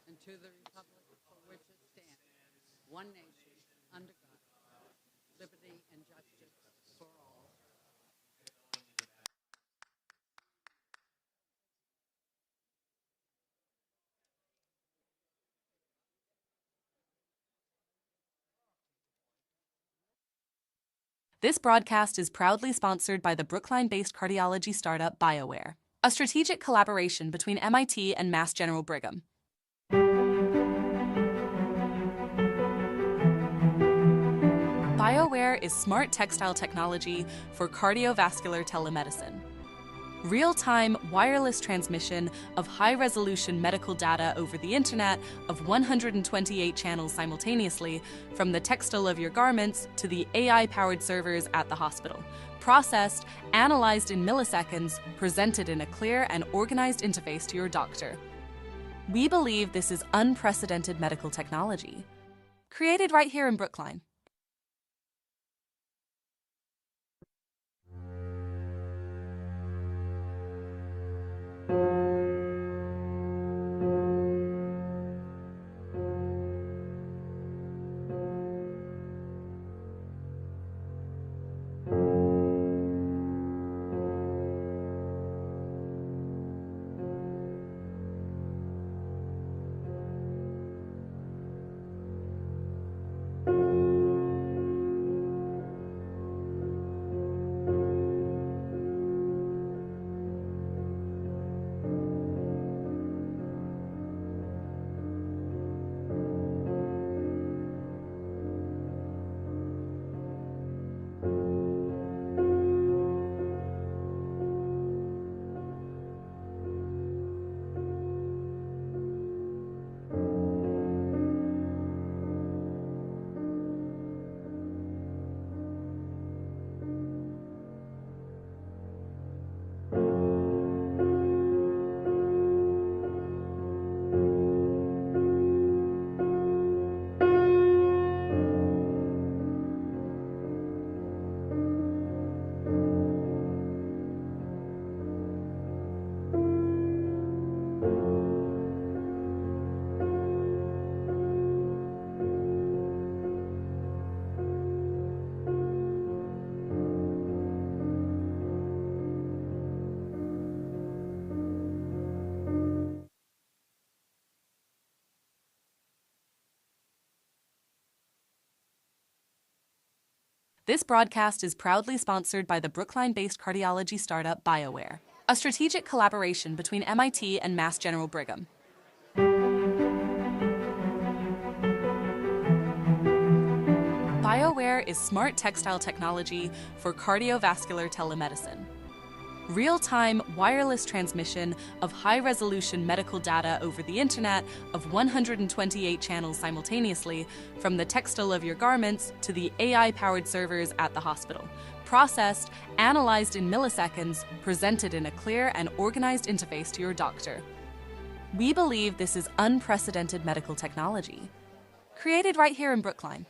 and to the republic for which it stands, one nation, under God, liberty and justice for all. This broadcast is proudly sponsored by the Brookline-based cardiology startup BioWare, a strategic collaboration between MIT and Mass General Brigham. BioWare is smart textile technology for cardiovascular telemedicine. Real-time wireless transmission of high-resolution medical data over the internet of 128 channels simultaneously, from the textile of your garments to the AI-powered servers at the hospital. Processed, analyzed in milliseconds, presented in a clear and organized interface to your doctor. We believe this is unprecedented medical technology, created right here in Brookline. This broadcast is proudly sponsored by the Brookline-based cardiology startup BioWare, a strategic collaboration between MIT and Mass General Brigham. BioWare is smart textile technology for cardiovascular telemedicine. Real-time wireless transmission of high-resolution medical data over the internet of 128 channels simultaneously, from the textile of your garments to the AI-powered servers at the hospital. Processed, analyzed in milliseconds, presented in a clear and organized interface to your doctor. We believe this is unprecedented medical technology, created right here in Brookline.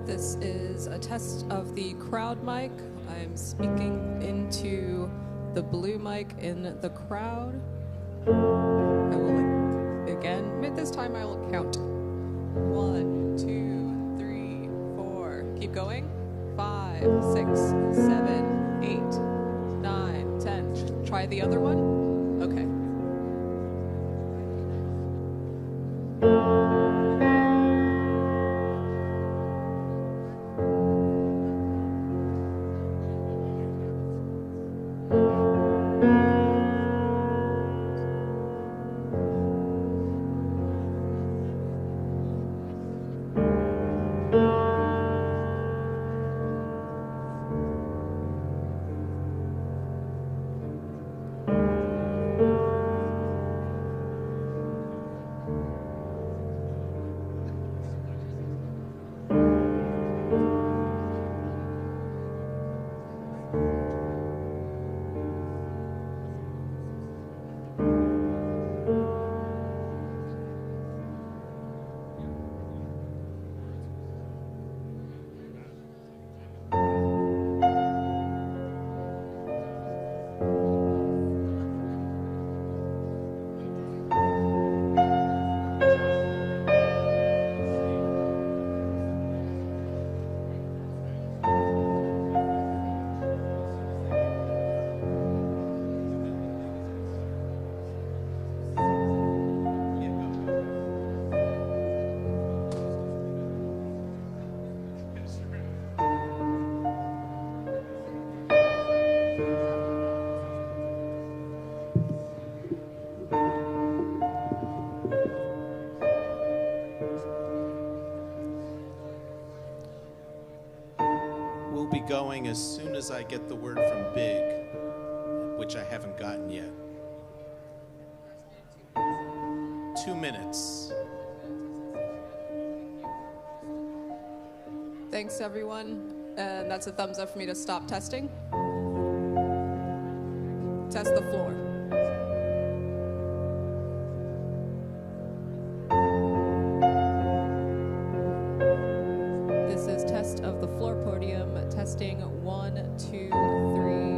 This is a test of the crowd mic. I'm speaking into the blue mic in the crowd. I will, again, this time I will count. 1, 2, 3, 4. Keep going. 5, 6, 7, 8, 9, 10. Try the other one. Okay. Going as soon as I get the word from Big, which I haven't gotten yet. 2 minutes. Thanks, everyone. And that's a thumbs up for me to stop testing. Test the floor. This is test of the floor podium. Testing 1, 2, 3,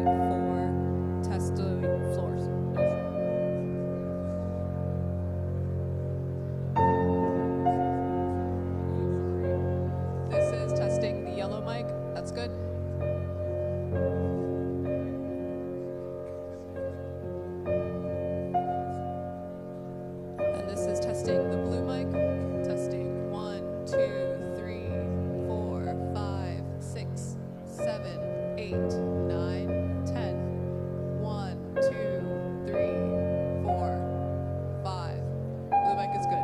4. Test the floors. This is testing the yellow mic. That's good. And this is testing the blue mic. Testing 1, 2, 3, 4, 5, 6, 7, 8, 9, 10. 1, 2, 3, 4, 5. Blue mic is good.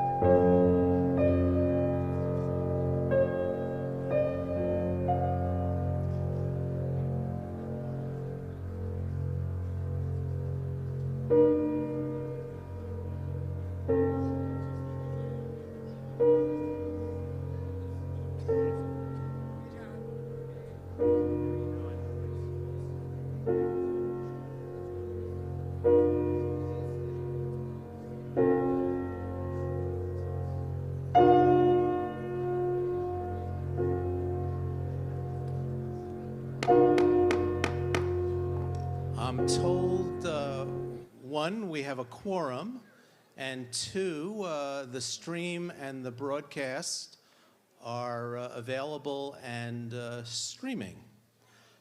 I'm told, 1, we have a quorum, and 2, the stream and the broadcast are available and streaming.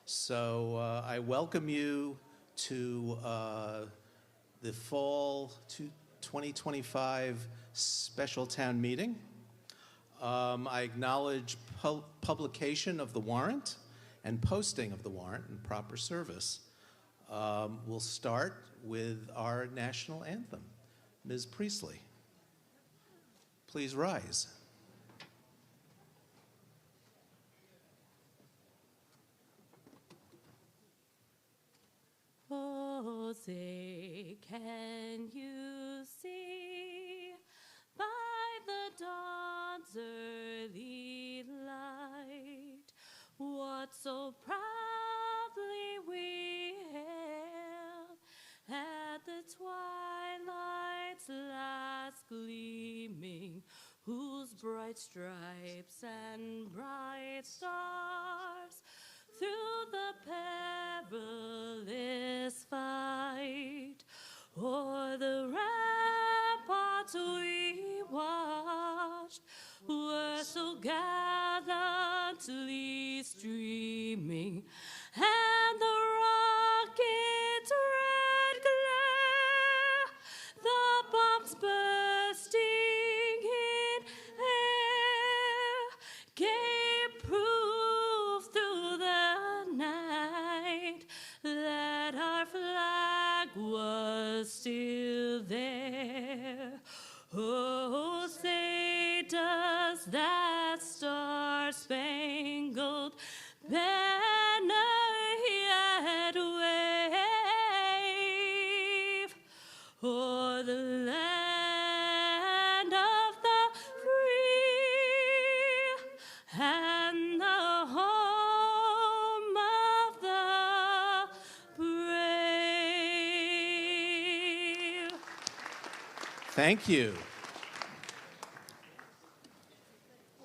So I welcome you to the fall 2025 special town meeting. I acknowledge publication of the warrant and posting of the warrant in proper service. We'll start with our national anthem. Ms. Priestley, please rise. Oh, say, can you see by the dawn's early light what so proudly we hailed at the twilight's last gleaming, whose bright white stripes and bright stars, through the perilous fight, o'er the ramparts we watched, were so gallantly streaming, and the rocket's red glare, the bombs bursting in air, gave proof through the night that our flag was still there. Oh, say does that star-spangled banner yet wave o'er the land of the free and the home of the brave? Thank you.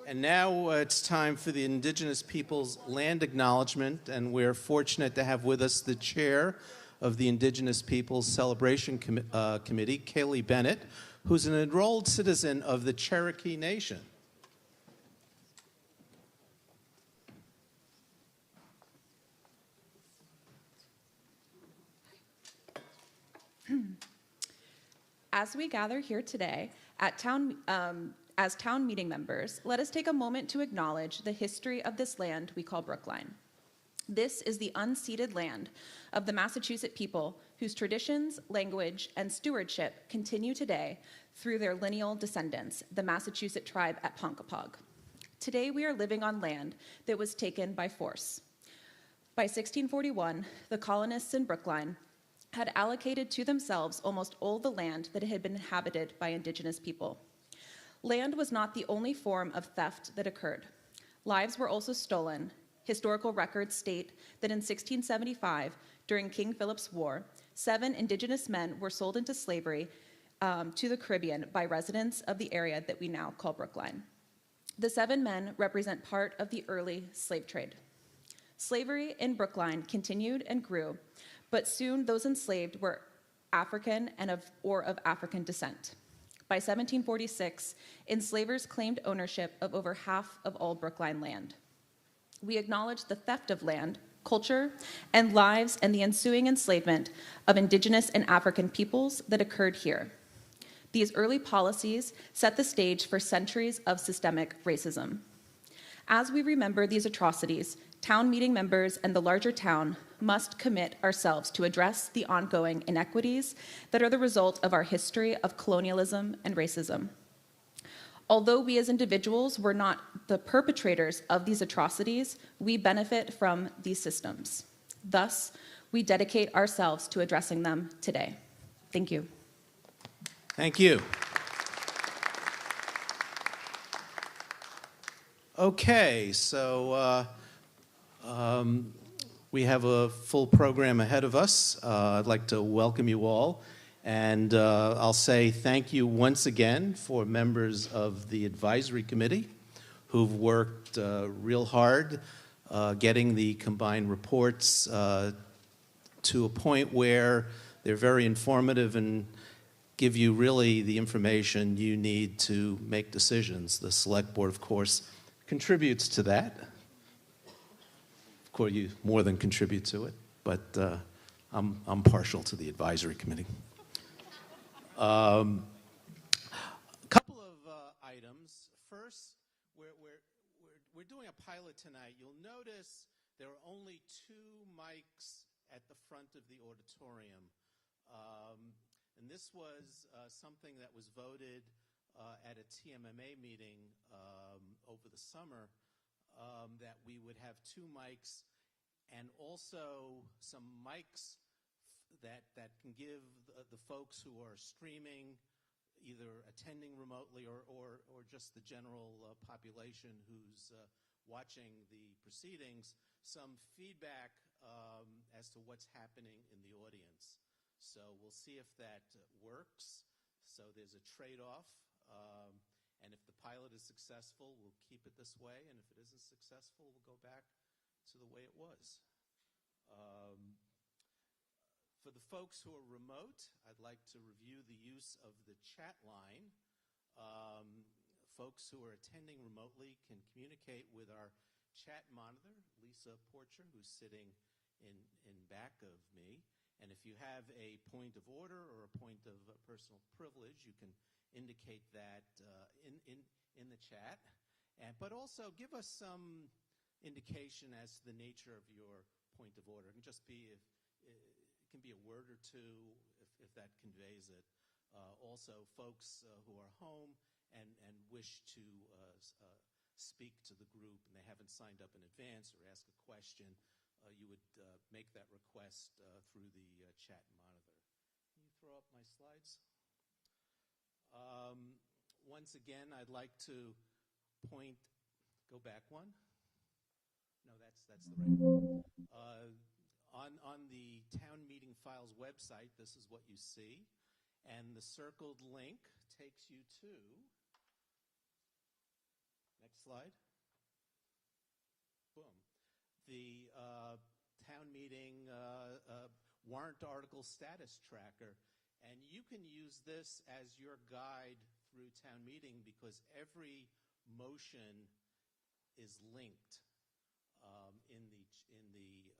And now it's time for the Indigenous Peoples Land Acknowledgement, and we're fortunate to have with us the chair of the Indigenous Peoples Celebration Committee, Kaylee Bennett, who's an enrolled citizen of the Cherokee Nation. As we gather here today as town meeting members, let us take a moment to acknowledge the history of this land we call Brookline. This is the unceded land of the Massachusetts people whose traditions, language, and stewardship continue today through their lineal descendants, the Massachusetts tribe at Ponkapog. Today we are living on land that was taken by force. By 1641, the colonists in Brookline had allocated to themselves almost all the land that had been inhabited by Indigenous people. Land was not the only form of theft that occurred. Lives were also stolen. Historical records state that in 1675, during King Philip's War, 7 Indigenous men were sold into slavery to the Caribbean by residents of the area that we now call Brookline. The 7 men represent part of the early slave trade. Slavery in Brookline continued and grew, but soon those enslaved were African or of African descent. By 1746, enslavers claimed ownership of over half of all Brookline land. We acknowledge the theft of land, culture, and lives and the ensuing enslavement of Indigenous and African peoples that occurred here. These early policies set the stage for centuries of systemic racism. As we remember these atrocities, town meeting members and the larger town must commit ourselves to address the ongoing inequities that are the result of our history of colonialism and racism. Although we as individuals were not the perpetrators of these atrocities, we benefit from these systems. Thus, we dedicate ourselves to addressing them today. Thank you. Thank you. Okay, so we have a full program ahead of us. I'd like to welcome you all. And I'll say thank you once again for members of the advisory committee who've worked real hard getting the combined reports to a point where they're very informative and give you really the information you need to make decisions. The select board, of course, contributes to that. Of course, you more than contribute to it, but I'm partial to the advisory committee. A couple of items. First, we're doing a pilot tonight. You'll notice there are only 2 mics at the front of the auditorium. And this was something that was voted at a TMMA meeting over the summer, that we would have 2 mics and also some mics that can give the folks who are streaming, either attending remotely or just the general population who's watching the proceedings, some feedback as to what's happening in the audience. So we'll see if that works. So there's a trade-off. And if the pilot is successful, we'll keep it this way. And if it isn't successful, we'll go back to the way it was. For the folks who are remote, I'd like to review the use of the chat line. Folks who are attending remotely can communicate with our chat monitor, Lisa Porcher, who's sitting in back of me. And if you have a point of order or a point of personal privilege, you can indicate that in the chat. But also give us some indication as to the nature of your point of order. It can just be it can be a word or two if that conveys it. Also, folks who are home and wish to speak to the group and they haven't signed up in advance or ask a question, you would make that request through the chat monitor. Can you throw up my slides? Once again, I'd like to go back one. No, that's the right one. On the Town Meeting Files website, this is what you see. And the circled link takes you to, next slide. Boom. The town meeting warrant article status tracker. And you can use this as your guide through town meeting because every motion is linked in the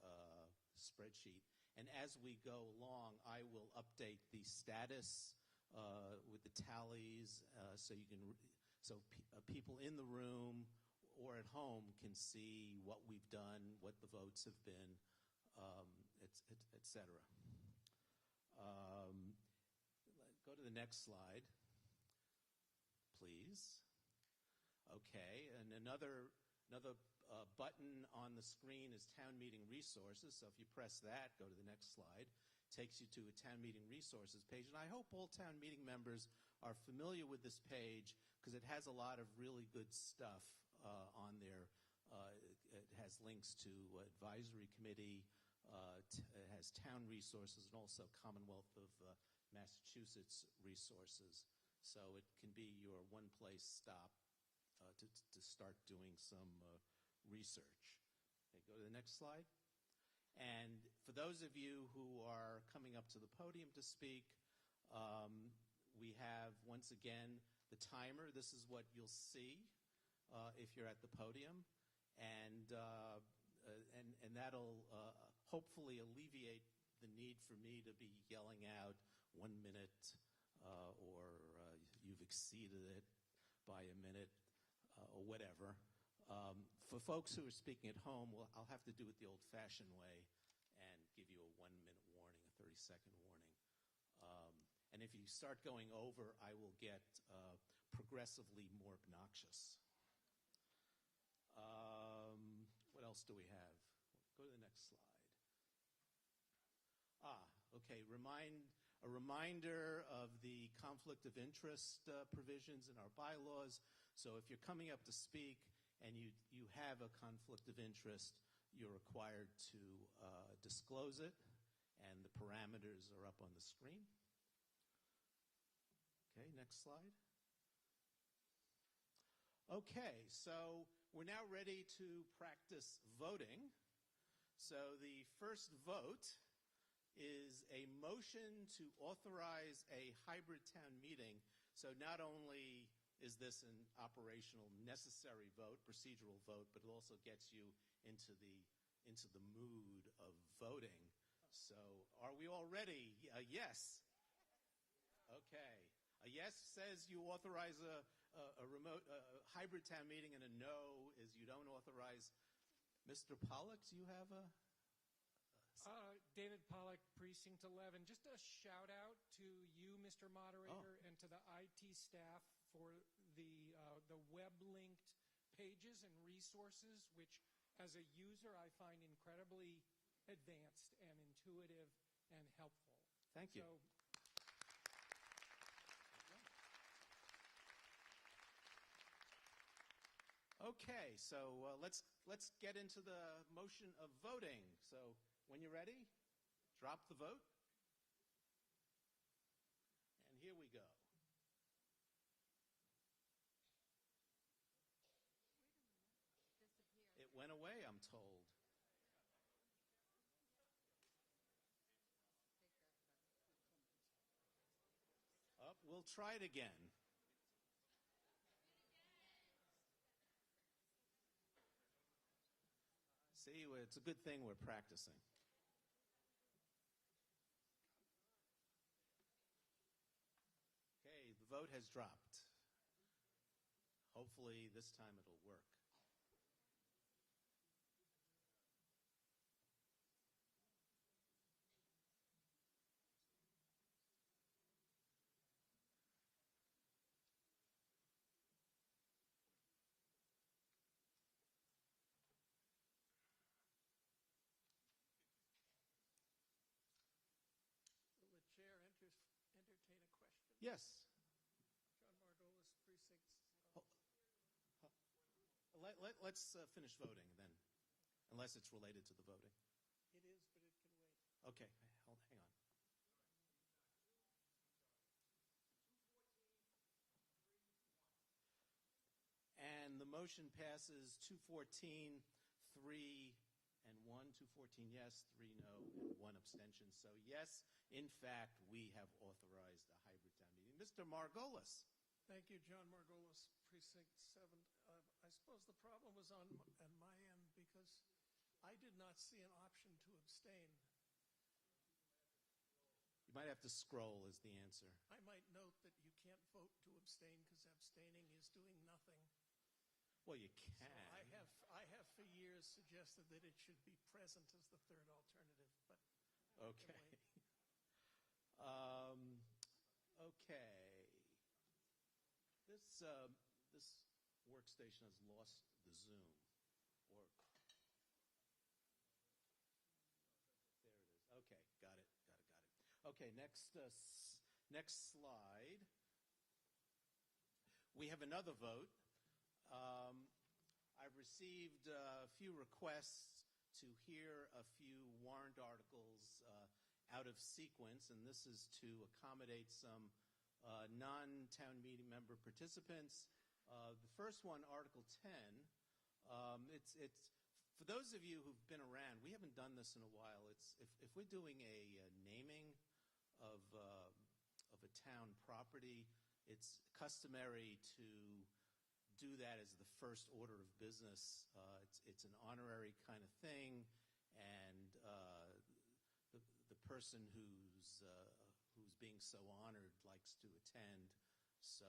spreadsheet. And as we go along, I will update the status with the tallies so people in the room or at home can see what we've done, what the votes have been, et cetera. Go to the next slide, please. Okay, and another button on the screen is Town Meeting Resources. So if you press that, go to the next slide. Takes you to a Town Meeting Resources page. And I hope all town meeting members are familiar with this page because it has a lot of really good stuff on there. It has links to advisory committee. It has town resources and also Commonwealth of Massachusetts resources. So it can be your one-place stop to start doing some research. Okay, go to the next slide. And for those of you who are coming up to the podium to speak, we have, once again, the timer. This is what you'll see if you're at the podium. And that'll hopefully alleviate the need for me to be yelling out 1 minute or you've exceeded it by a minute or whatever. For folks who are speaking at home, I'll have to do it the old-fashioned way and give you a 1-minute warning, a 30-second warning. And if you start going over, I will get progressively more obnoxious. What else do we have? Go to the next slide. Okay, a reminder of the conflict of interest provisions in our bylaws. So if you're coming up to speak and you have a conflict of interest, you're required to disclose it, and the parameters are up on the screen. Okay, next slide. Okay, so we're now ready to practice voting. So the first vote is a motion to authorize a hybrid town meeting. So not only is this an operational necessary vote, procedural vote, but it also gets you into the mood of voting. So are we all ready? Yes. Okay. A yes says you authorize a remote hybrid town meeting, and a no is you don't authorize. Mr. Pollack, do you have a? David Pollack, Precinct 11. Just a shout out to you, Mr. Moderator, and to the IT staff for the web-linked pages and resources, which as a user I find incredibly advanced and intuitive and helpful. Thank you. Okay, so let's get into the motion of voting. So when you're ready, drop the vote. And here we go. told. Oh, we'll try it again. See, it's a good thing we're practicing. Okay, the vote has dropped. Hopefully this time it'll work. Will the chair entertain a question? Yes. John Margolis, precincts. Let's finish voting then, unless it's related to the voting. It is, but it can wait. Okay, hang on. And the motion passes 214, 3 and 1. 214 yes, 3 no, and 1 abstention. So yes, in fact, we have authorized a hybrid town meeting. Mr. Margolis. Thank you, John Margolis, Precinct 7. I suppose the problem was on my end because I did not see an option to abstain. You might have to scroll is the answer. I might note that you can't vote to abstain because abstaining is doing nothing. Well, you can. So I have for years suggested that it should be present as the third alternative, but Okay. Okay. This workstation has lost the zoom. Or there it is. Okay, got it. Okay, next slide. We have another vote. I've received a few requests to hear a few warrant articles out of sequence, and this is to accommodate some non-town meeting member participants. The first one, Article 10, it's for those of you who've been around, we haven't done this in a while. It's if we're doing a naming of a town property, it's customary to do that as the first order of business. It's an honorary kind of thing, and the person who's being so honored likes to attend. So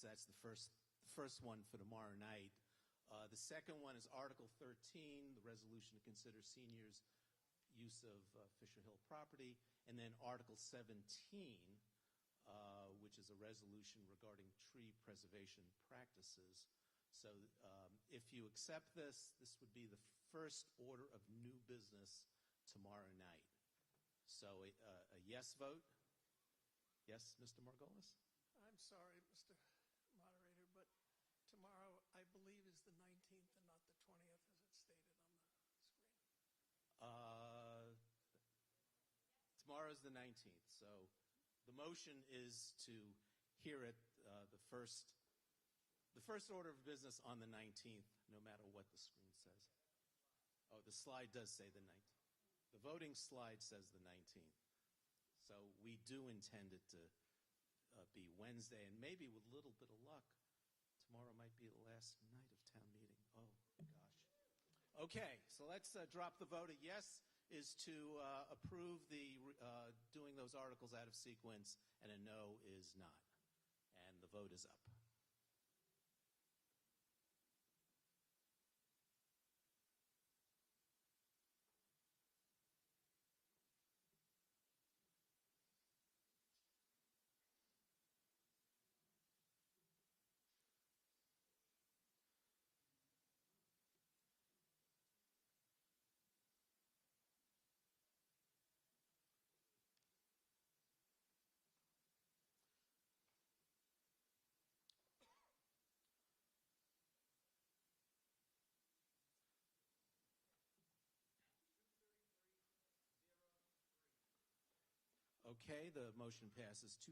that's the first one for tomorrow night. The second one is Article 13, the resolution to consider seniors' use of Fisher Hill property, and then Article 17, which is a resolution regarding tree preservation practices. So if you accept this would be the first order of new business tomorrow night. So a yes vote? Yes, Mr. Margolis? I'm sorry, Mr. Moderator, but tomorrow, I believe, is the 19th and not the 20th, as it's stated on the screen. Tomorrow's the 19th, so the motion is to hear it the first order of business on the 19th, no matter what the screen says. Oh, the slide does say the 19th. The voting slide says the 19th. So we do intend it to be Wednesday, and maybe with a little bit of luck, tomorrow might be the last night of town meeting. Oh, gosh. Okay, so let's drop the vote. A yes is to approve the doing those articles out of sequence, and a no is not. And the vote is up. Okay, the motion passes 233-03.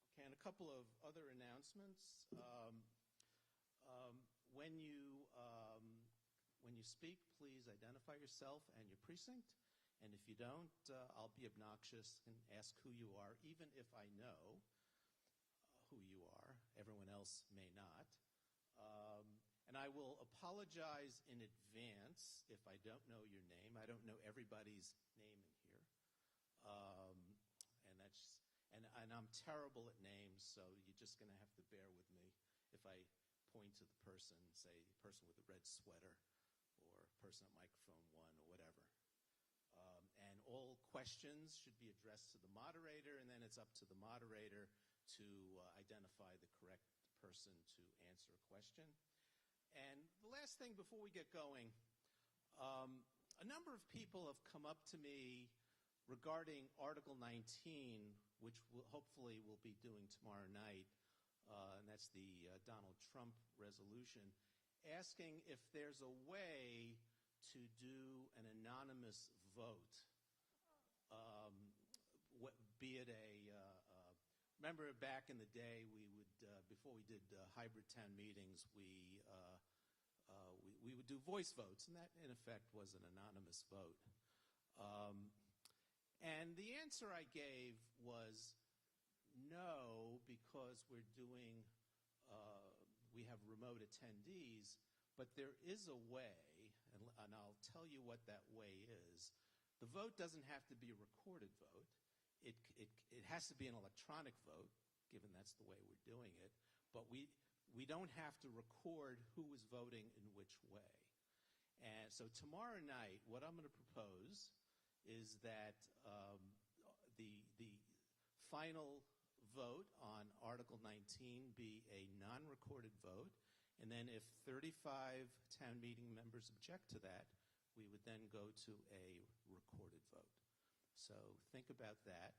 Okay, and a couple of other announcements. When you speak, please identify yourself and your precinct. And if you don't, I'll be obnoxious and ask who you are, even if I know who you are. Everyone else may not. And I will apologize in advance if I don't know your name. I don't know everybody's name in here. And I'm terrible at names, so you're just going to have to bear with me if I point to the person, say the person with the red sweater or person at microphone 1 or whatever. And all questions should be addressed to the moderator, and then it's up to the moderator to identify the correct person to answer a question. And the last thing before we get going, a number of people have come up to me regarding Article 19, which hopefully we'll be doing tomorrow night, and that's the Donald Trump resolution, asking if there's a way to do an anonymous vote, be it remember back in the day, we would, before we did hybrid town meetings, we would do voice votes, and that, in effect, was an anonymous vote. And the answer I gave was no, because we're doing, we have remote attendees, but there is a way, and I'll tell you what that way is. The vote doesn't have to be a recorded vote. It has to be an electronic vote, given that's the way we're doing it, but we don't have to record who is voting in which way. And so tomorrow night, what I'm going to propose is that the final vote on Article 19 be a non-recorded vote, and then if 35 town meeting members object to that, we would then go to a recorded vote. So think about that,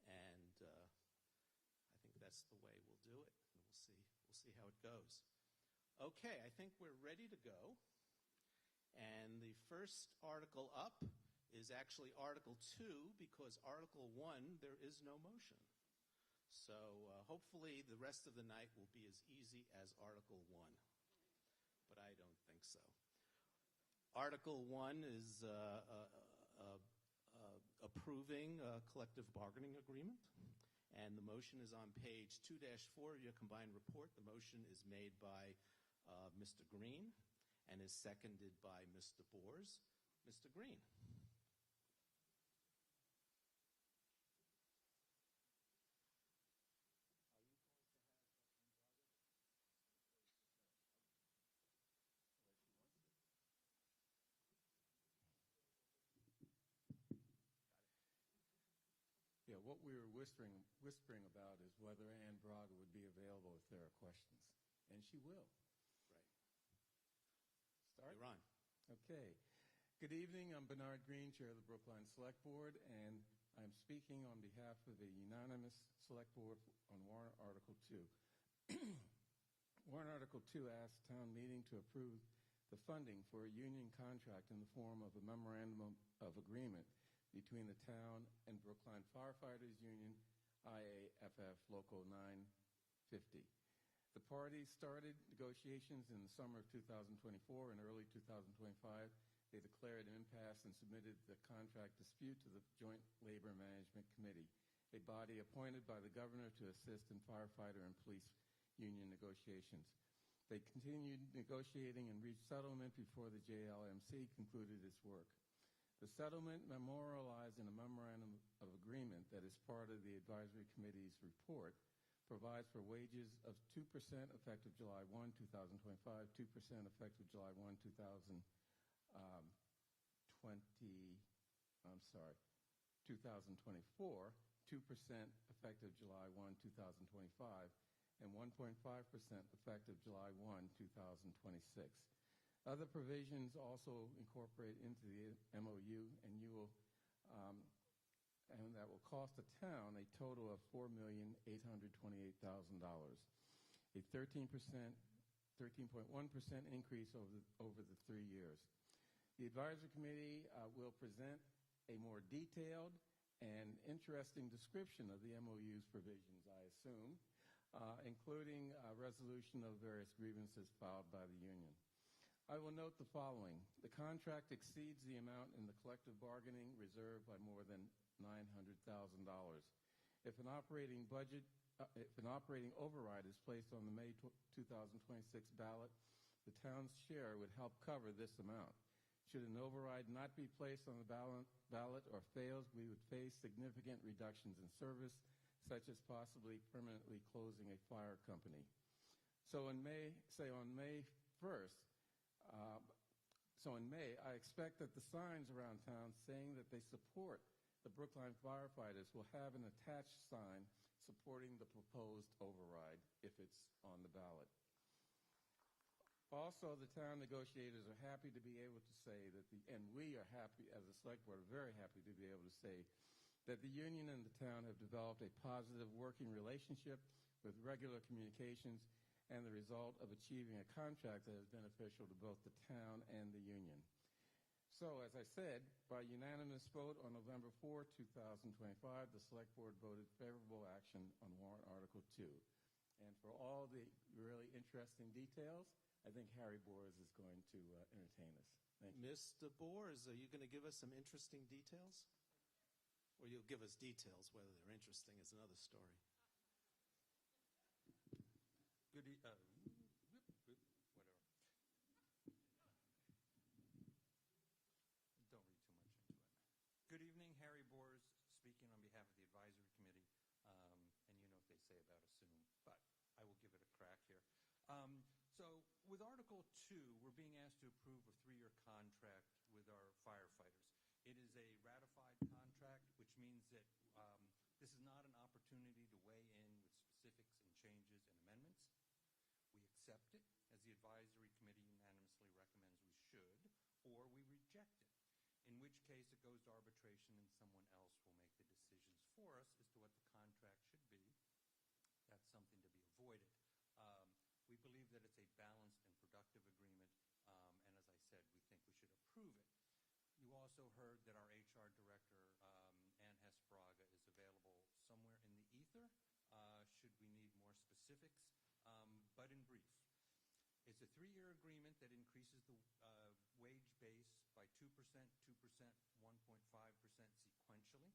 and I think that's the way we'll do it, and we'll see how it goes. Okay, I think we're ready to go, and the first article up is actually Article 2, because Article 1, there is no motion. So hopefully the rest of the night will be as easy as Article 1, but I don't think so. Article 1 is approving a collective bargaining agreement, and the motion is on page 2-4 of your combined report. The motion is made by Mr. Green and is seconded by Mr. Bors. Mr. Green. Yeah, what we were whispering about is whether Ann Braga would be available if there are questions. And she will. Right. Start? You're on. Okay. Good evening. I'm Bernard Green, Chair of the Brookline Select Board, and I'm speaking on behalf of the unanimous Select Board on Warrant Article 2. Warrant Article 2 asks town meeting to approve the funding for a union contract in the form of a memorandum of agreement between the town and Brookline Firefighters Union, IAFF Local 950. The parties started negotiations in the summer of 2024. In early 2025, they declared an impasse and submitted the contract dispute to the Joint Labor Management Committee, a body appointed by the governor to assist in firefighter and police union negotiations. They continued negotiating and reached settlement before the JLMC concluded its work. The settlement, memorialized in a memorandum of agreement that is part of the advisory committee's report, provides for wages of 2% effective July 1, 2025, 2% effective July 1, 2024, 2% effective July 1, 2025, and 1.5% effective July 1, 2026. Other provisions also incorporate into the MOU, and and that will cost the town a total of $4,828,000, a 13.1% increase over the 3 years. The advisory committee will present a more detailed and interesting description of the MOU's provisions, I assume, including resolution of various grievances filed by the union. I will note the following. The contract exceeds the amount in the collective bargaining reserve by more than $900,000. If an operating override is placed on the May 2026 ballot, the town's share would help cover this amount. Should an override not be placed on the ballot or fails, we would face significant reductions in service, such as possibly permanently closing a fire company. So on May 1st, in May, I expect that the signs around town saying that they support the Brookline firefighters will have an attached sign supporting the proposed override if it's on the ballot. Also, the town negotiators are happy to be able to say that and we are happy as a select board, very happy to be able to say that the union and the town have developed a positive working relationship with regular communications and the result of achieving a contract that is beneficial to both the town and the union. So, as I said, by unanimous vote on November 4, 2025, the Select Board voted favorable action on Warrant Article 2. And for all the really interesting details, I think Harry Boers is going to entertain us. Thank you. Mr. Boers, are you going to give us some interesting details? Or you'll give us details, whether they're interesting is another story. Whatever. Don't read too much into it. Good evening, Harry Boers, speaking on behalf of the advisory committee. And you know what they say about assume, but I will give it a crack here. So with Article 2, we're being asked to approve a 3-year contract with our firefighters. It is a ratified contract, which means that this is not an opportunity to weigh in with specifics and changes and amendments. We accept it, as the advisory committee unanimously recommends we should, or we reject it, in which case it goes to arbitration and someone else will make the decisions for us as to what the contract should be. That's something to be avoided. We believe that it's a balanced and productive agreement, and as I said, we think we should approve it. You also heard that our HR director, Ann Hespraga, is available somewhere in the ether, should we need more specifics. But in brief, it's a 3-year agreement that increases the wage base by 2%, 1.5% sequentially.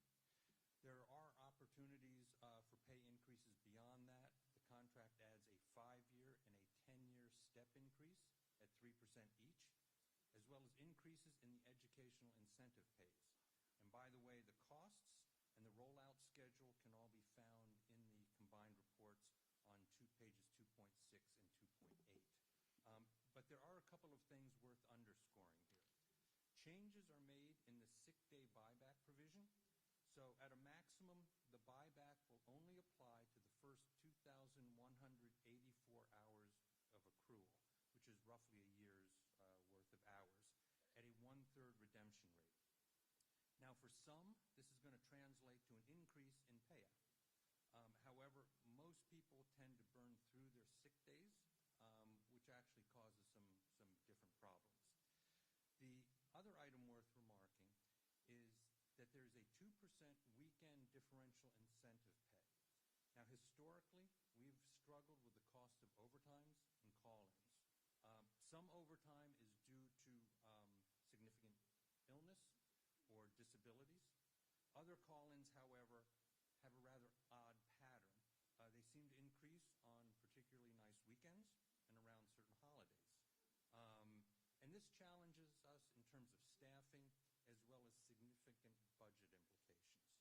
There are opportunities for pay increases beyond that. The contract adds a 5-year and a 10-year step increase at 3% each, as well as increases in the educational incentive pays. And by the way, the costs and the rollout schedule can all be found in the combined reports on pages 2.6 and 2.8. But there are a couple of things worth underscoring here. Changes are made in the sick day buyback provision. So at a maximum, the buyback will only apply to the first 2,184 hours of accrual, which is roughly a year's worth of hours, at a 1/3 redemption rate. Now, for some, this is going to translate to an increase in payout. However, most people tend to burn through their sick days, which actually causes some different problems. The other item worth remarking is that there's a 2% weekend differential incentive pay. Now, historically, we've struggled with the cost of overtimes and call-ins. Some overtime is due to significant illness or disabilities. Other call-ins, however, have a rather odd pattern. They seem to increase on particularly nice weekends and around certain holidays. And this challenges us in terms of staffing as well as significant budget implications.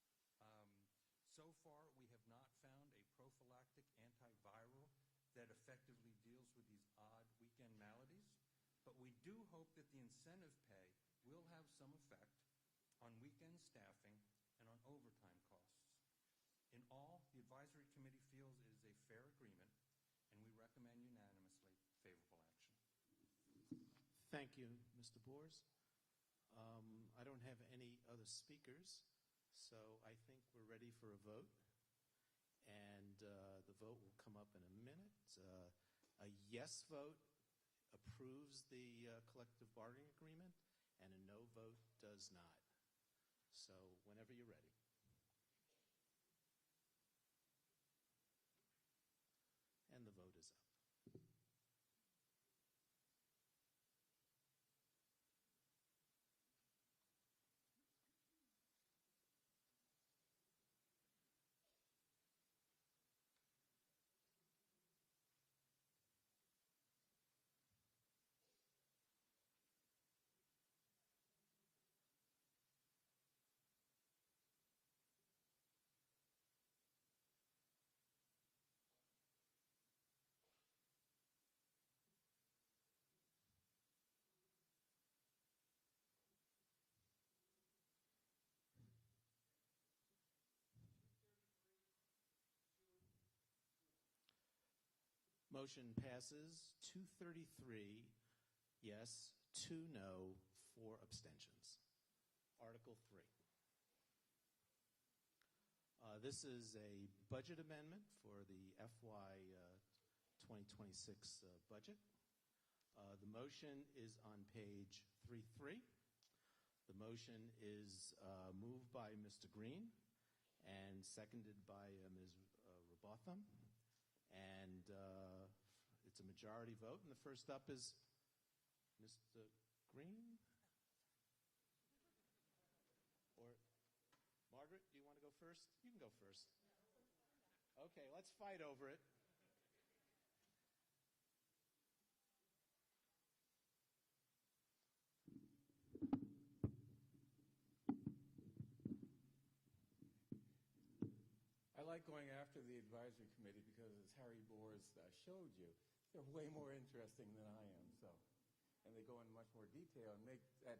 So far, we have not found a prophylactic antiviral that effectively deals with these odd weekend maladies, but we do hope that the incentive pay will have some effect on weekend staffing and on overtime costs. In all, the advisory committee feels it is a fair agreement, and we recommend unanimously favorable action. Thank you, Mr. Boers. I don't have any other speakers, so I think we're ready for a vote. And the vote will come up in a minute. A yes vote approves the collective bargaining agreement, and a no vote does not. So whenever you're ready. Motion passes 233 yes, 2 no, 4 abstentions. Article 3. This is a budget amendment for the FY 2026 budget. The motion is on page 33. The motion is moved by Mr. Green and seconded by Ms. Robotham. And it's a majority vote. And the first up is Mr. Green? Or Margaret, do you want to go first? You can go first. Okay, let's fight over it. I like going after the advisory committee because, as Harry Boers showed you, they're way more interesting than I am. So, and they go into much more detail and make that.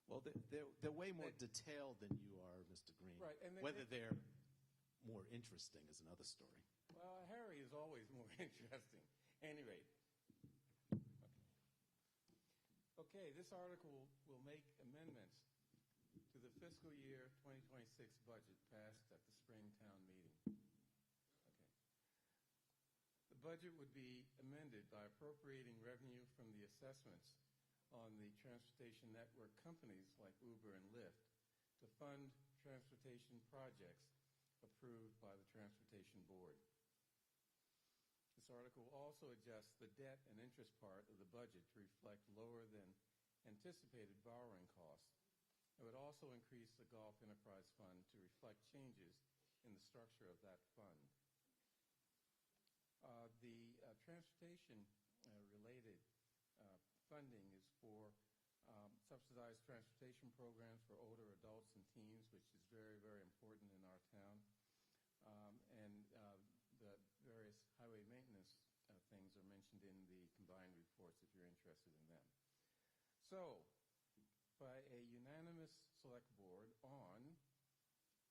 Well, they're way more detailed than you are, Mr. Green. Right, and whether they're more interesting is another story. Well, Harry is always more interesting. Anyway. Okay, this article will make amendments to the fiscal year 2026 budget passed at the spring town meeting. Okay. The budget would be amended by appropriating revenue from the assessments on the transportation network companies like Uber and Lyft to fund transportation projects approved by the Transportation Board. This article also adjusts the debt and interest part of the budget to reflect lower than anticipated borrowing costs. It would also increase the Golf Enterprise Fund to reflect changes in the structure of that fund. The transportation-related funding is for subsidized transportation programs for older adults and teens, which is very, very important in our town. And the various highway maintenance things are mentioned in the combined reports if you're interested in them. So, by a unanimous select board on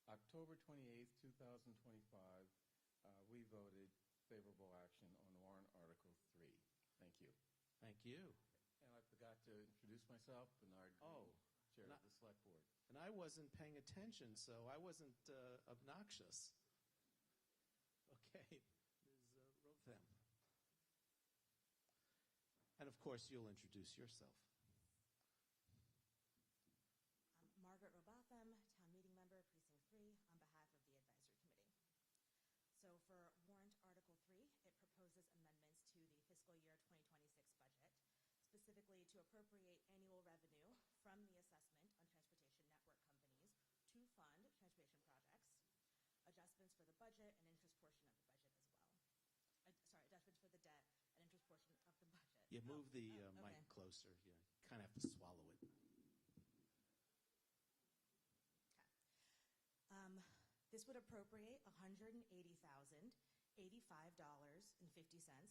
October 28th, 2025, we voted favorable action on warrant Article 3. Thank you. Thank you. And I forgot to introduce myself, Bernard Green, Chair of the Select Board. And I wasn't paying attention, so I wasn't obnoxious. Okay, Ms. Rotham. And of course, you'll introduce yourself. I'm Margaret Robotham, Town Meeting Member, Precinct 3, on behalf of the Advisory Committee. So for warrant Article 3, it proposes amendments to the fiscal year 2026 budget, specifically to appropriate annual revenue from the assessment on transportation network companies to fund transportation projects, adjustments for the budget and interest portion of the budget as well. Adjustments for the debt and interest portion of the budget. Yeah, move the mic closer. You kind of have to swallow it. Okay. This would appropriate $180,085.50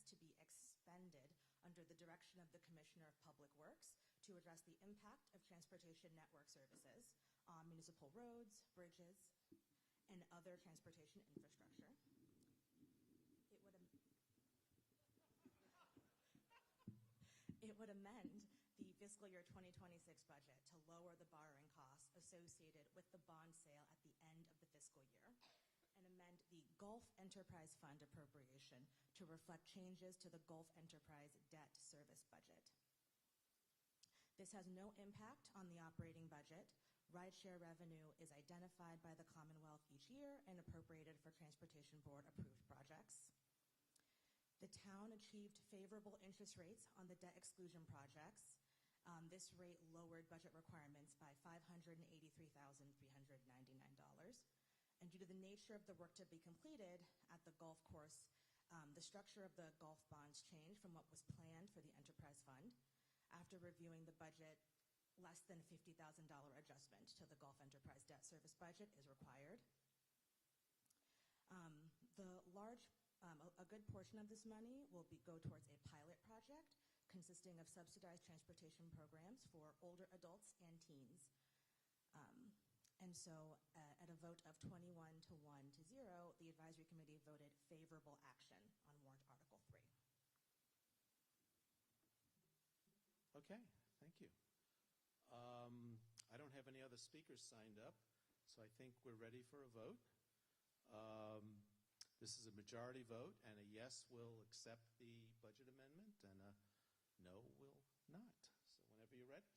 to be expended under the direction of the Commissioner of Public Works to address the impact of transportation network services on municipal roads, bridges, and other transportation infrastructure. It would amend the fiscal year 2026 budget to lower the borrowing costs associated with the bond sale at the end of the fiscal year and amend the Gulf Enterprise Fund appropriation to reflect changes to the Gulf Enterprise debt service budget. This has no impact on the operating budget. Rideshare revenue is identified by the Commonwealth each year and appropriated for Transportation Board approved projects. The town achieved favorable interest rates on the debt exclusion projects. This rate lowered budget requirements by $583,399. And due to the nature of the work to be completed at the golf course, the structure of the golf bonds changed from what was planned for the Enterprise Fund. After reviewing the budget, less than $50,000 adjustment to the Gulf Enterprise debt service budget is required. A good portion of this money will go towards a pilot project consisting of subsidized transportation programs for older adults and teens. And so at a vote of 21 to 1 to 0, the Advisory Committee voted favorable action on warrant Article 3. Okay, thank you. I don't have any other speakers signed up, so I think we're ready for a vote. This is a majority vote, and a yes will accept the budget amendment, and a no will not. So whenever you're ready.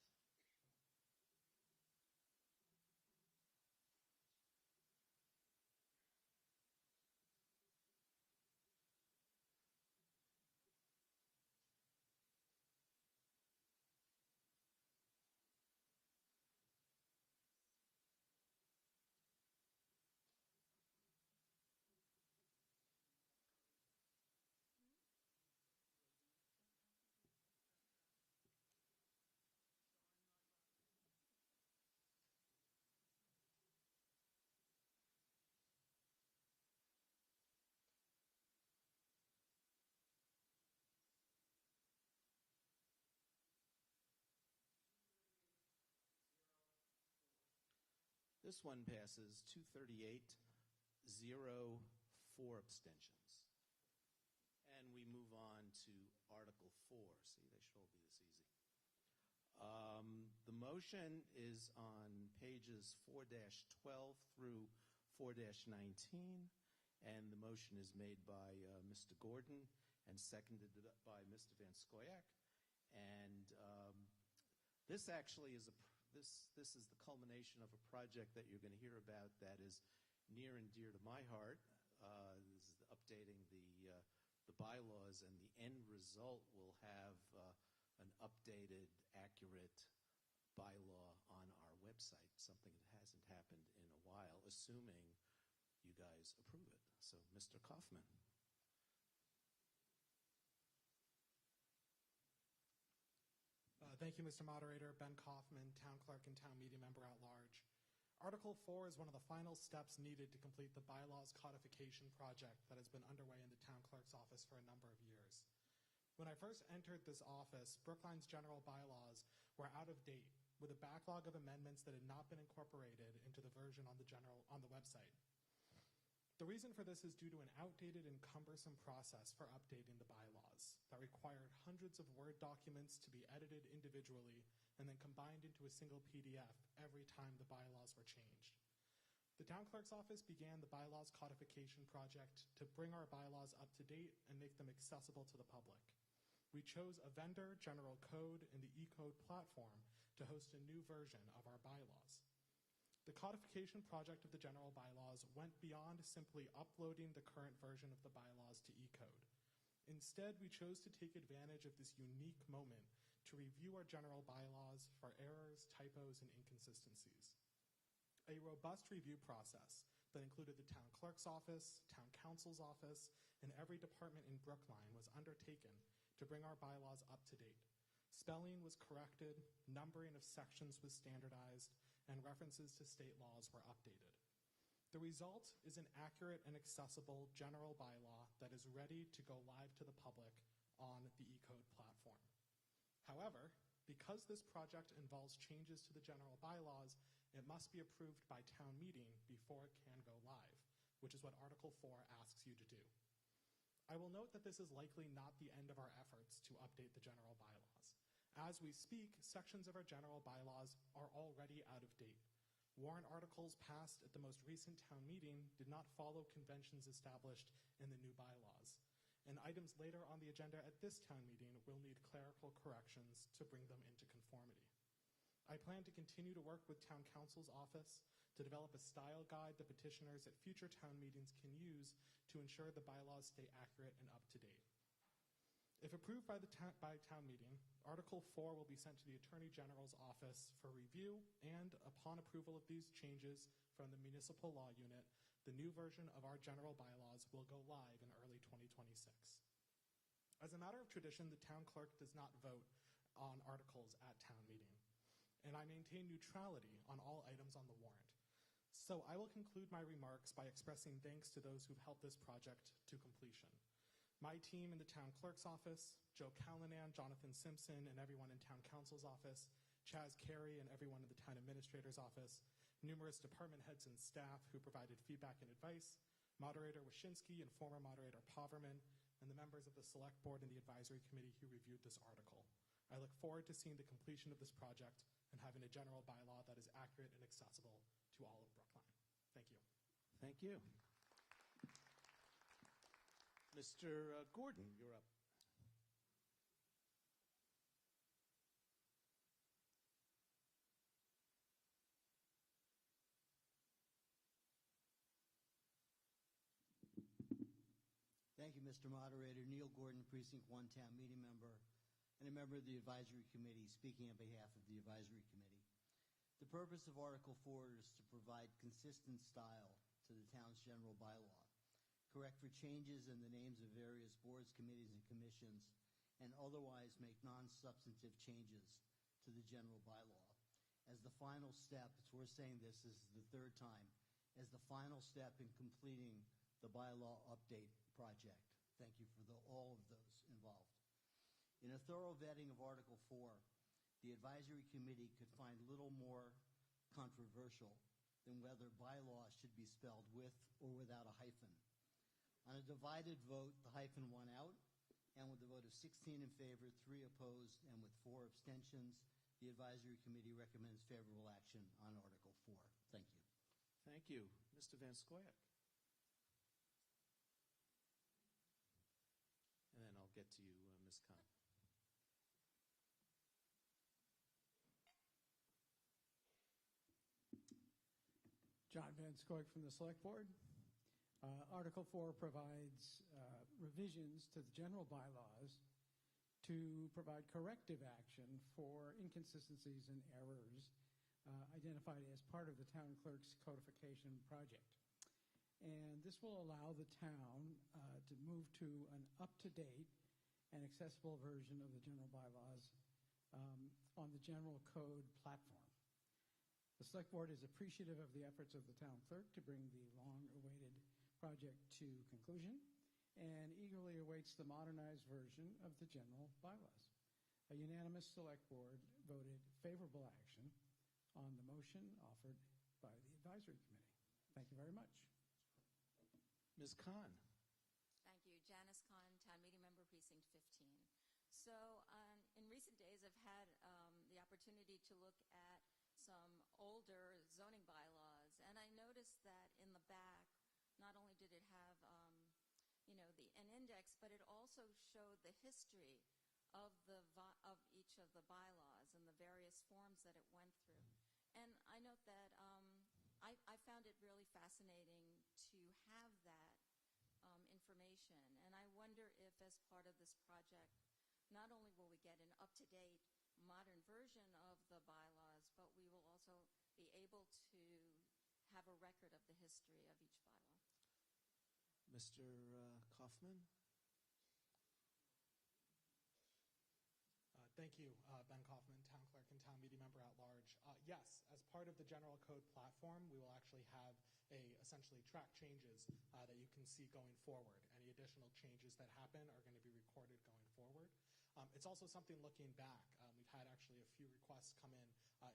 This one passes 238, 0, 4 abstentions. And we move on to Article 4. See, they should all be this easy. The motion is on pages 4-12 through 4-19, and the motion is made by Mr. Gordon and seconded by Mr. Van Scoyac. And this actually is this is the culmination of a project that you're going to hear about that is near and dear to my heart. This is updating the bylaws, and the end result will have an updated, accurate bylaw on our website, something that hasn't happened in a while, assuming you guys approve it. So, Mr. Kaufman. Thank you, Mr. Moderator. Ben Kaufman, Town Clerk and Town Meeting Member at Large. Article 4 is one of the final steps needed to complete the bylaws codification project that has been underway in the Town Clerk's office for a number of years. When I first entered this office, Brookline's general bylaws were out of date, with a backlog of amendments that had not been incorporated into the version on the website. The reason for this is due to an outdated and cumbersome process for updating the bylaws that required hundreds of Word documents to be edited individually and then combined into a single PDF every time the bylaws were changed. The Town Clerk's office began the bylaws codification project to bring our bylaws up to date and make them accessible to the public. We chose a vendor, General Code, and the eCode platform to host a new version of our bylaws. The codification project of the general bylaws went beyond simply uploading the current version of the bylaws to eCode. Instead, we chose to take advantage of this unique moment to review our general bylaws for errors, typos, and inconsistencies. A robust review process that included the Town Clerk's office, Town Council's office, and every department in Brookline was undertaken to bring our bylaws up to date. Spelling was corrected, numbering of sections was standardized, and references to state laws were updated. The result is an accurate and accessible general bylaw that is ready to go live to the public on the eCode platform. However, because this project involves changes to the general bylaws, it must be approved by town meeting before it can go live, which is what Article 4 asks you to do. I will note that this is likely not the end of our efforts to update the general bylaws. As we speak, sections of our general bylaws are already out of date. Warrant articles passed at the most recent town meeting did not follow conventions established in the new bylaws, and items later on the agenda at this town meeting will need clerical corrections to bring them into conformity. I plan to continue to work with Town Council's office to develop a style guide that petitioners at future town meetings can use to ensure the bylaws stay accurate and up to date. If approved by town meeting, Article 4 will be sent to the Attorney General's office for review, and upon approval of these changes from the Municipal Law Unit, the new version of our general bylaws will go live in early 2026. As a matter of tradition, the Town Clerk does not vote on articles at town meeting, and I maintain neutrality on all items on the warrant. So I will conclude my remarks by expressing thanks to those who've helped this project to completion. My team in the Town Clerk's office, Joe Callanan, Jonathan Simpson, and everyone in Town Council's office, Chaz Carey and everyone in the Town Administrator's office, numerous department heads and staff who provided feedback and advice, Moderator Wyszynski and former Moderator Poverman, and the members of the Select Board and the Advisory Committee who reviewed this article. I look forward to seeing the completion of this project and having a general bylaw that is accurate and accessible to all of Brookline. Thank you. Thank you. Mr. Gordon, you're up. Thank you, Mr. Moderator. Neil Gordon, Precinct 1 Town Meeting Member, and a member of the Advisory Committee, speaking on behalf of the Advisory Committee. The purpose of Article 4 is to provide consistent style to the town's general bylaw, correct for changes in the names of various boards, committees, and commissions, and otherwise make non-substantive changes to the general bylaw. As the final step, it's worth saying this is the third time, as the final step in completing the bylaw update project. Thank you for all of those involved. In a thorough vetting of Article 4, the Advisory Committee could find little more controversial than whether bylaws should be spelled with or without a hyphen. On a divided vote, the hyphen won out, and with a vote of 16 in favor, 3 opposed, and with 4 abstentions, the Advisory Committee recommends favorable action on Article 4. Thank you. Thank you. Mr. Van Scoyac. And then I'll get to you, Ms. Khan. John Van Scoik from the Select Board. Article 4 provides revisions to the general bylaws to provide corrective action for inconsistencies and errors identified as part of the town clerk's codification project. And this will allow the town to move to an up-to-date and accessible version of the general bylaws on the general code platform. The Select Board is appreciative of the efforts of the town clerk to bring the long-awaited project to conclusion and eagerly awaits the modernized version of the general bylaws. A unanimous Select Board voted favorable action on the motion offered by the Advisory Committee. Thank you very much. Ms. Khan. Thank you. Janice Khan, Town Meeting Member, Precinct 15. So in recent days, I've had the opportunity to look at some older zoning bylaws, and I noticed that in the back, not only did it have, an index, but it also showed the history of each of the bylaws and the various forms that it went through. And I note that I found it really fascinating to have that information. And I wonder if, as part of this project, not only will we get an up-to-date modern version of the bylaws, but we will also be able to have a record of the history of each bylaw. Mr. Kaufman. Thank you, Ben Kaufman, Town Clerk and Town Meeting Member at Large. Yes, as part of the General Code platform, we will actually have essentially track changes that you can see going forward. Any additional changes that happen are going to be recorded going forward. It's also something looking back. We've had actually a few requests come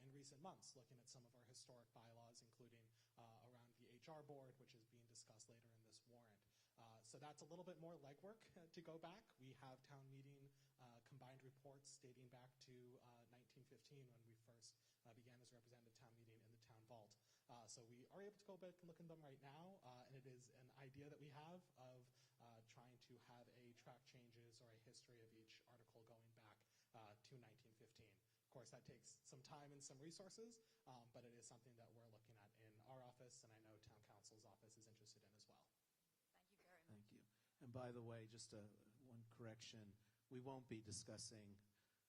in recent months looking at some of our historic bylaws, including around the HR board, which is being discussed later in this warrant. So that's a little bit more legwork to go back. We have town meeting combined reports dating back to 1915 when we first began as representative town meeting in the town vault. So we are able to go back and look at them right now, and it is an idea that we have of trying to have a track changes or a history of each article going back to 1915. Of course, that takes some time and some resources, but it is something that we're looking at in our office, and I know town council's office is interested in as well. Thank you very much. Thank you. And by the way, just one correction, we won't be discussing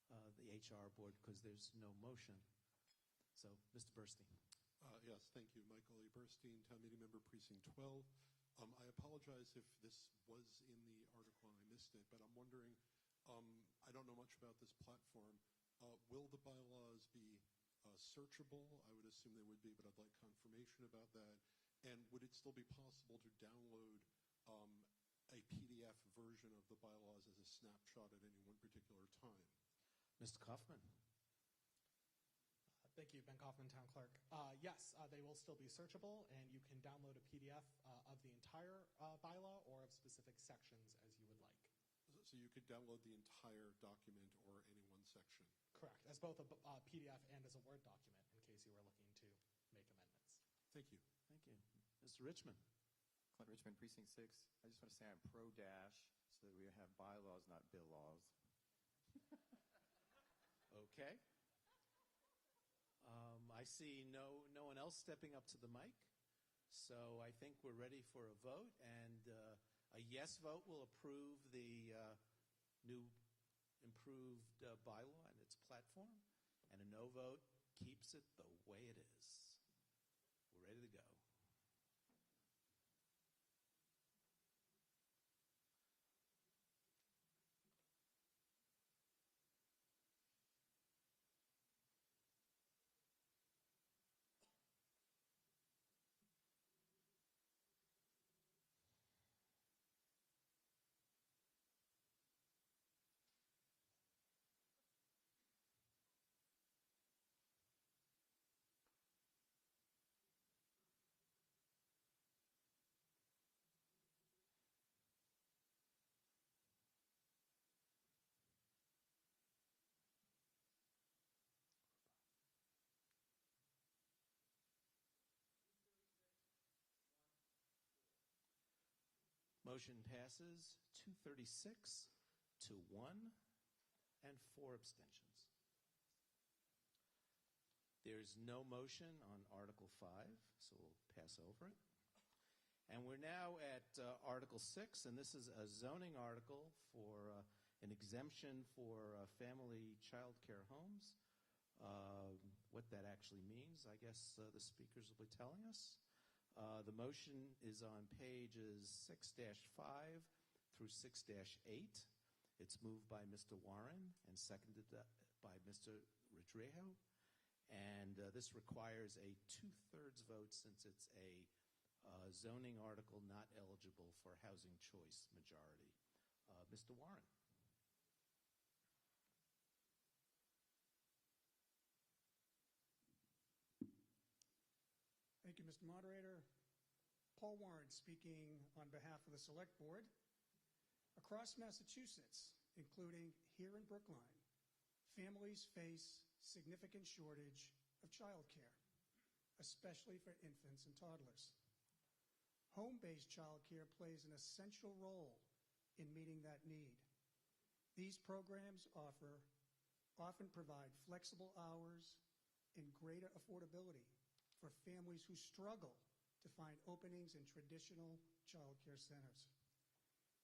the HR board because there's no motion. So, Mr. Burstein. Yes, thank you. Michael A. Burstein, Town Meeting Member, Precinct 12. I apologize if this was in the article and I missed it, but I'm wondering, I don't know much about this platform. Will the bylaws be searchable? I would assume they would be, but I'd like confirmation about that. And would it still be possible to download a PDF version of the bylaws as a snapshot at any one particular time? Mr. Kaufman. Thank you, Ben Kaufman, Town Clerk. Yes, they will still be searchable, and you can download a PDF of the entire bylaw or of specific sections as you would like. So you could download the entire document or any one section? Correct, as both a PDF and as a Word document in case you were looking to make amendments. Thank you. Thank you. Mr. Richmond. Clint Richmond, Precinct 6. I just want to say I'm pro-dash so that we have bylaws, not bill laws. Okay. I see no one else stepping up to the mic, so I think we're ready for a vote, and a yes vote will approve the new improved bylaw and its platform, and a no vote keeps it the way it is. We're ready to go. Motion passes 236 to 1 and 4 abstentions. There's no motion on Article 5, so we'll pass over it. And we're now at Article 6, and this is a zoning article for an exemption for family child care homes. What that actually means, I guess the speakers will be telling us. The motion is on pages 6-5 through 6-8. It's moved by Mr. Warren and seconded by Mr. Rodrejo. And this requires a 2/3 vote since it's a zoning article not eligible for housing choice majority. Mr. Warren. Thank you, Mr. Moderator. Paul Warren speaking on behalf of the Select Board. Across Massachusetts, including here in Brookline, families face significant shortage of childcare, especially for infants and toddlers. Home-based childcare plays an essential role in meeting that need. These programs often provide flexible hours and greater affordability for families who struggle to find openings in traditional childcare centers.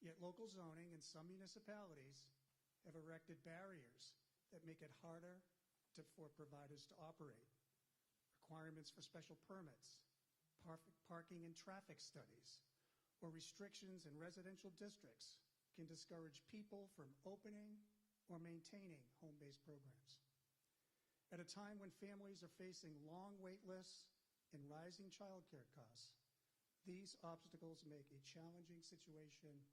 Yet local zoning in some municipalities have erected barriers that make it harder for providers to operate. Requirements for special permits, parking and traffic studies, or restrictions in residential districts can discourage people from opening or maintaining home-based programs. At a time when families are facing long wait lists and rising childcare costs, these obstacles make a challenging situation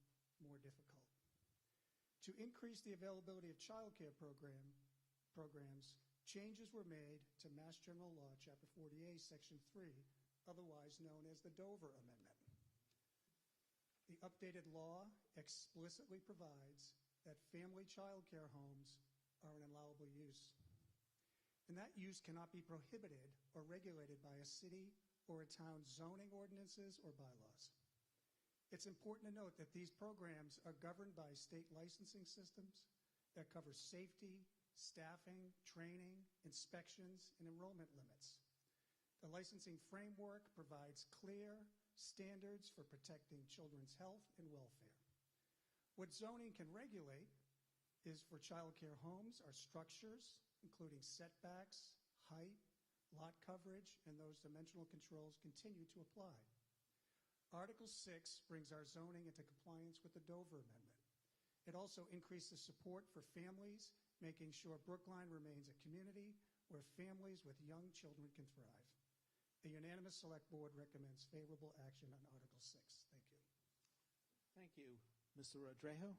more difficult. To increase the availability of childcare programs, changes were made to Mass General Law, Chapter 40A, Section 3, otherwise known as the Dover Amendment. The updated law explicitly provides that family childcare homes are an allowable use, and that use cannot be prohibited or regulated by a city or a town's zoning ordinances or bylaws. It's important to note that these programs are governed by state licensing systems that cover safety, staffing, training, inspections, and enrollment limits. The licensing framework provides clear standards for protecting children's health and welfare. What zoning can regulate is for childcare homes are structures, including setbacks, height, lot coverage, and those dimensional controls continue to apply. Article 6 brings our zoning into compliance with the Dover Amendment. It also increases support for families, making sure Brookline remains a community where families with young children can thrive. The unanimous Select Board recommends favorable action on Article 6. Thank you. Thank you. Mr. Rodrejo?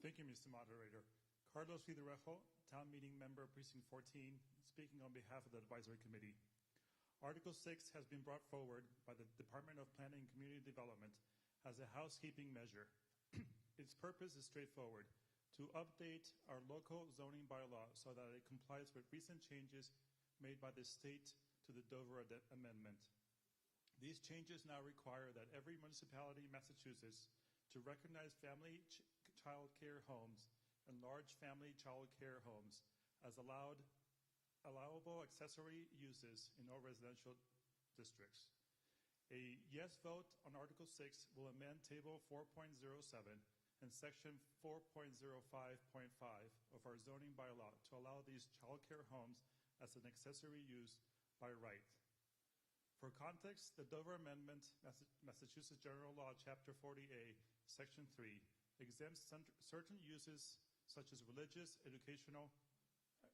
Thank you, Mr. Moderator. Carlos Fiderejo, Town Meeting Member, Precinct 14, speaking on behalf of the Advisory Committee. Article 6 has been brought forward by the Department of Planning and Community Development as a housekeeping measure. Its purpose is straightforward: to update our local zoning bylaw so that it complies with recent changes made by the state to the Dover Amendment. These changes now require that every municipality in Massachusetts to recognize family child care homes and large family child care homes as allowable accessory uses in all residential districts. A yes vote on Article 6 will amend Table 4.07 and Section 4.05.5 of our zoning bylaw to allow these child care homes as an accessory use by right. For context, the Dover Amendment, Massachusetts General Law, Chapter 40A, Section 3, exempts certain uses such as religious, educational,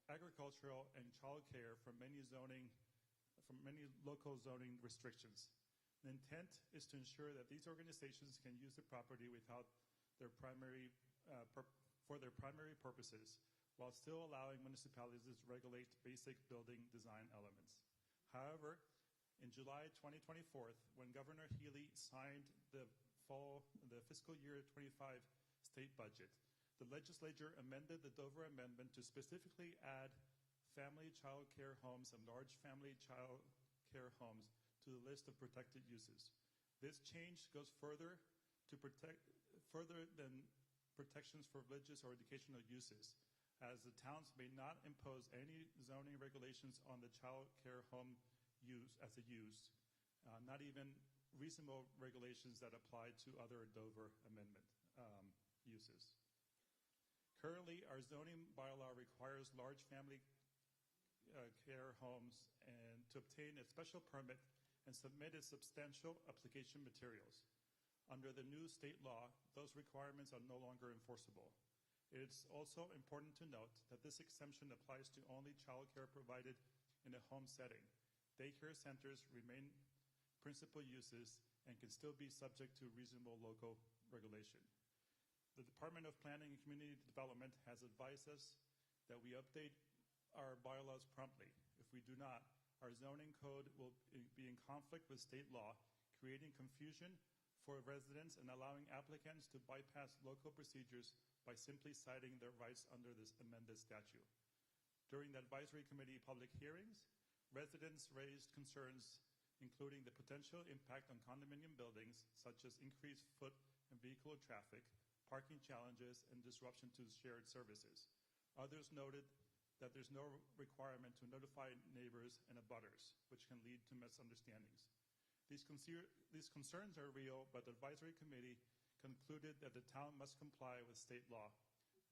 agricultural, and child care from many local zoning restrictions. The intent is to ensure that these organizations can use the property without their for their primary purposes, while still allowing municipalities to regulate basic building design elements. However, in July 2024, when Governor Healy signed the fiscal year 25 state budget, the legislature amended the Dover Amendment to specifically add family child care homes and large family child care homes to the list of protected uses. This change goes further than protections for religious or educational uses, as the towns may not impose any zoning regulations on the child care home use as a use, not even reasonable regulations that apply to other Dover Amendment uses. Currently, our zoning bylaw requires large family care homes and to obtain a special permit and submit substantial application materials. Under the new state law, those requirements are no longer enforceable. It is also important to note that this exemption applies to only child care provided in a home setting. Daycare centers remain principal uses and can still be subject to reasonable local regulation. The Department of Planning and Community Development has advised us that we update our bylaws promptly. If we do not, our zoning code will be in conflict with state law, creating confusion for residents and allowing applicants to bypass local procedures by simply citing their rights under this amended statute. During the Advisory Committee public hearings, residents raised concerns including the potential impact on condominium buildings, such as increased foot and vehicular traffic, parking challenges, and disruption to shared services. Others noted that there's no requirement to notify neighbors and abutters, which can lead to misunderstandings. These concerns are real, but the Advisory Committee concluded that the town must comply with state law.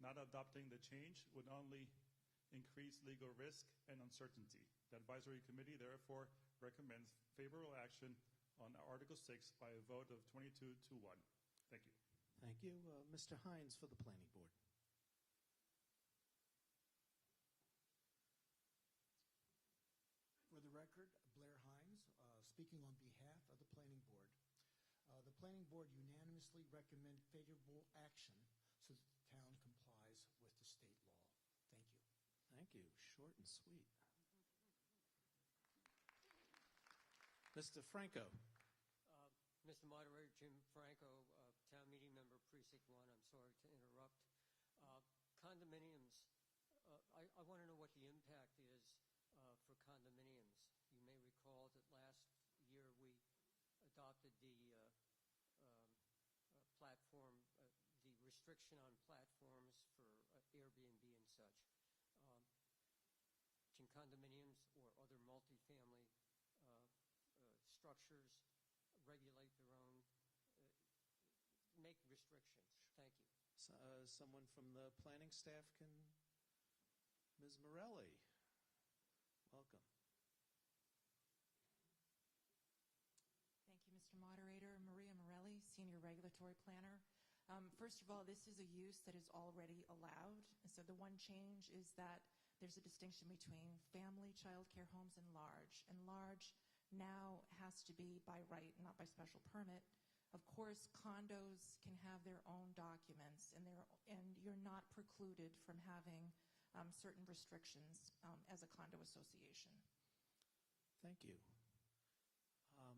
Not adopting the change would only increase legal risk and uncertainty. The Advisory Committee therefore recommends favorable action on Article 6 by a vote of 22 to 1. Thank you. Thank you. Mr. Hines for the Planning Board. For the record, Blair Hines, speaking on behalf of the Planning Board. The Planning Board unanimously recommend favorable action so that the town complies with the state law. Thank you. Thank you. Short and sweet. Mr. Franco. Mr. Moderator, Jim Franco, Town Meeting Member, Precinct 1. I'm sorry to interrupt. Condominiums, I want to know what the impact is for condominiums. You may recall that last year we adopted the platform, the restriction on platforms for Airbnb and such. Can condominiums or other multifamily structures regulate their own, make restrictions? Thank you. Someone from the planning staff can, Ms. Morelli, welcome. Thank you, Mr. Moderator. Maria Morelli, Senior Regulatory Planner. First of all, this is a use that is already allowed. And so the one change is that there's a distinction between family child care homes and large. And large now has to be by right, not by special permit. Of course, condos can have their own documents, and you're not precluded from having certain restrictions as a condo association. Thank you.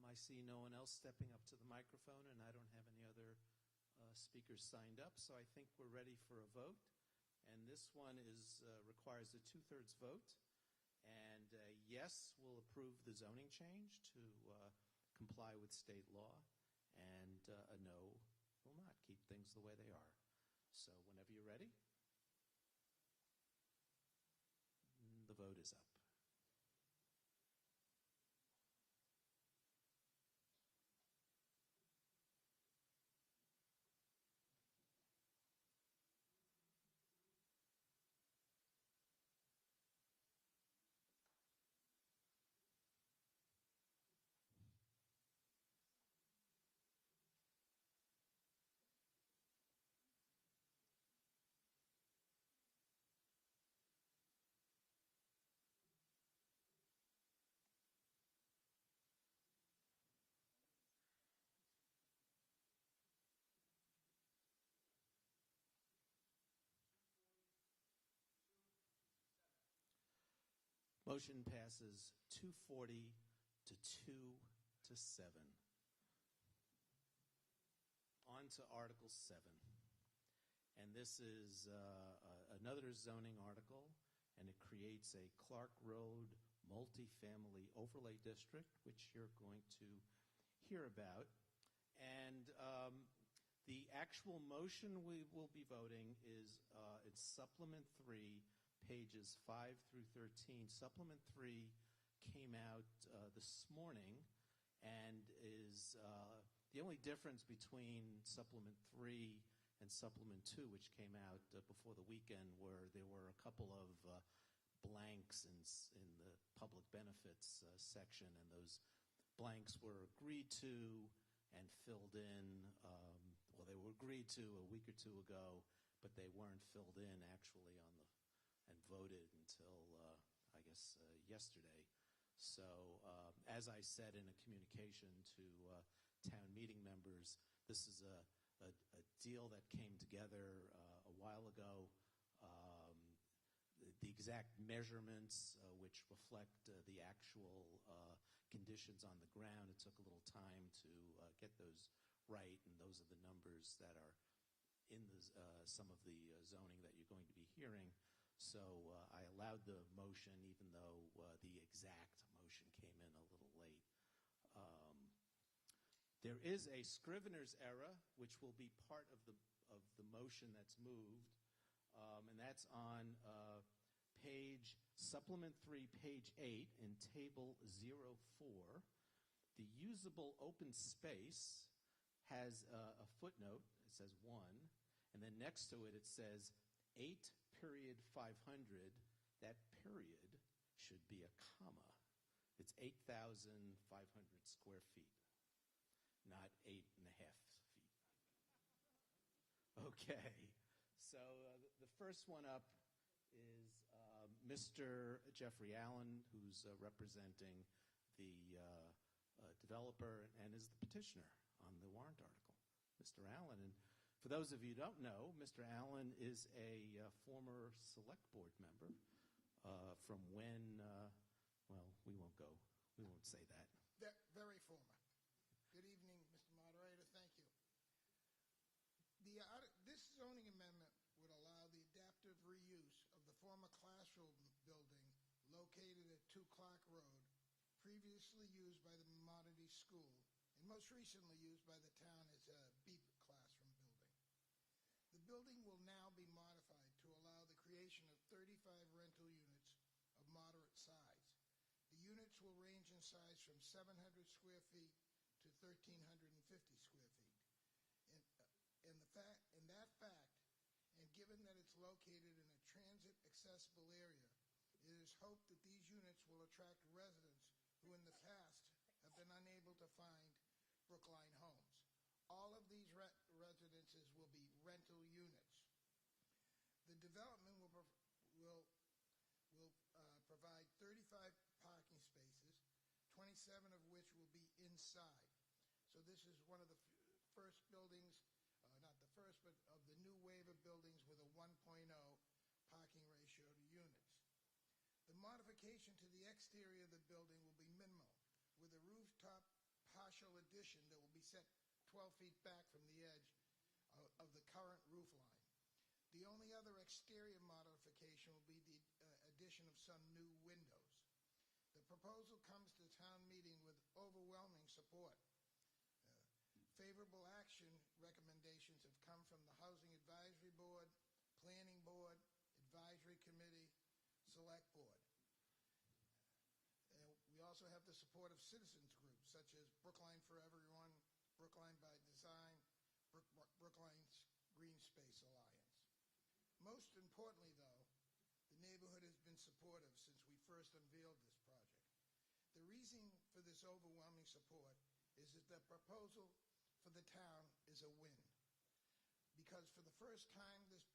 I see no one else stepping up to the microphone, and I don't have any other speakers signed up, so I think we're ready for a vote. And this one requires a 2/3 vote. And a yes will approve the zoning change to comply with state law, and a no will not, keep things the way they are. So whenever you're ready, the vote is up. Motion passes 240 to 2 to 7. On to Article 7. And this is another zoning article, and it creates a Clark Road multifamily overlay district, which you're going to hear about. And the actual motion we will be voting is it's Supplement 3, pages 5 through 13. Supplement 3 came out this morning and is the only difference between Supplement 3 and Supplement 2, which came out before the weekend, where there were a couple of blanks in the public benefits section, and those blanks were agreed to and filled in. Well, they were agreed to a week or two ago, but they weren't filled in actually and voted until, I guess, yesterday. So as I said in a communication to town meeting members, this is a deal that came together a while ago. The exact measurements, which reflect the actual conditions on the ground, it took a little time to get those right, and those are the numbers that are in some of the zoning that you're going to be hearing. So I allowed the motion, even though the exact motion came in a little late. There is a scrivener's error, which will be part of the motion that's moved, and that's on Supplement 3, page 8, in Table 04. The usable open space has a footnote. It says 1, and then next to it, it says 8,500. That period should be a comma. It's 8,500 square feet, not 8.5 feet. Okay, so the first one up is Mr. Jeffrey Allen, who's representing the developer and is the petitioner on the warrant article. Mr. Allen, and for those of you who don't know, Mr. Allen is a former select board member from when, well, we won't say that. Very former. Good evening, Mr. Moderator. Thank you. This zoning amendment would allow the adaptive reuse of the former classroom building located at 2 Clark Road, previously used by the Maimonides School, and most recently used by the town as a BEEP classroom building. The building will now be modified to allow the creation of 35 rental units of moderate size. The units will range in size from 700 square feet to 1,350 square feet. In that fact, and given that it's located in a transit-accessible area, it is hoped that these units will attract residents who in the past have been unable to find Brookline homes. All of these residences will be rental units. The development will provide 35 parking spaces, 27 of which will be inside. So this is one of the first buildings, not the first, but of the new wave of buildings with a 1.0 parking ratio to units. The modification to the exterior of the building will be minimal, with a rooftop partial addition that will be set 12 feet back from the edge of the current roof line. The only other exterior modification will be the addition of some new windows. The proposal comes to the town meeting with overwhelming support. Favorable action recommendations have come from the Housing Advisory Board, Planning Board, Advisory Committee, Select Board. We also have the support of citizens groups such as Brookline for Everyone, Brookline by Design, Brookline's Green Space Alliance. Most importantly, though, the neighborhood has been supportive since we first unveiled this project. The reason for this overwhelming support is that the proposal for the town is a win. Because for the first time since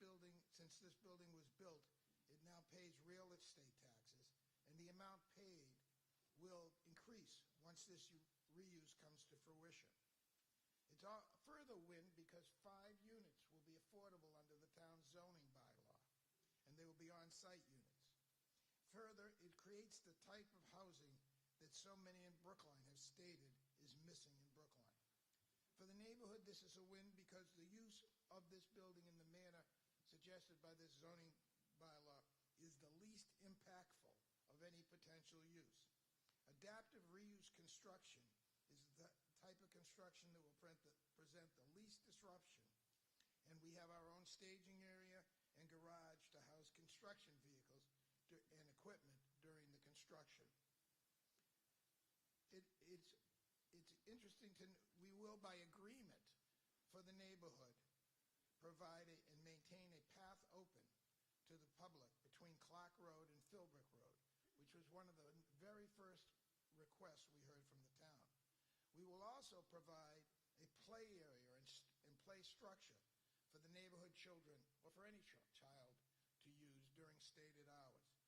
this building was built, it now pays real estate taxes, and the amount paid will increase once this reuse comes to fruition. It's a further win because 5 units will be affordable under the town's zoning bylaw, and they will be on-site units. Further, it creates the type of housing that so many in Brookline have stated is missing in Brookline. For the neighborhood, this is a win because the use of this building in the manner suggested by this zoning bylaw is the least impactful of any potential use. Adaptive reuse construction is the type of construction that will present the least disruption, and we have our own staging area and garage to house construction vehicles and equipment during the construction. It's interesting we will, by agreement for the neighborhood, provide and maintain a path open to the public between Clark Road and Philbrook Road, which was one of the very first requests we heard from the town. We will also provide a play area and play structure for the neighborhood children or for any child to use during stated hours.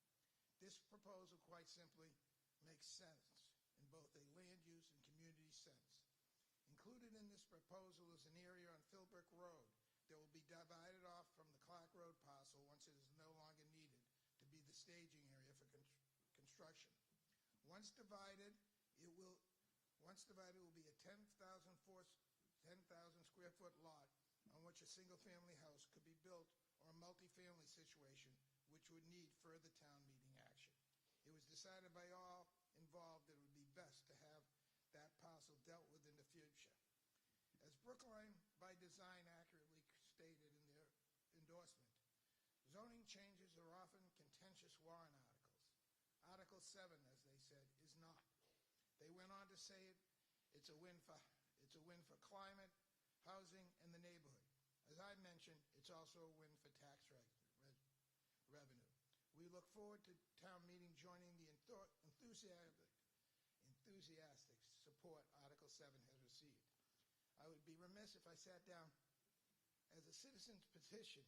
This proposal, quite simply, makes sense in both a land use and community sense. Included in this proposal is an area on Philbrook Road that will be divided off from the Clark Road parcel once it is no longer needed to be the staging area for construction. Once divided, it will be a 10,000 square foot lot on which a single-family house could be built or a multifamily situation which would need further town meeting action. It was decided by all involved that it would be best to have that parcel dealt with in the future. As Brookline by Design accurately stated in their endorsement, zoning changes are often contentious warrant articles. Article 7, as they said, is not. They went on to say it's a win for climate, housing, and the neighborhood. As I mentioned, it's also a win for tax revenue. We look forward to town meeting joining the enthusiastic support Article 7 has received. I would be remiss if I sat down. As a citizen's petition,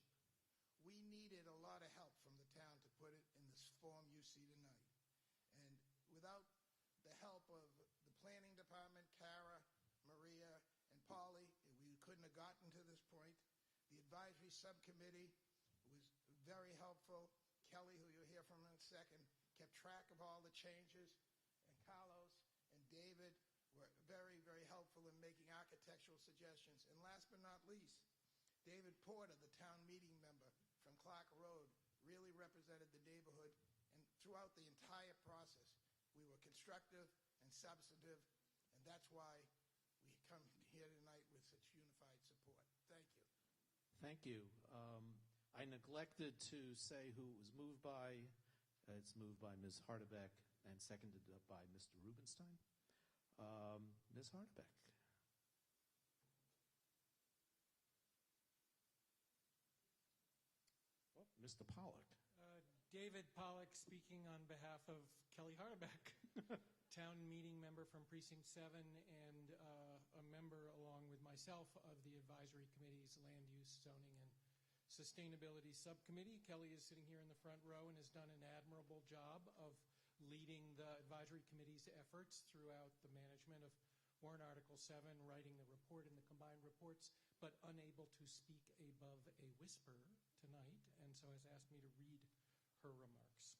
we needed a lot of help from the town to put it in this form you see tonight. And without the help of the planning department, Kara, Maria, and Polly, we couldn't have gotten to this point. The advisory subcommittee was very helpful. Kelly, who you'll hear from in a second, kept track of all the changes, and Carlos and David were very, very helpful in making architectural suggestions. And last but not least, David Porter, the town meeting member from Clark Road, really represented the neighborhood, and throughout the entire process, we were constructive and substantive, and that's why we come here tonight with such unified support. Thank you. Thank you. I neglected to say who it was moved by. It's moved by Ms. Hardebeck and seconded by Mr. Rubenstein. Ms. Hardebeck. Oh, Mr. Pollock. David Pollock speaking on behalf of Kelly Hardebeck, town meeting member from Precinct 7 and a member along with myself of the Advisory Committee's Land Use, Zoning, and Sustainability Subcommittee. Kelly is sitting here in the front row and has done an admirable job of leading the Advisory Committee's efforts throughout the management of Warrant Article 7, writing the report and the combined reports, but unable to speak above a whisper tonight, and so has asked me to read her remarks.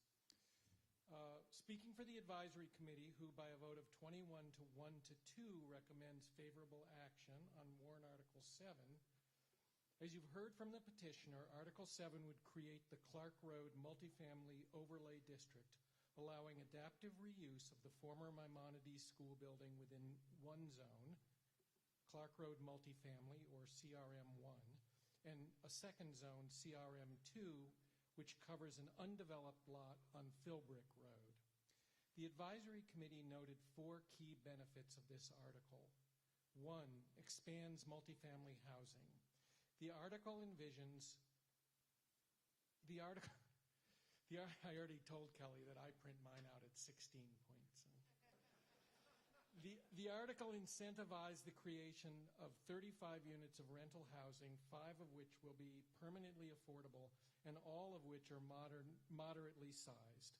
Speaking for the Advisory Committee, who by a vote of 21 to 1 to 2 recommends favorable action on Warrant Article 7, as you've heard from the petitioner, Article 7 would create the Clark Road Multifamily Overlay District, allowing adaptive reuse of the former Maimonides School building within one zone, Clark Road Multifamily, or CRM1, and a second zone, CRM2, which covers an undeveloped lot on Philbrick Road. The Advisory Committee noted 4 key benefits of this article. 1, expands multifamily housing. The article envisions, I already told Kelly that I print mine out at 16 points. The article incentivized the creation of 35 units of rental housing, 5 of which will be permanently affordable and all of which are moderately sized.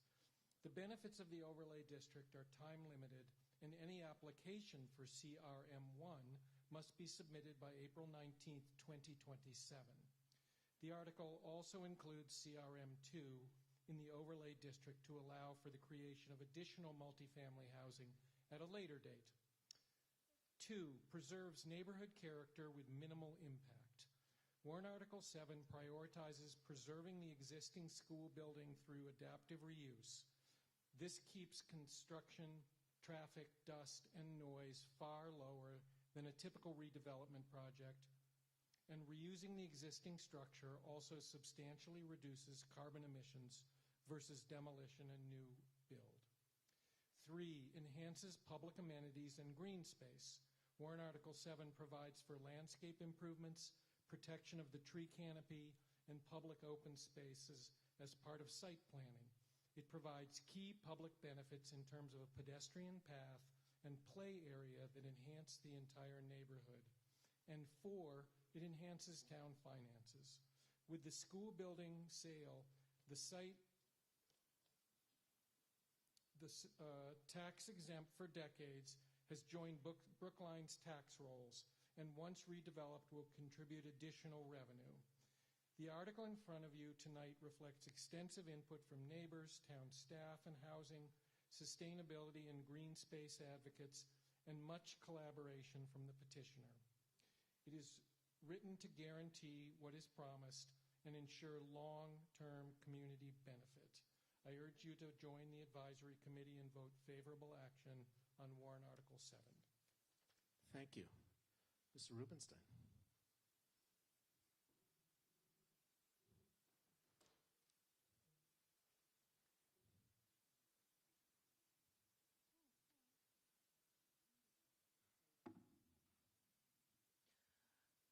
The benefits of the overlay district are time limited, and any application for CRM1 must be submitted by April 19, 2027. The article also includes CRM2 in the overlay district to allow for the creation of additional multifamily housing at a later date. 2, preserves neighborhood character with minimal impact. Warrant Article 7 prioritizes preserving the existing school building through adaptive reuse. This keeps construction, traffic, dust, and noise far lower than a typical redevelopment project, and reusing the existing structure also substantially reduces carbon emissions versus demolition and new build. 3, enhances public amenities and green space. Warrant Article 7 provides for landscape improvements, protection of the tree canopy, and public open spaces as part of site planning. It provides key public benefits in terms of a pedestrian path and play area that enhance the entire neighborhood. And 4, it enhances town finances. With the school building sale, the site tax exempt for decades has joined Brookline's tax rolls, and once redeveloped will contribute additional revenue. The article in front of you tonight reflects extensive input from neighbors, town staff and housing, sustainability and green space advocates, and much collaboration from the petitioner. It is written to guarantee what is promised and ensure long-term community benefit. I urge you to join the Advisory Committee and vote favorable action on Warrant Article 7. Thank you. Mr. Rubenstein.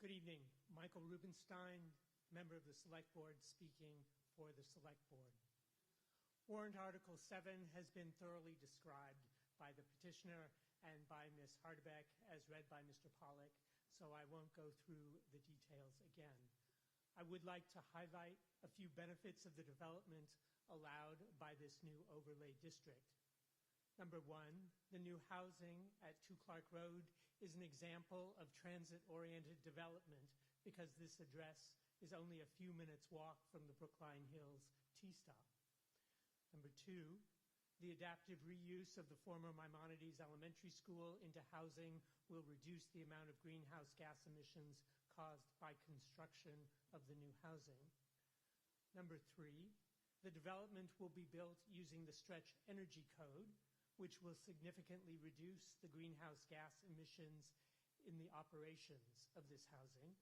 Good evening. Michael Rubenstein, member of the Select Board, speaking for the Select Board. Warrant Article 7 has been thoroughly described by the petitioner and by Ms. Hardebeck, as read by Mr. Pollack, so I won't go through the details again. I would like to highlight a few benefits of the development allowed by this new overlay district. Number 1, the new housing at 2 Clark Road is an example of transit-oriented development because this address is only a few minutes' walk from the Brookline Hills T-stop. Number 2, the adaptive reuse of the former Maimonides Elementary School into housing will reduce the amount of greenhouse gas emissions caused by construction of the new housing. Number 3, the development will be built using the Stretch Energy Code, which will significantly reduce the greenhouse gas emissions in the operations of this housing.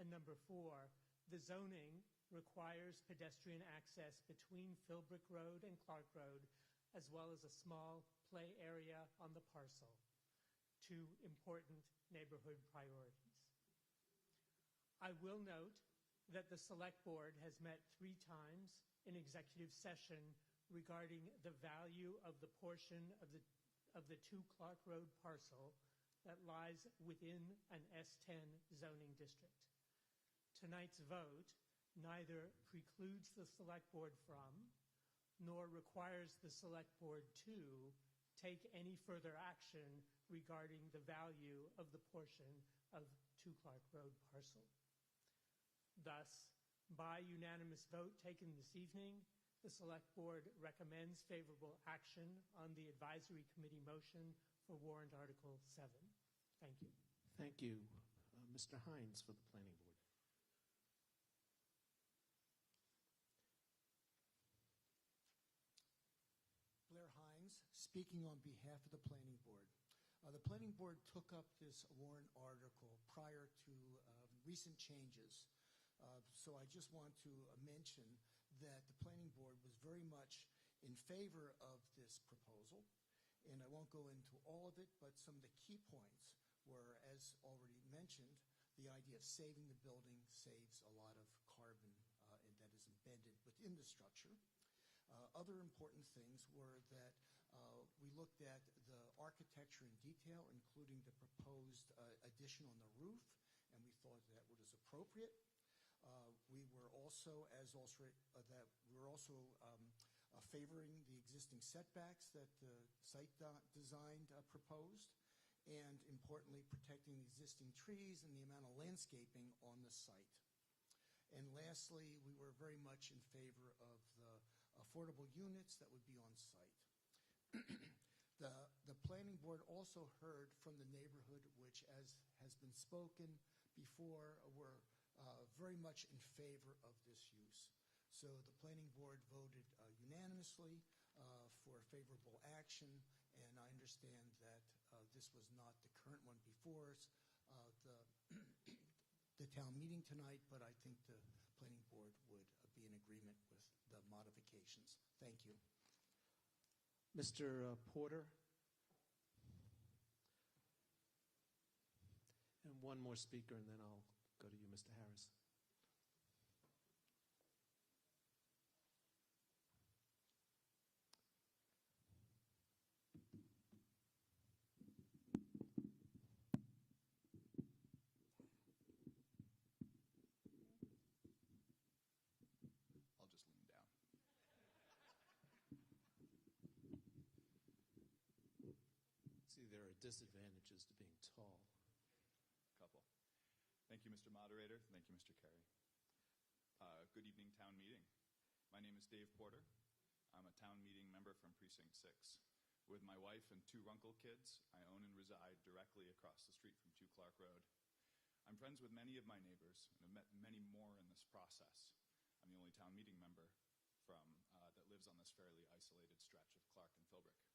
And number 4, the zoning requires pedestrian access between Philbrick Road and Clark Road, as well as a small play area on the parcel, 2 important neighborhood priorities. I will note that the Select Board has met 3 times in executive session regarding the value of the portion of the 2 Clark Road parcel that lies within an S10 zoning district. Tonight's vote neither precludes the Select Board from, nor requires the Select Board to, take any further action regarding the value of the portion of 2 Clark Road parcel. Thus, by unanimous vote taken this evening, the Select Board recommends favorable action on the Advisory Committee motion for Warrant Article 7. Thank you. Thank you. Mr. Hines for the Planning Board. Blair Hines, speaking on behalf of the Planning Board. The Planning Board took up this warrant article prior to recent changes. So I just want to mention that the Planning Board was very much in favor of this proposal. And I won't go into all of it, but some of the key points were, as already mentioned, the idea of saving the building saves a lot of carbon that is embedded within the structure. Other important things were that we looked at the architecture in detail, including the proposed addition on the roof, and we thought that was appropriate. We were also favoring the existing setbacks that the site design proposed, and importantly, protecting the existing trees and the amount of landscaping on the site. And lastly, we were very much in favor of the affordable units that would be on site. The Planning Board also heard from the neighborhood, which, as has been spoken before, were very much in favor of this use. So the Planning Board voted unanimously for favorable action, and I understand that this was not the current one before us, the town meeting tonight, but I think the Planning Board would be in agreement with the modifications. Thank you. Mr. Porter? And one more speaker, and then I'll go to you, Mr. Harris. I'll just lean down. See, there are disadvantages to being tall. Couple. Thank you, Mr. Moderator. Thank you, Mr. Carey. Good evening, town meeting. My name is Dave Porter. I'm a town meeting member from Precinct 6. With my wife and 2 Runkle kids, I own and reside directly across the street from 2 Clark Road. I'm friends with many of my neighbors and have met many more in this process. I'm the only town meeting member that lives on this fairly isolated stretch of Clark and Philbrick.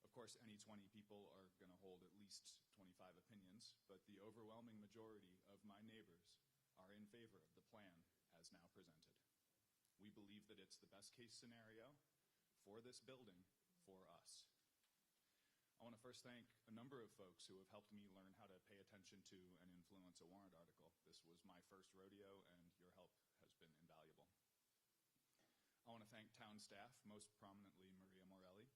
Of course, any 20 people are going to hold at least 25 opinions, but the overwhelming majority of my neighbors are in favor of the plan as now presented. We believe that it's the best case scenario for this building for us. I want to first thank a number of folks who have helped me learn how to pay attention to and influence a warrant article. This was my first rodeo, and your help has been invaluable. I want to thank town staff, most prominently Maria Morelli,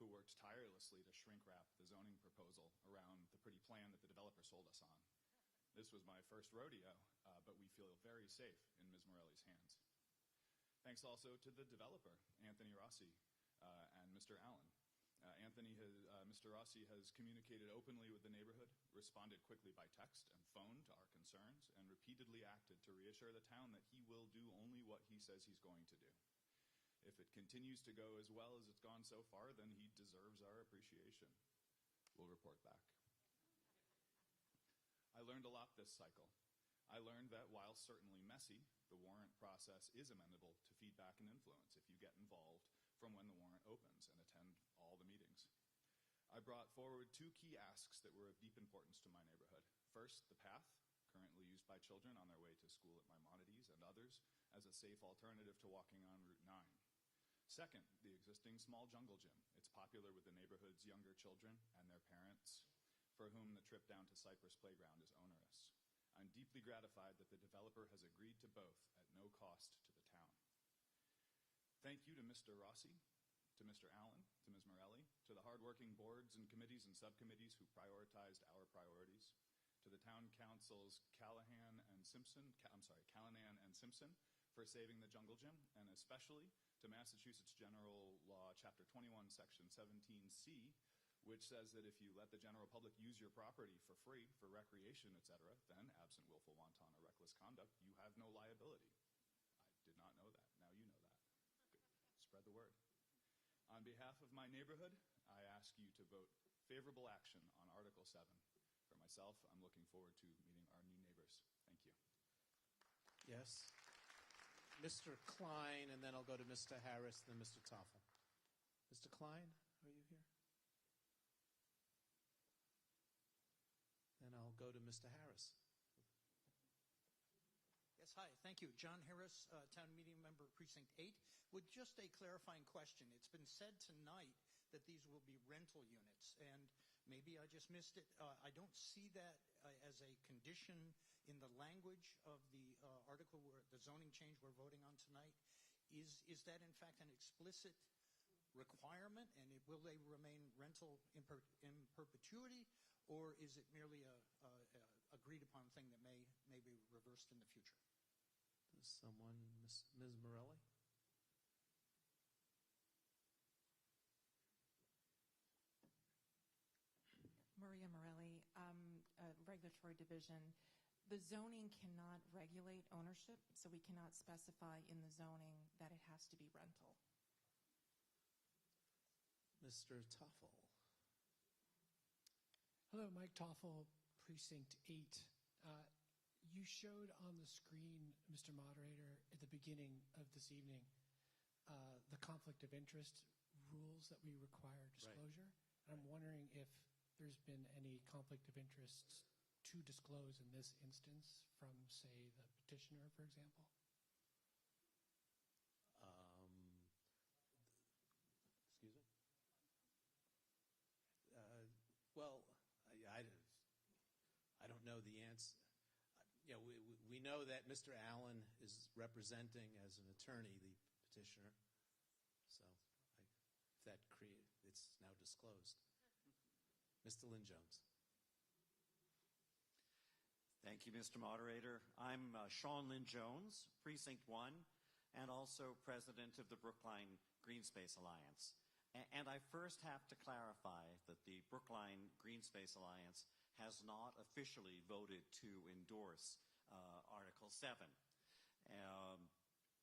who worked tirelessly to shrink wrap the zoning proposal around the pretty plan that the developer sold us on. This was my first rodeo, but we feel very safe in Ms. Morelli's hands. Thanks also to the developer, Anthony Rossi, and Mr. Allen. Mr. Rossi has communicated openly with the neighborhood, responded quickly by text and phone to our concerns, and repeatedly acted to reassure the town that he will do only what he says he's going to do. If it continues to go as well as it's gone so far, then he deserves our appreciation. We'll report back. I learned a lot this cycle. I learned that while certainly messy, the warrant process is amenable to feedback and influence if you get involved from when the warrant opens and attend all the meetings. I brought forward 2 key asks that were of deep importance to my neighborhood. First, the path, currently used by children on their way to school at Maimonides and others, as a safe alternative to walking on Route 9. Second, the existing small jungle gym. It's popular with the neighborhood's younger children and their parents, for whom the trip down to Cypress Playground is onerous. I'm deeply gratified that the developer has agreed to both at no cost to the town. Thank you to Mr. Rossi, to Mr. Allen, to Ms. Morelli, to the hardworking boards and committees and subcommittees who prioritized our priorities, to the town councils Callahan and Simpson for saving the jungle gym, and especially to Massachusetts General Law Chapter 21, Section 17C, which says that if you let the general public use your property for free, for recreation, etc., then, absent willful, wanton, or reckless conduct, you have no liability. I did not know that. Now you know that. Good. Spread the word. On behalf of my neighborhood, I ask you to vote favorable action on Article 7. For myself, I'm looking forward to meeting our new neighbors. Thank you. Yes. Mr. Klein, and then I'll go to Mr. Harris, then Mr. Toffel. Mr. Klein, are you here? Then I'll go to Mr. Harris. Yes, hi, thank you. John Harris, Town Meeting Member, Precinct 8. With just a clarifying question, it's been said tonight that these will be rental units, and maybe I just missed it. I don't see that as a condition in the language of the article, where the zoning change we're voting on tonight. Is that in fact an explicit requirement, and will they remain rental in perpetuity, or is it merely a agreed upon thing that may be reversed in the future? Someone, Ms. Morelli? Maria Morelli, Regulatory Division. The zoning cannot regulate ownership, so we cannot specify in the zoning that it has to be rental. Mr. Toffel. Hello, Mike Toffel, Precinct 8. You showed on the screen, Mr. Moderator, at the beginning of this evening, the conflict of interest rules that we require disclosure. Right. I'm wondering if there's been any conflict of interest to disclose in this instance from, say, the petitioner, for example? Excuse me? Well, I don't know the answer. You know, we know that Mr. Allen is representing as an attorney the petitioner, so it's now disclosed. Mr. Lynn Jones. Thank you, Mr. Moderator. I'm Sean Lynn Jones, Precinct 1, and also president of the Brookline Green Space Alliance. And I first have to clarify that the Brookline Green Space Alliance has not officially voted to endorse Article 7.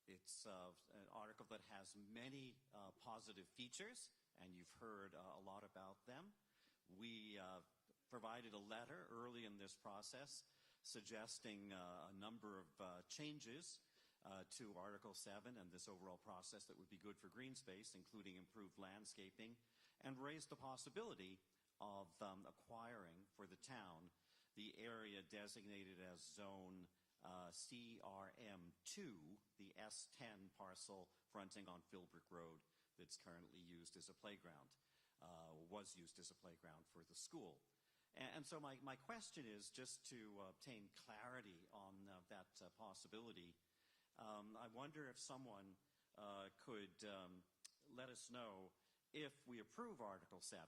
It's an article that has many positive features, and you've heard a lot about them. We provided a letter early in this process suggesting a number of changes to Article 7 and this overall process that would be good for green space, including improved landscaping, and raised the possibility of acquiring for the town the area designated as Zone CRM2, the S10 parcel fronting on Philbrook Road that's currently used as a playground, was used as a playground for the school. And so my question is, just to obtain clarity on that possibility, I wonder if someone could let us know, if we approve Article 7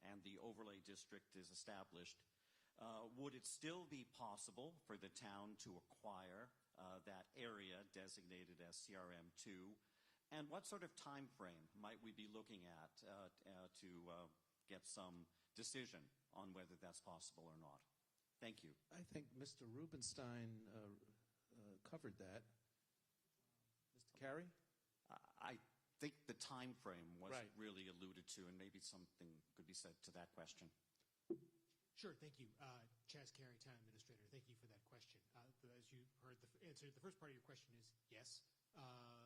and the overlay district is established, would it still be possible for the town to acquire that area designated as CRM2? And what sort of time frame might we be looking at to get some decision on whether that's possible or not? Thank you. I think Mr. Rubenstein covered that. Mr. Carey? I think the time frame was really alluded to, and maybe something could be said to that question. Sure, thank you. Chaz Carey, Town Administrator, thank you for that question. As you heard, the answer to the first part of your question is yes.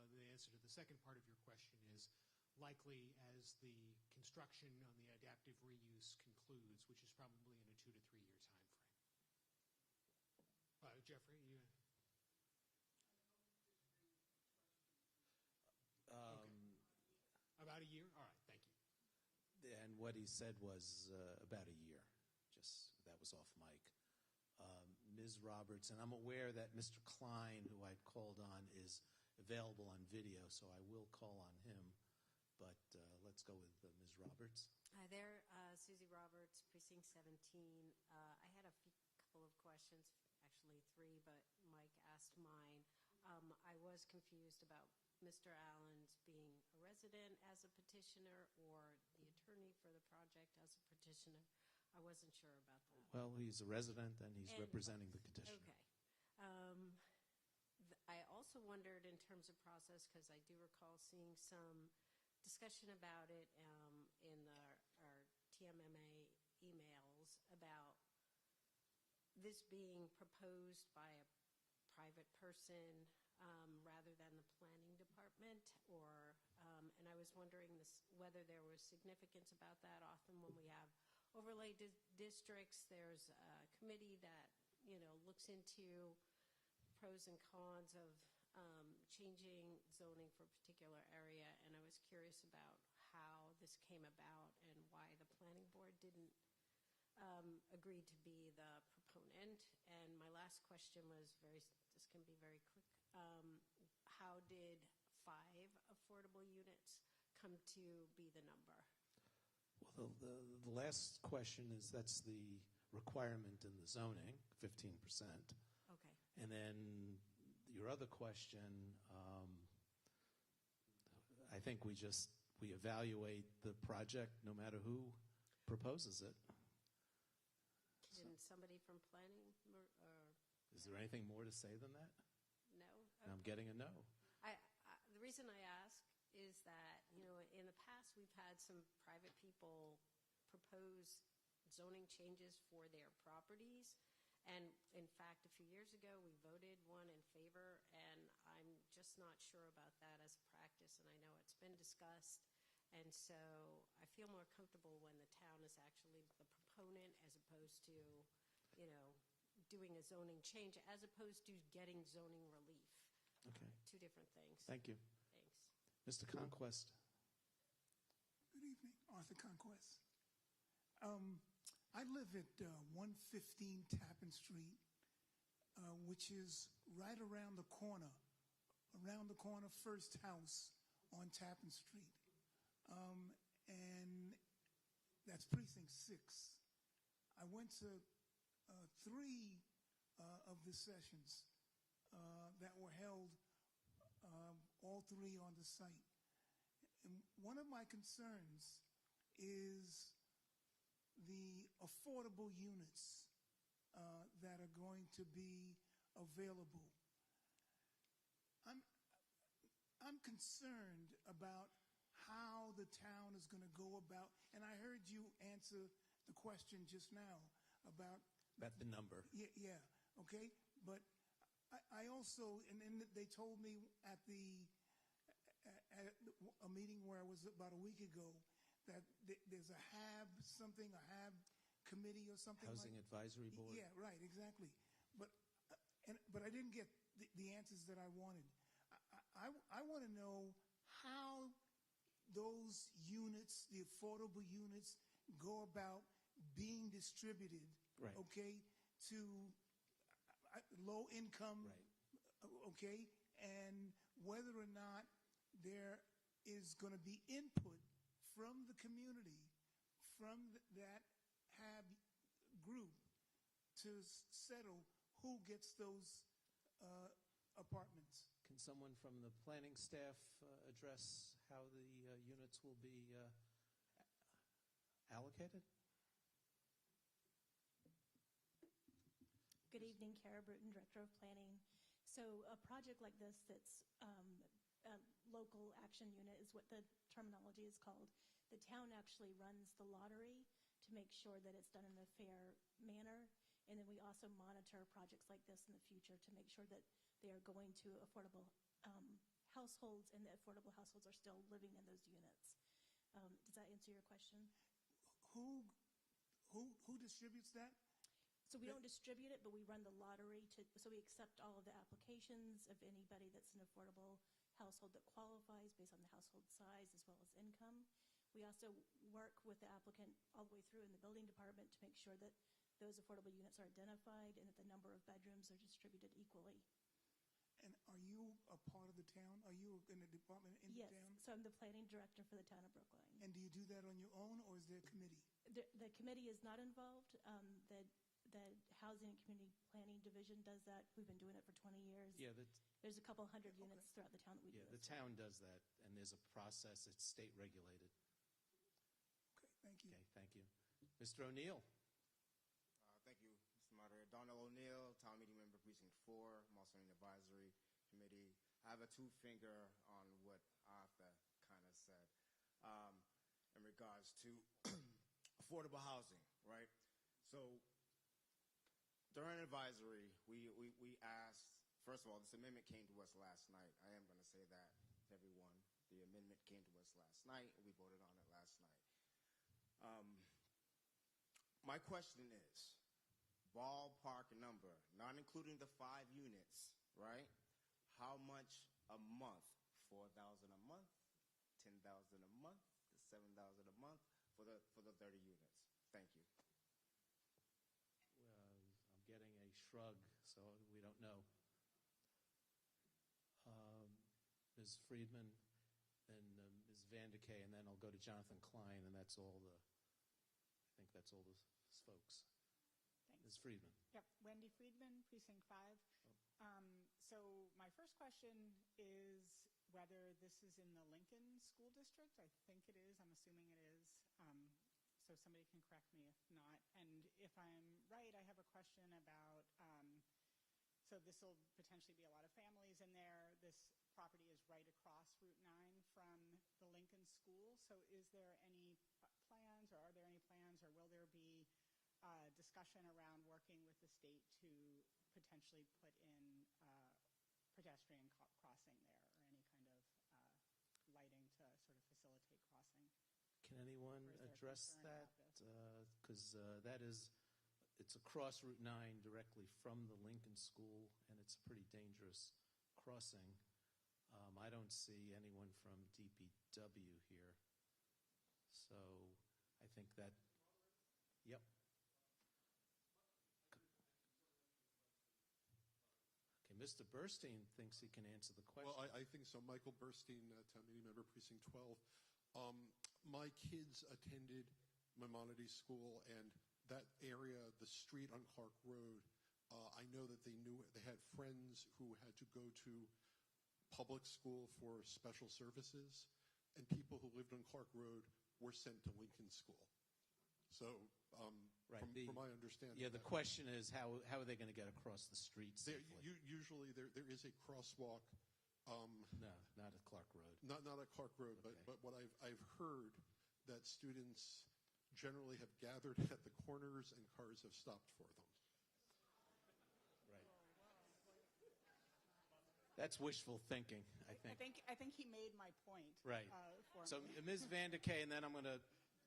The answer to the second part of your question is likely as the construction on the adaptive reuse concludes, which is probably in a 2 to 3 year time frame. Jeffrey, you... About a year? All right, thank you. And what he said was about a year. That was off mic. Ms. Roberts, and I'm aware that Mr. Klein, who I'd called on, is available on video, so I will call on him. But let's go with Ms. Roberts. Hi there, Susie Roberts, Precinct 17. I had a couple of questions, actually 3, but Mike asked mine. I was confused about Mr. Allen's being a resident as a petitioner or the attorney for the project as a petitioner. I wasn't sure about that. Well, he's a resident and he's representing the petitioner. Okay. I also wondered in terms of process, because I do recall seeing some discussion about it in our TMMA emails about this being proposed by a private person rather than the planning department, and I was wondering whether there was significance about that. Often when we have overlay districts, there's a committee that looks into pros and cons of changing zoning for a particular area, and I was curious about how this came about and why the planning board didn't agree to be the proponent. And my last question was this can be very quick. How did 5 affordable units come to be the number? Well, the last question is that's the requirement in the zoning, 15%. Okay. And then your other question, I think we evaluate the project no matter who proposes it. Didn't somebody from planning? Is there anything more to say than that? No? Okay. I'm getting a no. The reason I ask is that, in the past we've had some private people propose zoning changes for their properties. And in fact, a few years ago, we voted one in favor, and I'm just not sure about that as a practice, and I know it's been discussed. And so I feel more comfortable when the town is actually the proponent as opposed to, doing a zoning change, as opposed to getting zoning relief. Okay. Two different things. Thank you. Thanks. Mr. Conquest. Good evening, Arthur Conquest. I live at 115 Tappan Street, which is right around the corner, first house on Tappan Street. And that's precinct 6. I went to 3 of the sessions that were held, all 3 on the site. And one of my concerns is the affordable units that are going to be available. I'm concerned about how the town is going to go about, and I heard you answer the question just now about the number. Yeah, okay. But I also, and then they told me at a meeting where I was about a week ago, that there's a HAB committee or something. Housing Advisory Board. Yeah, right, exactly. But I didn't get the answers that I wanted. I want to know how those units, the affordable units, go about being distributed, right. Okay, to low income, right. Okay, and whether or not there is going to be input from the community, from that HAB group, to settle who gets those apartments. Can someone from the planning staff address how the units will be allocated? Good evening, Kara Bruton, Director of Planning. So a project like this that's a local action unit is what the terminology is called. The town actually runs the lottery to make sure that it's done in a fair manner. And then we also monitor projects like this in the future to make sure that they are going to affordable households and the affordable households are still living in those units. Does that answer your question? Who distributes that? So we don't distribute it, but we run the lottery so we accept all of the applications of anybody that's an affordable household that qualifies based on the household size as well as income. We also work with the applicant all the way through in the building department to make sure that those affordable units are identified and that the number of bedrooms are distributed equally. And are you a part of the town? Are you in the department in the town? Yes, so I'm the planning director for the town of Brookline. And do you do that on your own, or is there a committee? The committee is not involved. The Housing and Community Planning Division does that. We've been doing it for 20 years. Yeah, There's a couple hundred units throughout the town that we do Yeah, the this. town does that, and there's a process. It's state regulated. Okay, thank you. Okay, thank you. Mr. O'Neill. Thank you, Mr. Moderator. Donald O'Neill, Town Meeting Member, Precinct 4. I'm also in the Advisory Committee. I have a two-finger on what Arthur kind of said in regards to affordable housing, right? So during advisory, we asked, first of all, this amendment came to us last night. I am going to say that to everyone. The amendment came to us last night, and we voted on it last night. My question is, ballpark number, not including the 5 units, right? How much a month? $4,000 a month, $10,000 a month, $7,000 a month for the 30 units. Thank you. I'm getting a shrug, so we don't know. Ms. Friedman and Ms. Vanderkay, and then I'll go to Jonathan Klein, and that's all the, I think that's all the folks. Thanks. Ms. Friedman. Yep, Wendy Friedman, Precinct 5. So my first question is whether this is in the Lincoln School District. I think it is. I'm assuming it is. So somebody can correct me if not. And if I'm right, I have a question about, so this will potentially be a lot of families in there. This property is right across Route 9 from the Lincoln School. So is there any plans, or are there any plans, or will there be discussion around working with the state to potentially put in pedestrian crossing there, or any kind of lighting to sort of facilitate crossing? Can anyone address that? Because it's across Route 9 directly from the Lincoln School, and it's a pretty dangerous crossing. I don't see anyone from DPW here. So I think that, yep. Okay, Mr. Burstein thinks he can answer the question. Well, I think so. Michael Burstein, Town Meeting Member, Precinct 12. My kids attended Maimonides School, and that area, the street on Clark Road, I know that they had friends who had to go to public school for special services, and people who lived on Clark Road were sent to Lincoln School. So, from my understanding, yeah, the question is how are they going to get across the street safely? Usually there is a crosswalk. No, not at Clark Road. Not at Clark Road, okay. but what I've heard that students generally have gathered at the corners and cars have stopped for them. That's wishful thinking, I think. I think he made my point. Right. So Ms. Vanderkay, and then I'm going to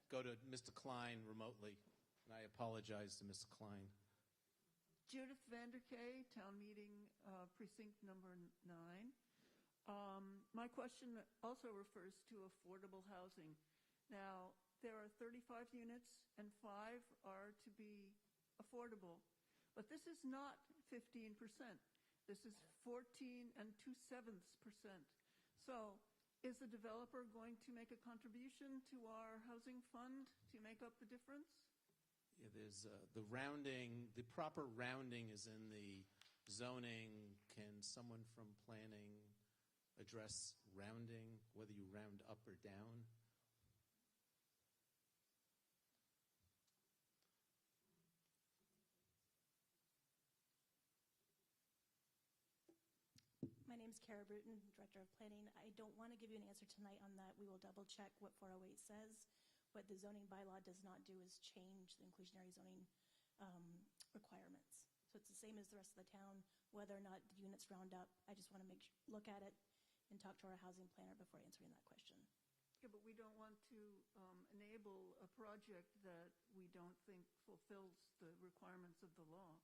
go to Mr. Klein remotely. And I apologize to Mr. Klein. Judith Vanderkay, Town Meeting, Precinct number 9. My question also refers to affordable housing. Now, there are 35 units and 5 are to be affordable. But this is not 15%. This is 14 2/7%. So is the developer going to make a contribution to our housing fund to make up the difference? Yeah, there's the rounding, the proper rounding is in the zoning. Can someone from planning address rounding, whether you round up or down? My name's Kara Bruton, Director of Planning. I don't want to give you an answer tonight on that. We will double check what 408 says. What the zoning bylaw does not do is change the inclusionary zoning requirements. So it's the same as the rest of the town, whether or not the units round up. I just want to look at it and talk to our housing planner before answering that question. Yeah, but we don't want to enable a project that we don't think fulfills the requirements of the law.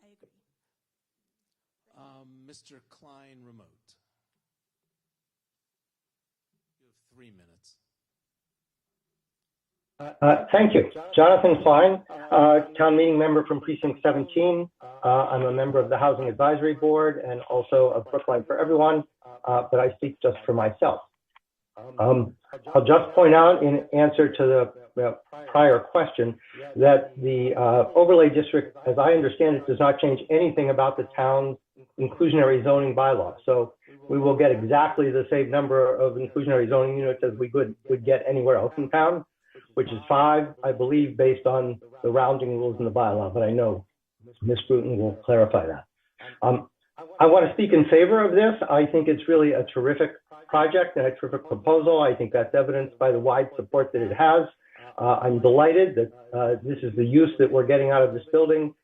I agree. Mr. Klein, remote. You have 3 minutes. Thank you. Jonathan Klein, Town Meeting Member from Precinct 17. I'm a member of the Housing Advisory Board and also of Brookline for Everyone, but I speak just for myself. I'll just point out in answer to the prior question that the overlay district, as I understand it, does not change anything about the town's inclusionary zoning bylaw. So we will get exactly the same number of inclusionary zoning units as we would get anywhere else in town, which is 5, I believe, based on the rounding rules in the bylaw, but I know Ms. Bruton will clarify that. I want to speak in favor of this. I think it's really a terrific project and a terrific proposal. I think that's evidenced by the wide support that it has. I'm delighted that this is the use that we're getting out of this building.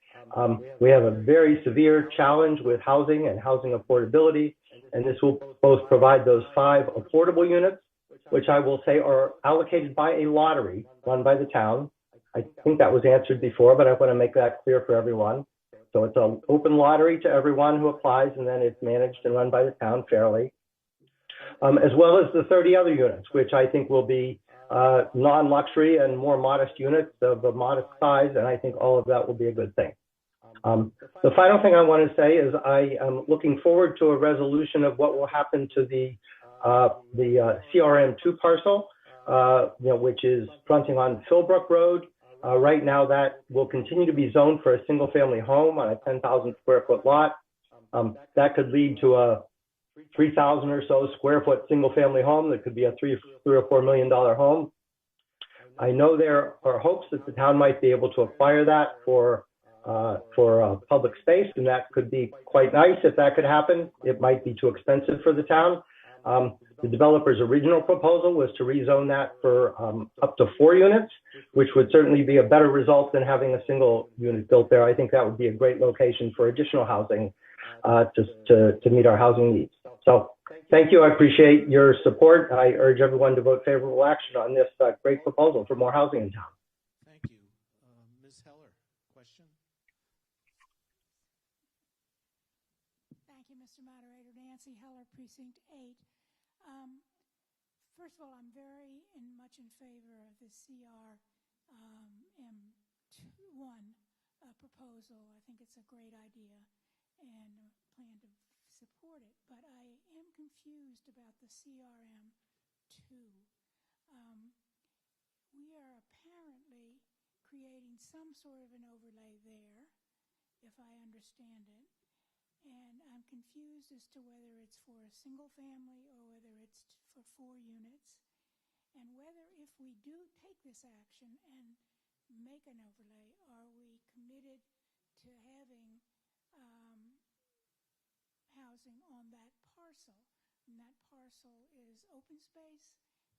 We have a very severe challenge with housing and housing affordability, and this will both provide those 5 affordable units, which I will say are allocated by a lottery run by the town. I think that was answered before, but I want to make that clear for everyone. So it's an open lottery to everyone who applies, and then it's managed and run by the town fairly, as well as the 30 other units, which I think will be non-luxury and more modest units of a modest size, and I think all of that will be a good thing. The final thing I want to say is I am looking forward to a resolution of what will happen to the CRM2 parcel, which is fronting on Philbrook Road. Right now, that will continue to be zoned for a single-family home on a 10,000 square foot lot. That could lead to a 3,000 or so square foot single-family home that could be a $3 or $4 million home. I know there are hopes that the town might be able to acquire that for public space, and that could be quite nice if that could happen. It might be too expensive for the town. The developer's original proposal was to rezone that for up to 4 units, which would certainly be a better result than having a single unit built there. I think that would be a great location for additional housing to meet our housing needs. So thank you. I appreciate your support. I urge everyone to vote favorable action on this great proposal for more housing in town. Thank you. Ms. Heller, question? Thank you, Mr. Moderator. Nancy Heller, Precinct 8. First of all, I'm very much in favor of the CRM1 proposal. I think it's a great idea and plan to support it. But I am confused about the CRM2. We are apparently creating some sort of an overlay there, if I understand it. And I'm confused as to whether it's for a single family or whether it's for 4 units, and whether if we do take this action and make an overlay, are we committed to having housing on that parcel? And that parcel is open space,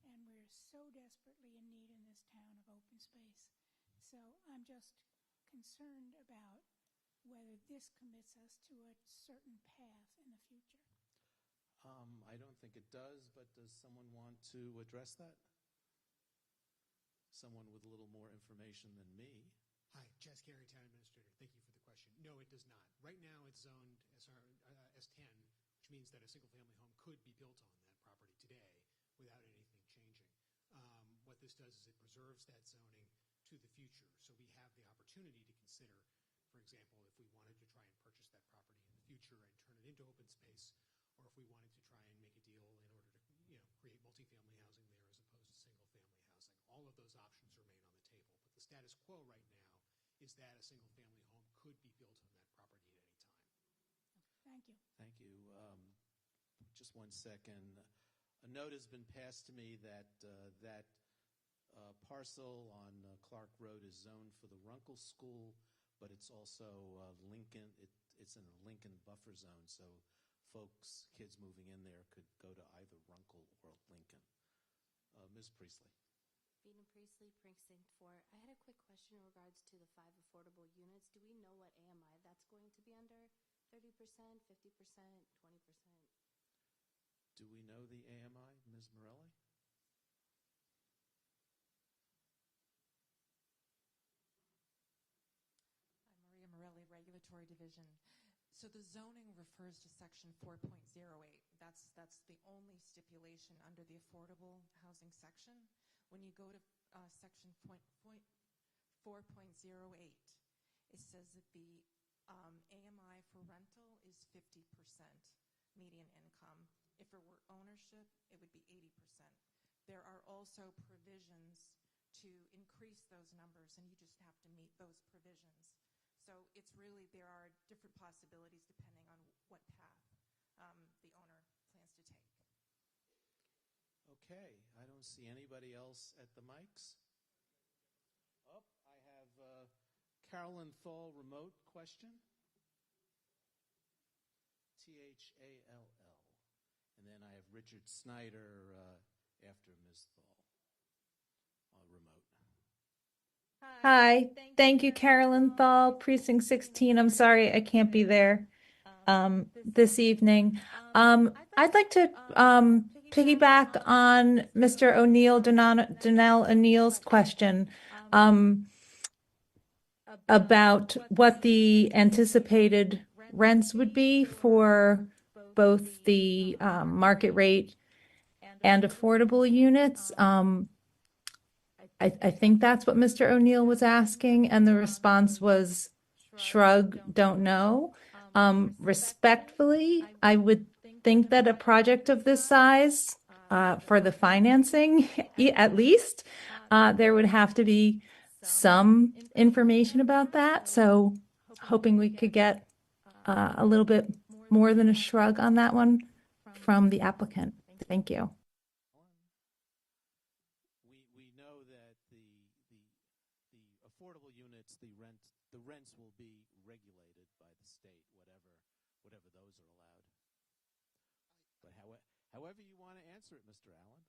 and we're so desperately in need in this town of open space. So I'm just concerned about whether this commits us to a certain path in the future. I don't think it does, but does someone want to address that? Someone with a little more information than me. Hi, Chas Carey, Town Administrator. Thank you for the question. No, it does not. Right now, it's zoned S10, which means that a single-family home could be built on that property today without anything changing. What this does is it preserves that zoning to the future, so we have the opportunity to consider, for example, if we wanted to try and purchase that property in the future and turn it into open space, or if we wanted to try and make a deal in order to, create multifamily housing there as opposed to single-family housing. All of those options remain on the table, but the status quo right now is that a single-family home could be built on that property at any time. Thank you. Thank you. Just one second. A note has been passed to me that that parcel on Clark Road is zoned for the Runkle School, but it's also Lincoln. It's in a Lincoln buffer zone, so kids moving in there could go to either Runkle or Lincoln. Ms. Priestley. Vina Priestley, Precinct 4. I had a quick question in regards to the 5 affordable units. Do we know what AMI that's going to be under? 30%, 50%, 20%? Do we know the AMI, Ms. Morelli? I'm Maria Morelli, Regulatory Division. So the zoning refers to Section 4.08. That's the only stipulation under the affordable housing section. When you go to Section 4.08, it says that the AMI for rental is 50% median income. If it were ownership, it would be 80%. There are also provisions to increase those numbers, and you just have to meet those provisions. So it's really, there are different possibilities depending on what path the owner plans to take. Okay, I don't see anybody else at the mics. Oh, I have Carolyn Thal, remote question. Thall. And then I have Richard Snyder after Ms. Thal, remote. Hi, thank you, Carolyn Thal, Precinct 16. I'm sorry I can't be there this evening. I'd like to piggyback on Mr. Donnell O'Neill's question about what the anticipated rents would be for both the market rate and affordable units. I think that's what Mr. O'Neill was asking, and the response was shrug, don't know. Respectfully, I would think that a project of this size, for the financing at least, there would have to be some information about that. So hoping we could get a little bit more than a shrug on that one from the applicant. Thank you. We know that the affordable units, the rents will be regulated by the state, whatever those are allowed. But however you want to answer it, Mr. Allen.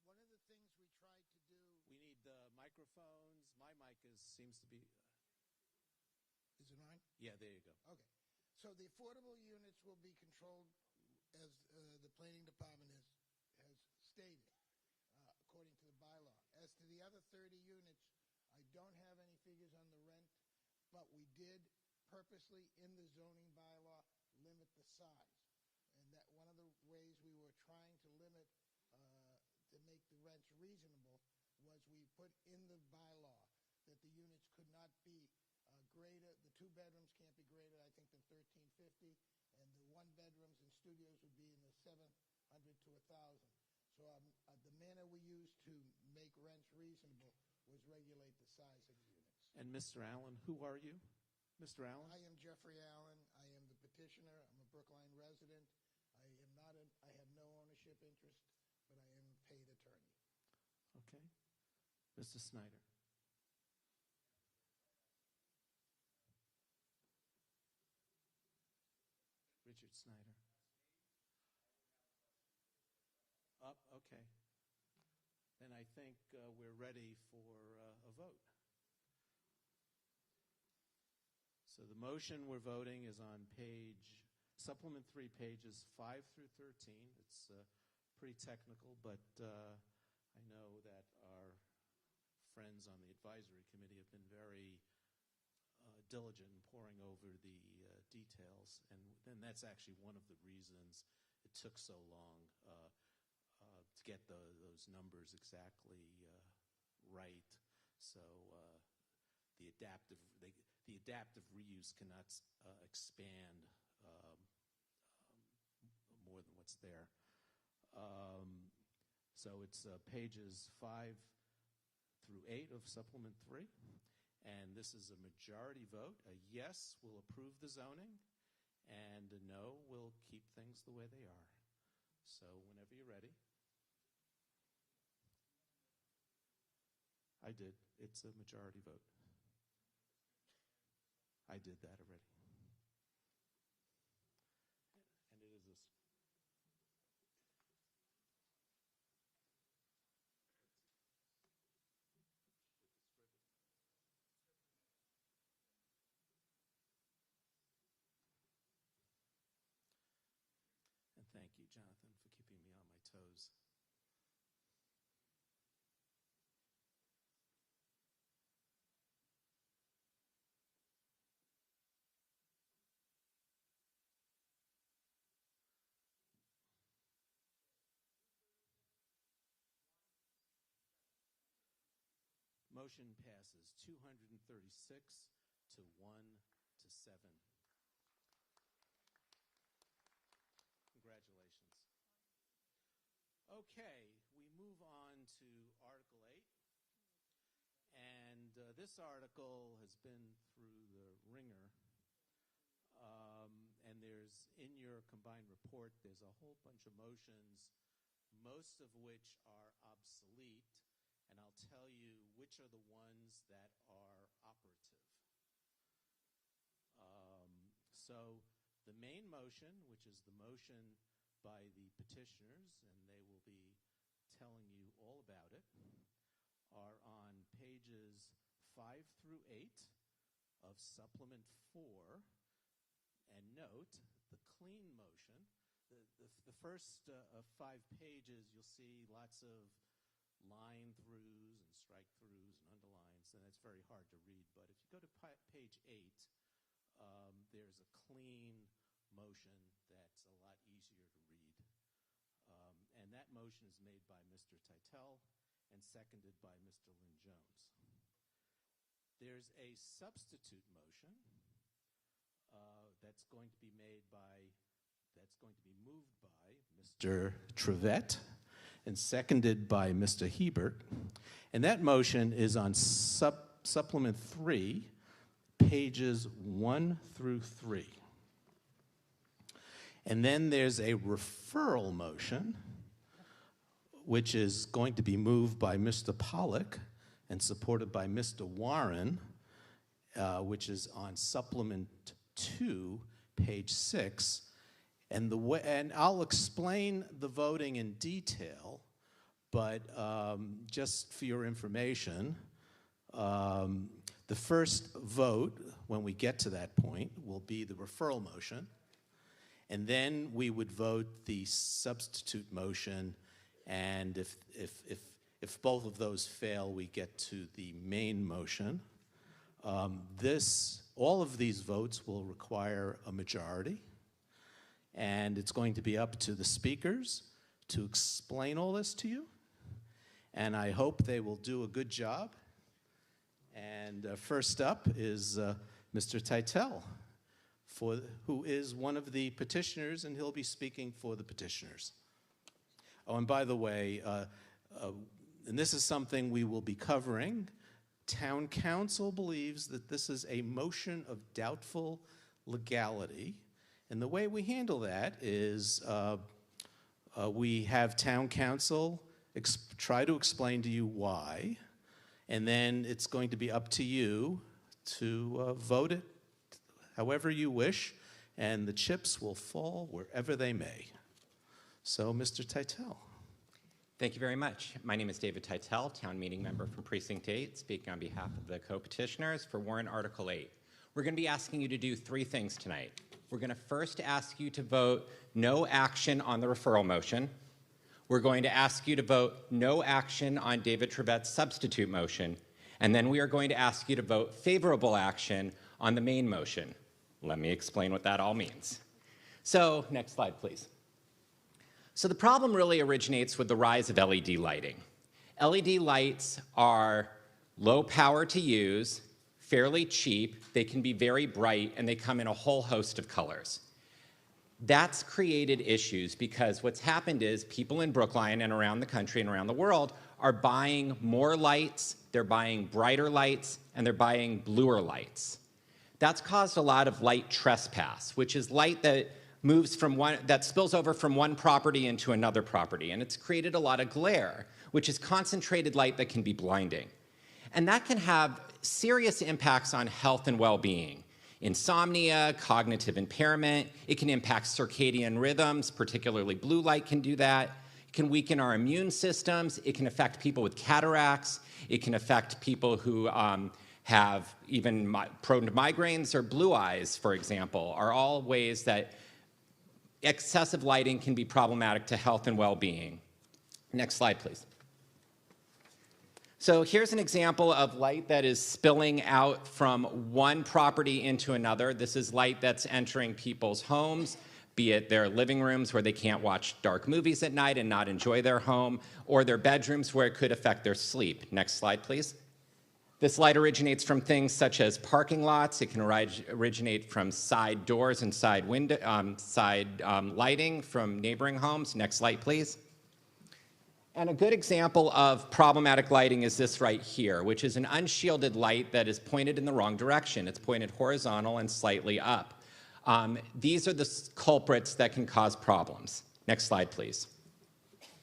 One of the things we tried to do. We need microphones. My mic seems to be. Is it on? Yeah, there you go. Okay. So the affordable units will be controlled as the planning department has stated, according to the bylaw. As to the other 30 units, I don't have any figures on the rent, but we did purposely in the zoning bylaw limit the size. And that one of the ways we were trying to limit to make the rents reasonable was we put in the bylaw that the units could not be greater, the 2 bedrooms can't be greater, I think, than 1350, and the 1 bedrooms and studios would be in the 700 to 1,000. So the manner we used to make rents reasonable was regulate the size of the units. And Mr. Allen, who are you? Mr. Allen? I am Jeffrey Allen. I am the petitioner. I'm a Brookline resident. I have no ownership interest, but I am a paid attorney. Okay. Mr. Snyder. Richard Snyder. Okay. Then I think we're ready for a vote. So the motion we're voting is on supplement 3, pages 5 through 13. It's pretty technical, but I know that our friends on the advisory committee have been very diligent in pouring over the details, and that's actually one of the reasons it took so long to get those numbers exactly right. So the adaptive reuse cannot expand more than what's there. So it's pages 5 through 8 of supplement 3. And this is a majority vote. A yes will approve the zoning, and a no will keep things the way they are. So whenever you're ready. I did. It's a majority vote. I did that already. And it is this. And thank you, Jonathan, for keeping me on my toes. Motion passes 236 to 1 to 7. Congratulations. Okay, we move on to Article 8. And this article has been through the ringer. in your combined report, there's a whole bunch of motions, most of which are obsolete, and I'll tell you which are the ones that are operative. So the main motion, which is the motion by the petitioners, and they will be telling you all about it, are on pages 5 through 8 of Supplement 4. And note, the clean motion, the first 5 pages, you'll see lots of line-throughs and strike-throughs and underlines, and it's very hard to read. But if you go to page 8, there's a clean motion that's a lot easier to read. And that motion is made by Mr. Titel and seconded by Mr. Lynn Jones. There's a substitute motion that's going to be moved by Mr. Trevette and seconded by Mr. Hebert. And that motion is on Supplement 3, pages 1 through 3. And then there's a referral motion, which is going to be moved by Mr. Pollack and supported by Mr. Warren, which is on Supplement 2, page 6. And I'll explain the voting in detail, but just for your information, the first vote, when we get to that point, will be the referral motion. And then we would vote the substitute motion, and if both of those fail, we get to the main motion. All of these votes will require a majority, and it's going to be up to the speakers to explain all this to you, and I hope they will do a good job. And first up is Mr. Titel, who is one of the petitioners, and he'll be speaking for the petitioners. Oh, and by the way, and this is something we will be covering, Town Council believes that this is a motion of doubtful legality. And the way we handle that is we have Town Council try to explain to you why, and then it's going to be up to you to vote it however you wish, and the chips will fall wherever they may. So, Mr. Titel. Thank you very much. My name is David Titel, town meeting member from Precinct 8, speaking on behalf of the co-petitioners for warrant Article 8. We're going to be asking you to do 3 things tonight. We're going to first ask you to vote no action on the referral motion. We're going to ask you to vote no action on David Trevette's substitute motion. And then we are going to ask you to vote favorable action on the main motion. Let me explain what that all means. So, next slide, please. So the problem really originates with the rise of LED lighting. LED lights are low power to use, fairly cheap, they can be very bright, and they come in a whole host of colors. That's created issues because what's happened is people in Brookline and around the country and around the world are buying more lights, they're buying brighter lights, and they're buying bluer lights. That's caused a lot of light trespass, which is light that that spills over from one property into another property, and it's created a lot of glare, which is concentrated light that can be blinding. And that can have serious impacts on health and well-being. Insomnia, cognitive impairment, it can impact circadian rhythms, particularly blue light can do that. It can weaken our immune systems, it can affect people with cataracts, it can affect people who have even prone to migraines or blue eyes, for example, are all ways that excessive lighting can be problematic to health and well-being. Next slide, please. So here's an example of light that is spilling out from one property into another. This is light that's entering people's homes, be it their living rooms where they can't watch dark movies at night and not enjoy their home, or their bedrooms where it could affect their sleep. Next slide, please. This light originates from things such as parking lots. It can originate from side doors and side lighting from neighboring homes. Next slide, please. And a good example of problematic lighting is this right here, which is an unshielded light that is pointed in the wrong direction. It's pointed horizontal and slightly up. These are the culprits that can cause problems. Next slide, please.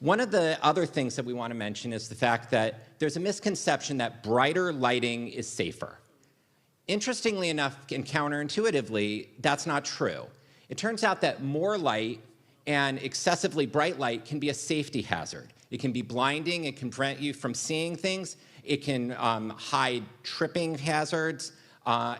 One of the other things that we want to mention is the fact that there's a misconception that brighter lighting is safer. Interestingly enough, and counterintuitively, that's not true. It turns out that more light and excessively bright light can be a safety hazard. It can be blinding, it can prevent you from seeing things, it can hide tripping hazards,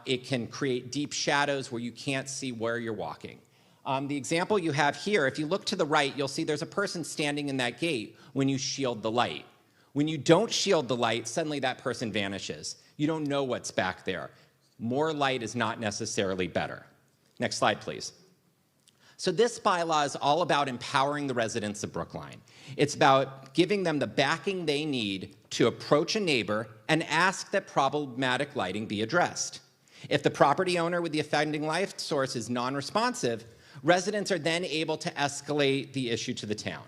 it can create deep shadows where you can't see where you're walking. The example you have here, if you look to the right, you'll see there's a person standing in that gate when you shield the light. When you don't shield the light, suddenly that person vanishes. You don't know what's back there. More light is not necessarily better. Next slide, please. So this bylaw is all about empowering the residents of Brookline. It's about giving them the backing they need to approach a neighbor and ask that problematic lighting be addressed. If the property owner with the offending light source is non-responsive, residents are then able to escalate the issue to the town.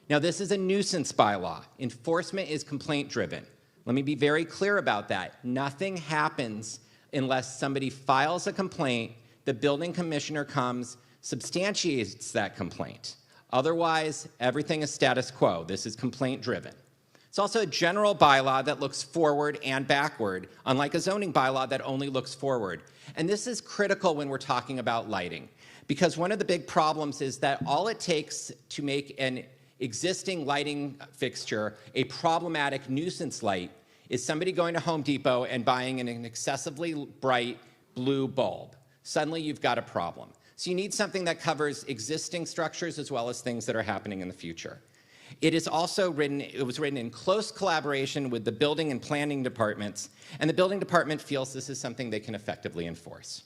Now, this is a nuisance bylaw. Enforcement is complaint-driven. Let me be very clear about that. Nothing happens unless somebody files a complaint, the building commissioner comes, substantiates that complaint. Otherwise, everything is status quo. This is complaint-driven. It's also a general bylaw that looks forward and backward, unlike a zoning bylaw that only looks forward. And this is critical when we're talking about lighting, because one of the big problems is that all it takes to make an existing lighting fixture a problematic nuisance light is somebody going to Home Depot and buying an excessively bright blue bulb. Suddenly you've got a problem. So you need something that covers existing structures as well as things that are happening in the future. It was written in close collaboration with the building and planning departments, and the building department feels this is something they can effectively enforce.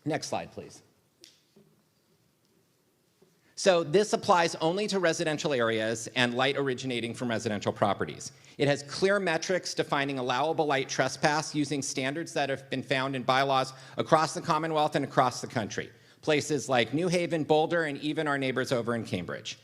Next slide, please. So this applies only to residential areas and light originating from residential properties. It has clear metrics defining allowable light trespass using standards that have been found in bylaws across the Commonwealth and across the country. Places like New Haven, Boulder, and even our neighbors over in Cambridge.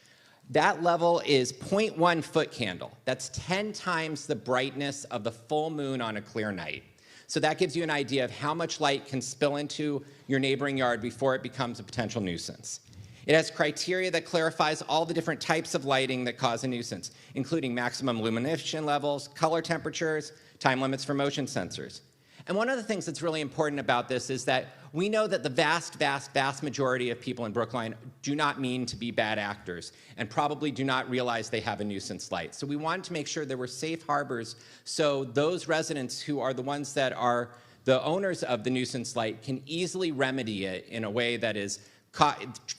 That level is 0.1 foot candle. That's 10 times the brightness of the full moon on a clear night. So that gives you an idea of how much light can spill into your neighboring yard before it becomes a potential nuisance. It has criteria that clarifies all the different types of lighting that cause a nuisance, including maximum illumination levels, color temperatures, time limits for motion sensors. And one of the things that's really important about this is that we know that the vast majority of people in Brookline do not mean to be bad actors and probably do not realize they have a nuisance light. So we wanted to make sure there were safe harbors so those residents who are the ones that are the owners of the nuisance light can easily remedy it in a way that is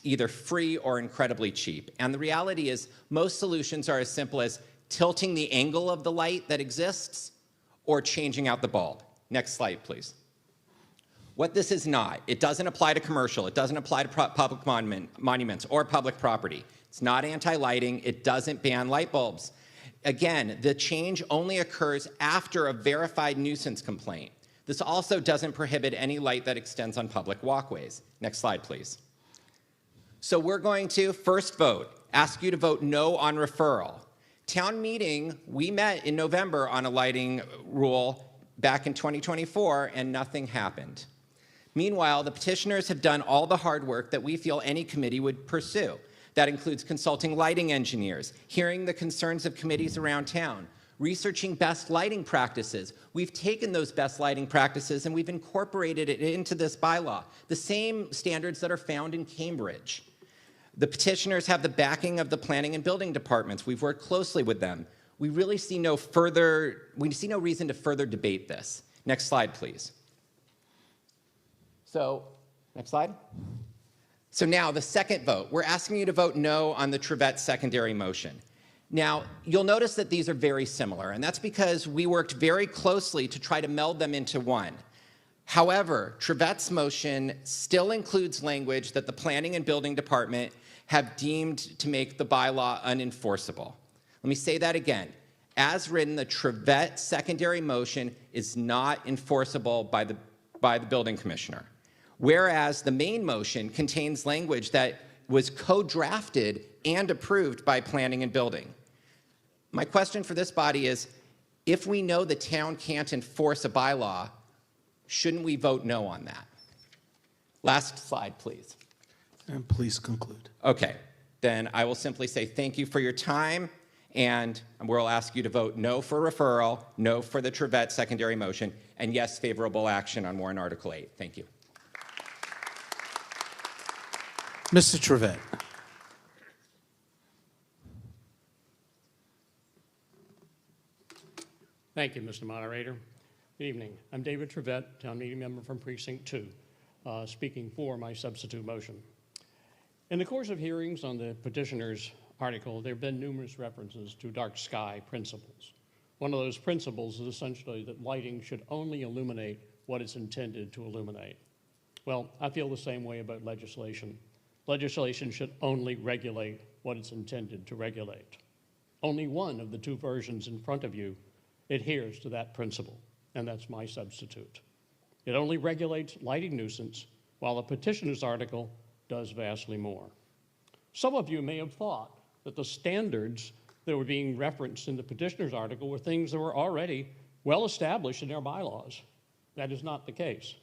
either free or incredibly cheap. And the reality is most solutions are as simple as tilting the angle of the light that exists or changing out the bulb. Next slide, please. What this is not, it doesn't apply to commercial, it doesn't apply to public monuments or public property. It's not anti-lighting, it doesn't ban light bulbs. Again, the change only occurs after a verified nuisance complaint. This also doesn't prohibit any light that extends on public walkways. Next slide, please. So we're going to first vote, ask you to vote no on referral. Town meeting, we met in November on a lighting rule back in 2024, and nothing happened. Meanwhile, the petitioners have done all the hard work that we feel any committee would pursue. That includes consulting lighting engineers, hearing the concerns of committees around town, researching best lighting practices. We've taken those best lighting practices and we've incorporated it into this bylaw, the same standards that are found in Cambridge. The petitioners have the backing of the planning and building departments. We've worked closely with them. We really see no reason to further debate this. Next slide, please. So, next slide. So now the second vote. We're asking you to vote no on the Trevette secondary motion. Now, you'll notice that these are very similar, and that's because we worked very closely to try to meld them into one. However, Trevette's motion still includes language that the planning and building department have deemed to make the bylaw unenforceable. Let me say that again. As written, the Trevette secondary motion is not enforceable by the building commissioner, whereas the main motion contains language that was co-drafted and approved by planning and building. My question for this body is, if we know the town can't enforce a bylaw, shouldn't we vote no on that? Last slide, please. And please conclude. Okay, then I will simply say thank you for your time, and we'll ask you to vote no for referral, no for the Trevette secondary motion, and yes, favorable action on warrant Article 8. Thank you. Mr. Trevette. Thank you, Mr. Moderator. Good evening. I'm David Trevette, Town Meeting Member from Precinct 2, speaking for my substitute motion. In the course of hearings on the petitioner's article, there have been numerous references to dark sky principles. One of those principles is essentially that lighting should only illuminate what it's intended to illuminate. Well, I feel the same way about legislation. Legislation should only regulate what it's intended to regulate. Only one of the two versions in front of you adheres to that principle, and that's my substitute. It only regulates lighting nuisance, while the petitioner's article does vastly more. Some of you may have thought that the standards that were being referenced in the petitioner's article were things that were already well established in our bylaws. That is not the case.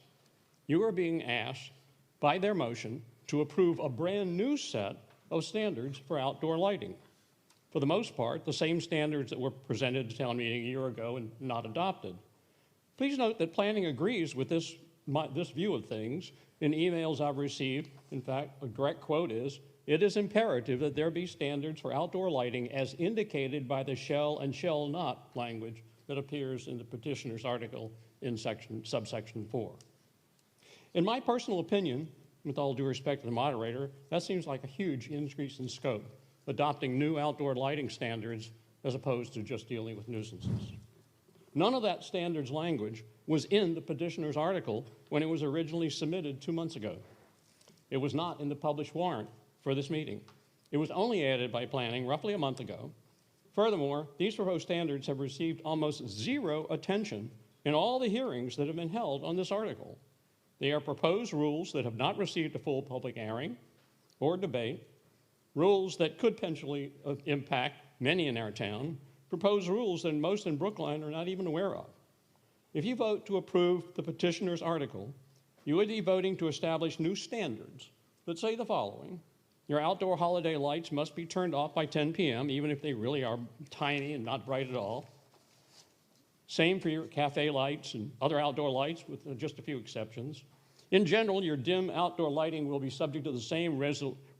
You are being asked by their motion to approve a brand new set of standards for outdoor lighting. For the most part, the same standards that were presented to town meeting a year ago and not adopted. Please note that planning agrees with this view of things. In emails I've received, in fact, a direct quote is, "It is imperative that there be standards for outdoor lighting as indicated by the shall and shall not language that appears in the petitioner's article in subsection 4. In my personal opinion, with all due respect to the moderator, that seems like a huge increase in scope, adopting new outdoor lighting standards as opposed to just dealing with nuisances. None of that standards language was in the petitioner's article when it was originally submitted 2 months ago. It was not in the published warrant for this meeting. It was only added by planning roughly a month ago. Furthermore, these proposed standards have received almost zero attention in all the hearings that have been held on this article. They are proposed rules that have not received a full public airing or debate, rules that could potentially impact many in our town, proposed rules that most in Brookline are not even aware of. If you vote to approve the petitioner's article, you would be voting to establish new standards that say the following: your outdoor holiday lights must be turned off by 10 p.m., even if they really are tiny and not bright at all. Same for your cafe lights and other outdoor lights, with just a few exceptions. In general, your dim outdoor lighting will be subject to the same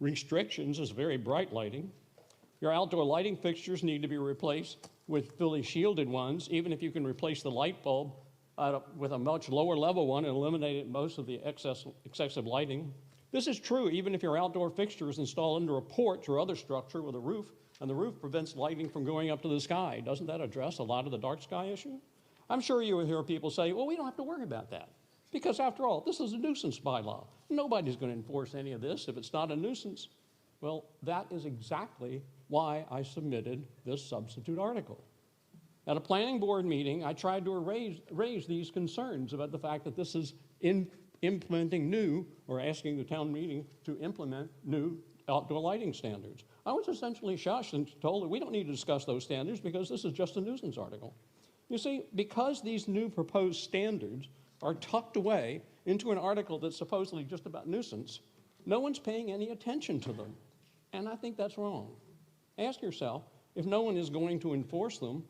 restrictions as very bright lighting. Your outdoor lighting fixtures need to be replaced with fully shielded ones, even if you can replace the light bulb with a much lower level one and eliminate most of the excessive lighting. This is true even if your outdoor fixture is installed under a porch or other structure with a roof, and the roof prevents lighting from going up to the sky. Doesn't that address a lot of the dark sky issue? I'm sure you will hear people say, well, we don't have to worry about that, because after all, this is a nuisance bylaw. Nobody's going to enforce any of this if it's not a nuisance. Well, that is exactly why I submitted this substitute article. At a planning board meeting, I tried to raise these concerns about the fact that this is implementing new, or asking the town meeting to implement new outdoor lighting standards. I was essentially shushed and told that we don't need to discuss those standards because this is just a nuisance article. You see, because these new proposed standards are tucked away into an article that's supposedly just about nuisance, no one's paying any attention to them. And I think that's wrong. Ask yourself, if no one is going to enforce them,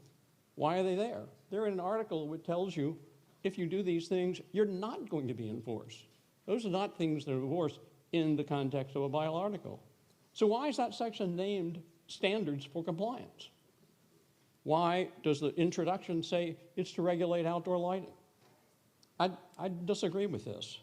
why are they there? They're in an article which tells you if you do these things, you're not going to be enforced. Those are not things that are enforced in the context of a bylaw article. So why is that section named standards for compliance? Why does the introduction say it's to regulate outdoor lighting? I disagree with this.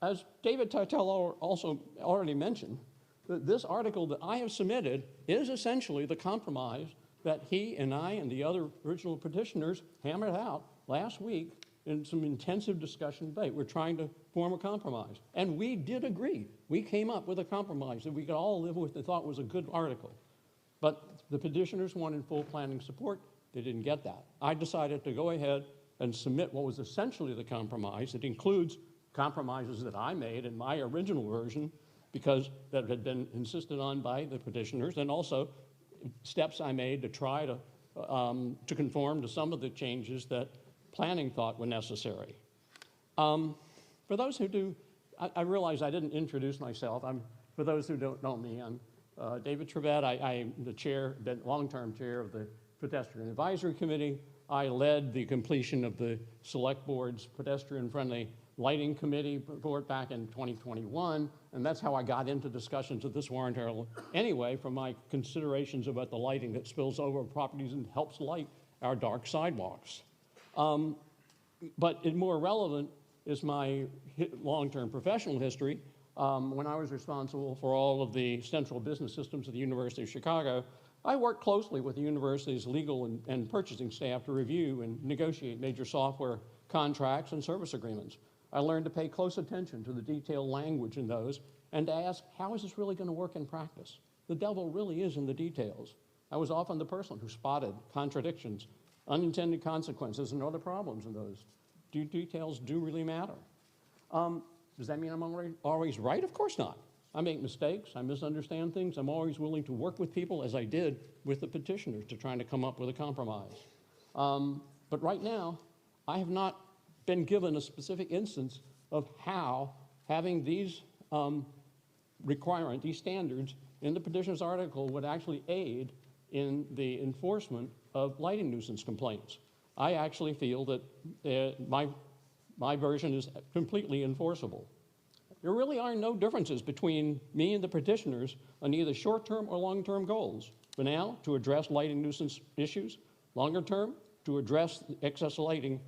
As David Titel also already mentioned, this article that I have submitted is essentially the compromise that he and I and the other original petitioners hammered out last week in some intensive discussion debate. We're trying to form a compromise. And we did agree. We came up with a compromise that we could all live with and thought was a good article. But the petitioners wanted full planning support. They didn't get that. I decided to go ahead and submit what was essentially the compromise. It includes compromises that I made in my original version because that had been insisted on by the petitioners, and also steps I made to try to conform to some of the changes that planning thought were necessary. For those who do I realize I didn't introduce myself. For those who don't know me, I'm David Trevette. I'm the chair, the long-term chair of the Pedestrian Advisory Committee. I led the completion of the Select Board's pedestrian-friendly lighting committee report back in 2021, and that's how I got into discussions of this warrant article anyway, from my considerations about the lighting that spills over properties and helps light our dark sidewalks. But more relevant is my long-term professional history. When I was responsible for all of the central business systems at the University of Chicago, I worked closely with the university's legal and purchasing staff to review and negotiate major software contracts and service agreements. I learned to pay close attention to the detailed language in those and to ask, how is this really going to work in practice? The devil really is in the details. I was often the person who spotted contradictions, unintended consequences, and other problems in those. Details do really matter. Does that mean I'm always right? Of course not. I make mistakes, I misunderstand things. I'm always willing to work with people, as I did with the petitioners, to try to come up with a compromise. But right now, I have not been given a specific instance of how having these these standards in the petitioner's article would actually aid in the enforcement of lighting nuisance complaints. I actually feel that my version is completely enforceable. There really are no differences between me and the petitioners on either short-term or long-term goals. For now, to address lighting nuisance issues. Longer term, to address excess lighting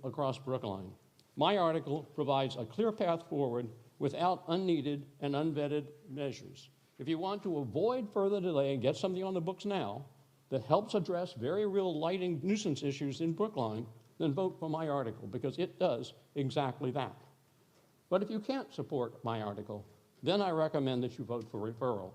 across Brookline. My article provides a clear path forward without unneeded and unvetted measures. If you want to avoid further delay and get something on the books now that helps address very real lighting nuisance issues in Brookline, then vote for my article, because it does exactly that. But if you can't support my article, then I recommend that you vote for referral.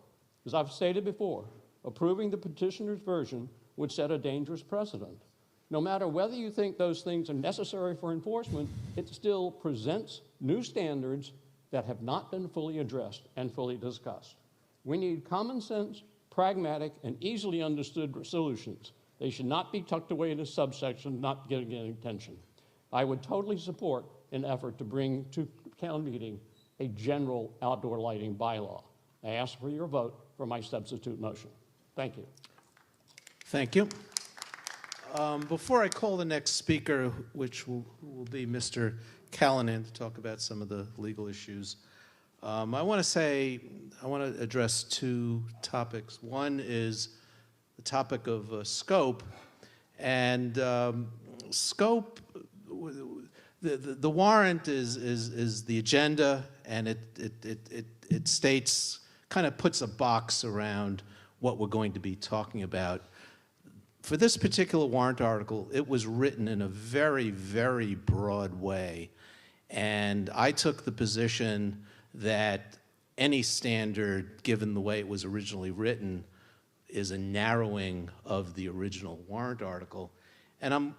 As I've stated before, approving the petitioner's version would set a dangerous precedent. No matter whether you think those things are necessary for enforcement, it still presents new standards that have not been fully addressed and fully discussed. We need common sense, pragmatic, and easily understood solutions. They should not be tucked away in a subsection, not getting any attention. I would totally support an effort to bring to town meeting a general outdoor lighting bylaw. I ask for your vote for my substitute motion. Thank you. Thank you. Before I call the next speaker, which will be Mr. Callanan, to talk about some of the legal issues, I want to address two topics. One is the topic of scope, and scope. The warrant is the agenda, and it states, kind of puts a box around what we're going to be talking about. For this particular warrant article, it was written in a very, very broad way, and I took the position that any standard, given the way it was originally written, is a narrowing of the original warrant article. And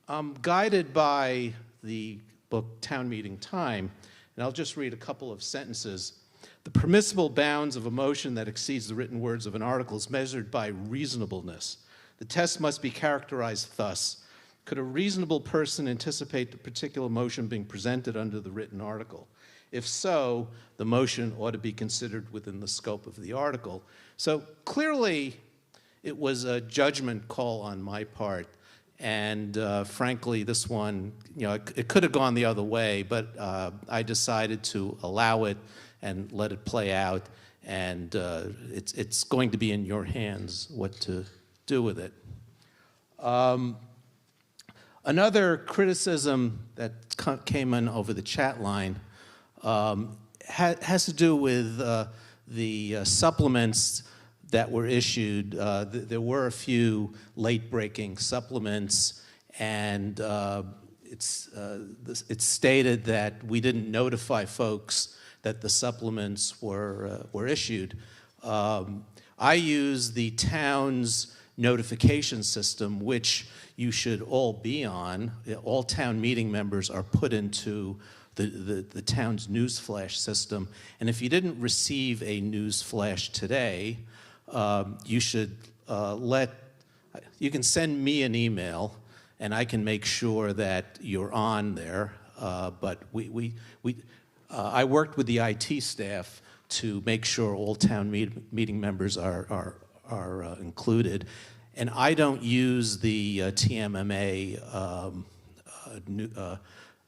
I'm guided by the book Town Meeting Time, and I'll just read a couple of sentences. The permissible bounds of a motion that exceeds the written words of an article is measured by reasonableness. The test must be characterized thus. Could a reasonable person anticipate the particular motion being presented under the written article? If so, the motion ought to be considered within the scope of the article. So clearly, it was a judgment call on my part. And frankly, this one, it could have gone the other way, but I decided to allow it and let it play out. And it's going to be in your hands what to do with it. Another criticism that came in over the chat line has to do with the supplements that were issued. There were a few late-breaking supplements, and it's stated that we didn't notify folks that the supplements were issued. I use the town's notification system, which you should all be on. All town meeting members are put into the town's newsflash system, and if you didn't receive a newsflash today, you should you can send me an email, and I can make sure that you're on there. But I worked with the IT staff to make sure all town meeting members are included. And I don't use the TMMA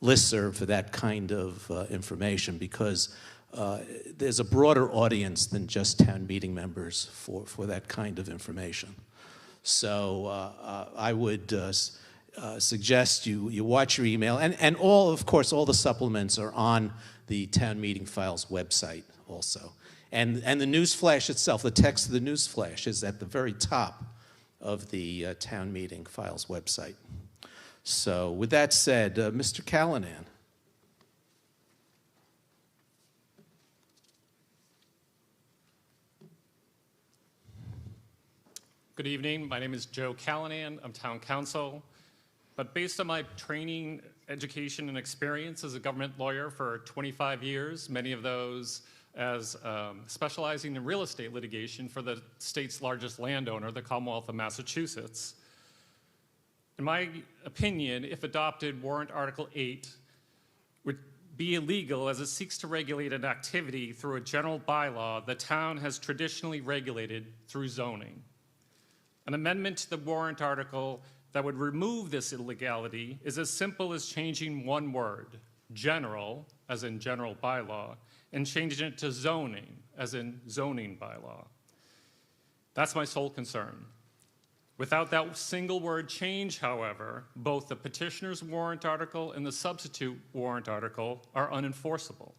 listserv for that kind of information because there's a broader audience than just town meeting members for that kind of information. So I would suggest you watch your email. And of course, all the supplements are on the Town Meeting Files website also. And the news flash itself, the text of the news flash is at the very top of the Town Meeting Files website. So with that said, Mr. Callanan. Good evening. My name is Joe Callanan. I'm town council. But based on my training, education, and experience as a government lawyer for 25 years, many of those as specializing in real estate litigation for the state's largest landowner, the Commonwealth of Massachusetts. In my opinion, if adopted, Warrant Article 8 would be illegal as it seeks to regulate an activity through a general bylaw the town has traditionally regulated through zoning. An amendment to the warrant article that would remove this illegality is as simple as changing one word, general, as in general bylaw, and changing it to zoning, as in zoning bylaw. That's my sole concern. Without that single word change, however, both the petitioner's warrant article and the substitute warrant article are unenforceable.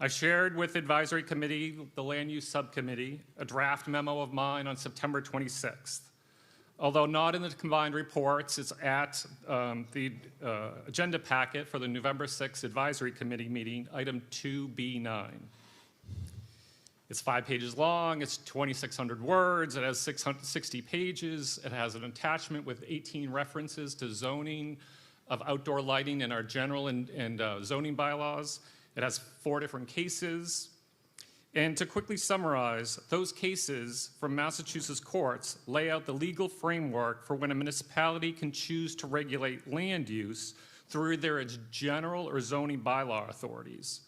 I shared with Advisory Committee, the Land Use Subcommittee, a draft memo of mine on September 26th. Although not in the combined reports, it's at the agenda packet for the November 6th Advisory Committee meeting, item 2B9. It's 5 pages long, it's 2,600 words, it has 660 pages, it has an attachment with 18 references to zoning of outdoor lighting in our general and zoning bylaws. It has 4 different cases. And to quickly summarize, those cases from Massachusetts courts lay out the legal framework for when a municipality can choose to regulate land use through either its general or zoning bylaw authorities.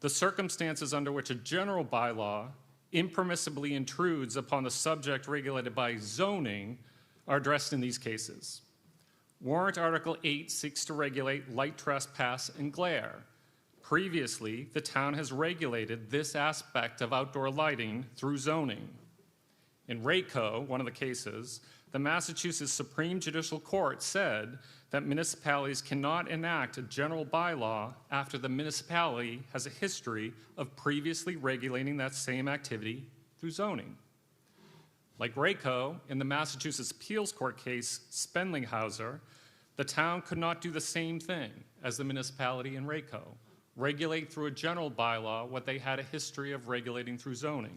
The circumstances under which a general bylaw impermissibly intrudes upon the subject regulated by zoning are addressed in these cases. Warrant Article 8 seeks to regulate light trespass and glare. Previously, the town has regulated this aspect of outdoor lighting through zoning. In Rayco, one of the cases, the Massachusetts Supreme Judicial Court said that municipalities cannot enact a general bylaw after the municipality has a history of previously regulating that same activity through zoning. Like Rayco, in the Massachusetts Appeals Court case Spendlinghauser, the town could not do the same thing as the municipality in Rayco, regulate through a general bylaw what they had a history of regulating through zoning.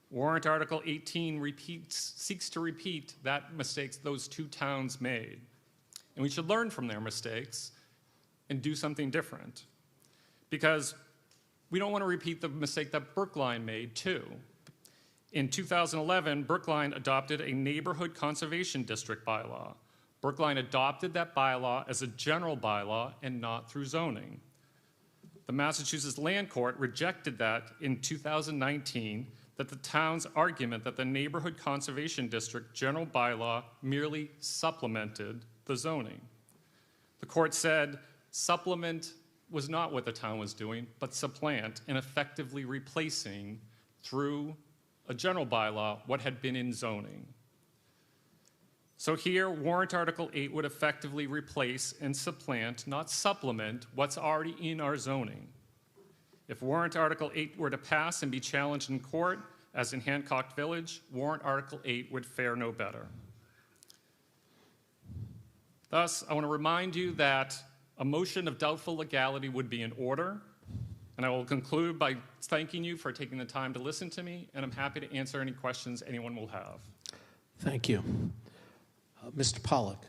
Warrant Article 18 seeks to repeat that mistakes those two towns made. And we should learn from their mistakes and do something different. Because we don't want to repeat the mistake that Brookline made too. In 2011, Brookline adopted a neighborhood conservation district bylaw. Brookline adopted that bylaw as a general bylaw and not through zoning. The Massachusetts Land Court rejected that in 2019, that the town's argument that the neighborhood conservation district general bylaw merely supplemented the zoning. The court said supplement was not what the town was doing, but supplant and effectively replacing through a general bylaw what had been in zoning. So here, Warrant Article 8 would effectively replace and supplant, not supplement, what's already in our zoning. If Warrant Article 8 were to pass and be challenged in court, as in Hancock Village, Warrant Article 8 would fare no better. Thus, I want to remind you that a motion of doubtful legality would be in order, and I will conclude by thanking you for taking the time to listen to me, and I'm happy to answer any questions anyone will have. Thank you. Mr. Pollack.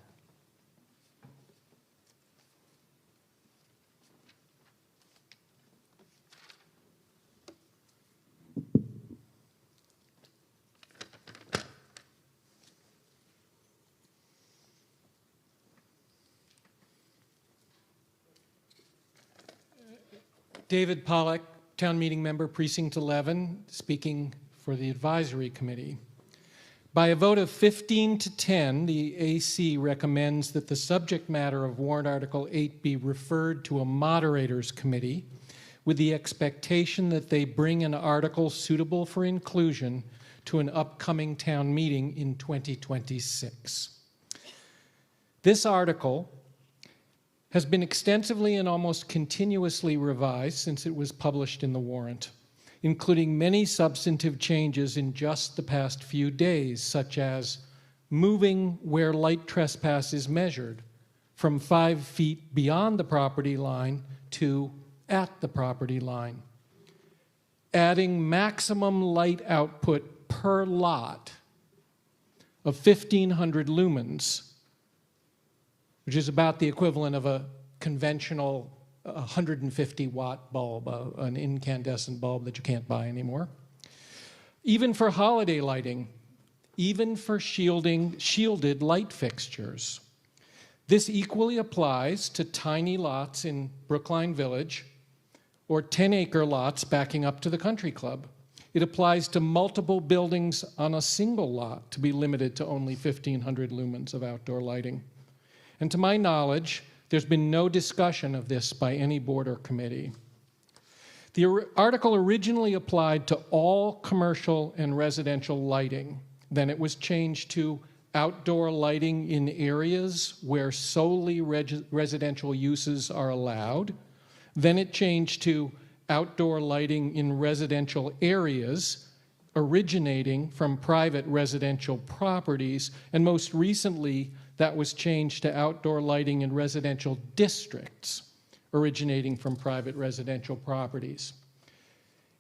David Pollack, Town Meeting Member, Precinct 11, speaking for the Advisory Committee. By a vote of 15 to 10, the AC recommends that the subject matter of Warrant Article 8 be referred to a Moderators Committee with the expectation that they bring an article suitable for inclusion to an upcoming town meeting in 2026. This article has been extensively and almost continuously revised since it was published in the warrant, including many substantive changes in just the past few days, such as moving where light trespass is measured from 5 feet beyond the property line to at the property line, adding maximum light output per lot of 1,500 lumens, which is about the equivalent of a conventional 150-watt bulb, an incandescent bulb that you can't buy anymore. Even for holiday lighting, even for shielded light fixtures. This equally applies to tiny lots in Brookline Village or 10-acre lots backing up to the country club. It applies to multiple buildings on a single lot to be limited to only 1,500 lumens of outdoor lighting. And to my knowledge, there's been no discussion of this by any board or committee. The article originally applied to all commercial and residential lighting. Then it was changed to outdoor lighting in areas where solely residential uses are allowed. Then it changed to outdoor lighting in residential areas originating from private residential properties. And most recently, that was changed to outdoor lighting in residential districts originating from private residential properties.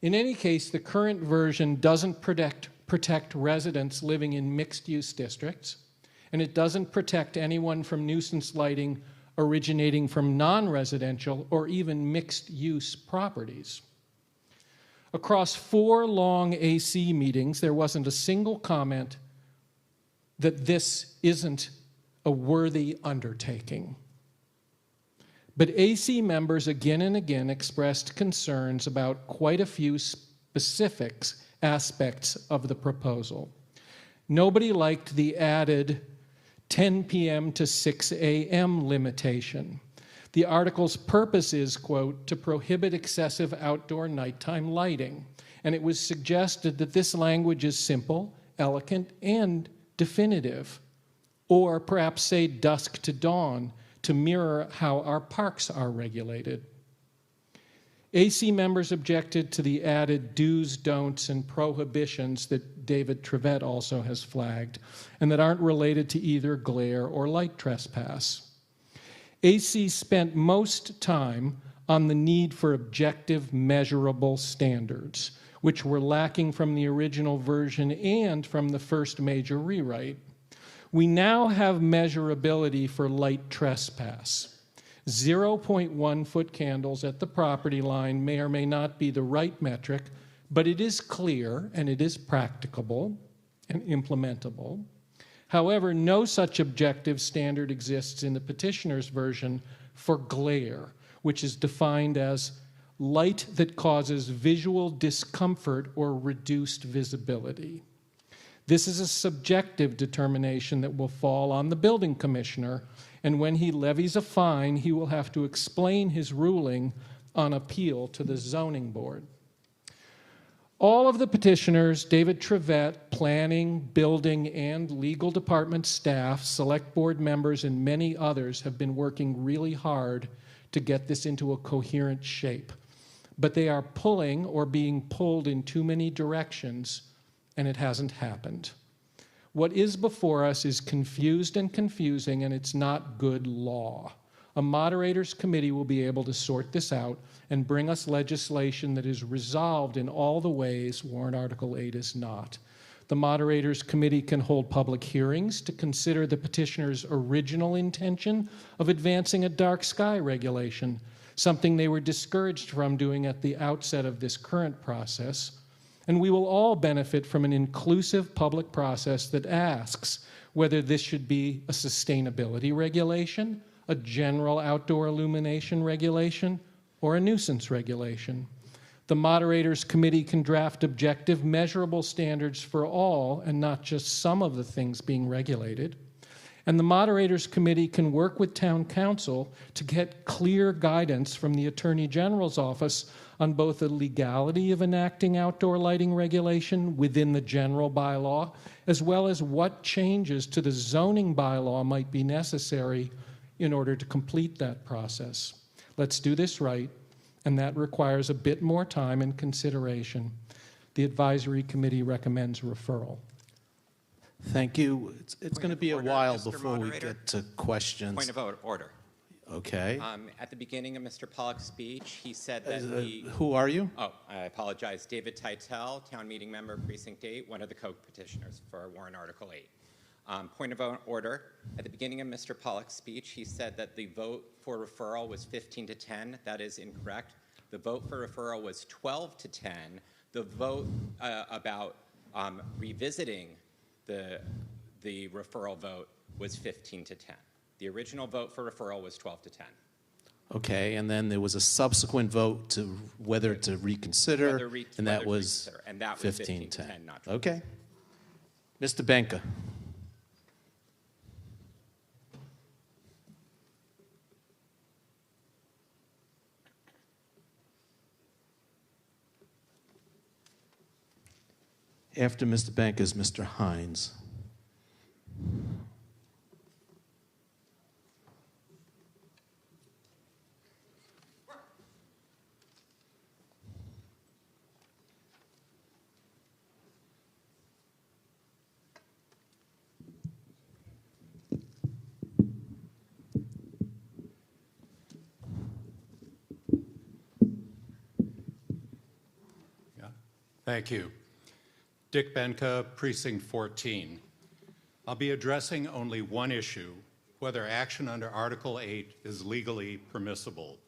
In any case, the current version doesn't protect residents living in mixed-use districts, and it doesn't protect anyone from nuisance lighting originating from non-residential or even mixed-use properties. Across 4 long AC meetings, there wasn't a single comment that this isn't a worthy undertaking. But AC members again and again expressed concerns about quite a few specific aspects of the proposal. Nobody liked the added 10 p.m. to 6 a.m. limitation. The article's purpose is, quote, to prohibit excessive outdoor nighttime lighting. And it was suggested that this language is simple, elegant, and definitive. Or perhaps say dusk to dawn to mirror how our parks are regulated. AC members objected to the added do's, don'ts, and prohibitions that David Trevette also has flagged, and that aren't related to either glare or light trespass. AC spent most time on the need for objective, measurable standards, which were lacking from the original version and from the first major rewrite. We now have measurability for light trespass. 0.1 foot candles at the property line may or may not be the right metric, but it is clear and it is practicable and implementable. However, no such objective standard exists in the petitioner's version for glare, which is defined as light that causes visual discomfort or reduced visibility. This is a subjective determination that will fall on the building commissioner, and when he levies a fine, he will have to explain his ruling on appeal to the zoning board. All of the petitioners, David Trevette, planning, building, and legal department staff, select board members, and many others have been working really hard to get this into a coherent shape. But they are pulling or being pulled in too many directions, and it hasn't happened. What is before us is confused and confusing, and it's not good law. A moderator's committee will be able to sort this out and bring us legislation that is resolved in all the ways Warrant Article 8 is not. The moderator's committee can hold public hearings to consider the petitioner's original intention of advancing a dark sky regulation, something they were discouraged from doing at the outset of this current process. And we will all benefit from an inclusive public process that asks whether this should be a sustainability regulation, a general outdoor illumination regulation, or a nuisance regulation. The Moderators Committee can draft objective, measurable standards for all and not just some of the things being regulated. And the Moderators Committee can work with Town Council to get clear guidance from the Attorney General's office on both the legality of enacting outdoor lighting regulation within the general bylaw, as well as what changes to the zoning bylaw might be necessary in order to complete that process. Let's do this right, and that requires a bit more time and consideration. The Advisory Committee recommends referral. Thank you. It's going to be a while Mr. before we Moderator. get to questions. Point of order. Okay. At the beginning of Mr. Pollock's speech, he said that who are you? Oh, I apologize. David Titel, Town Meeting Member, Precinct 8, one of the co-petitioners for Warrant Article 8. Point of order. At the beginning of Mr. Pollock's speech, he said that the vote for referral was 15 to 10. That is incorrect. The vote for referral was 12 to 10. The vote about revisiting the referral vote was 15 to 10. The original vote for referral was 12 to 10. Okay, and then there was a subsequent vote to whether to reconsider, and that was 15 to 10. Not 12. Okay. Mr. Benka. After Mr. Benka is Mr. Hines. Thank you. Dick Benka, Precinct 14. I'll be addressing only one issue, whether action under Article 8 is legally permissible.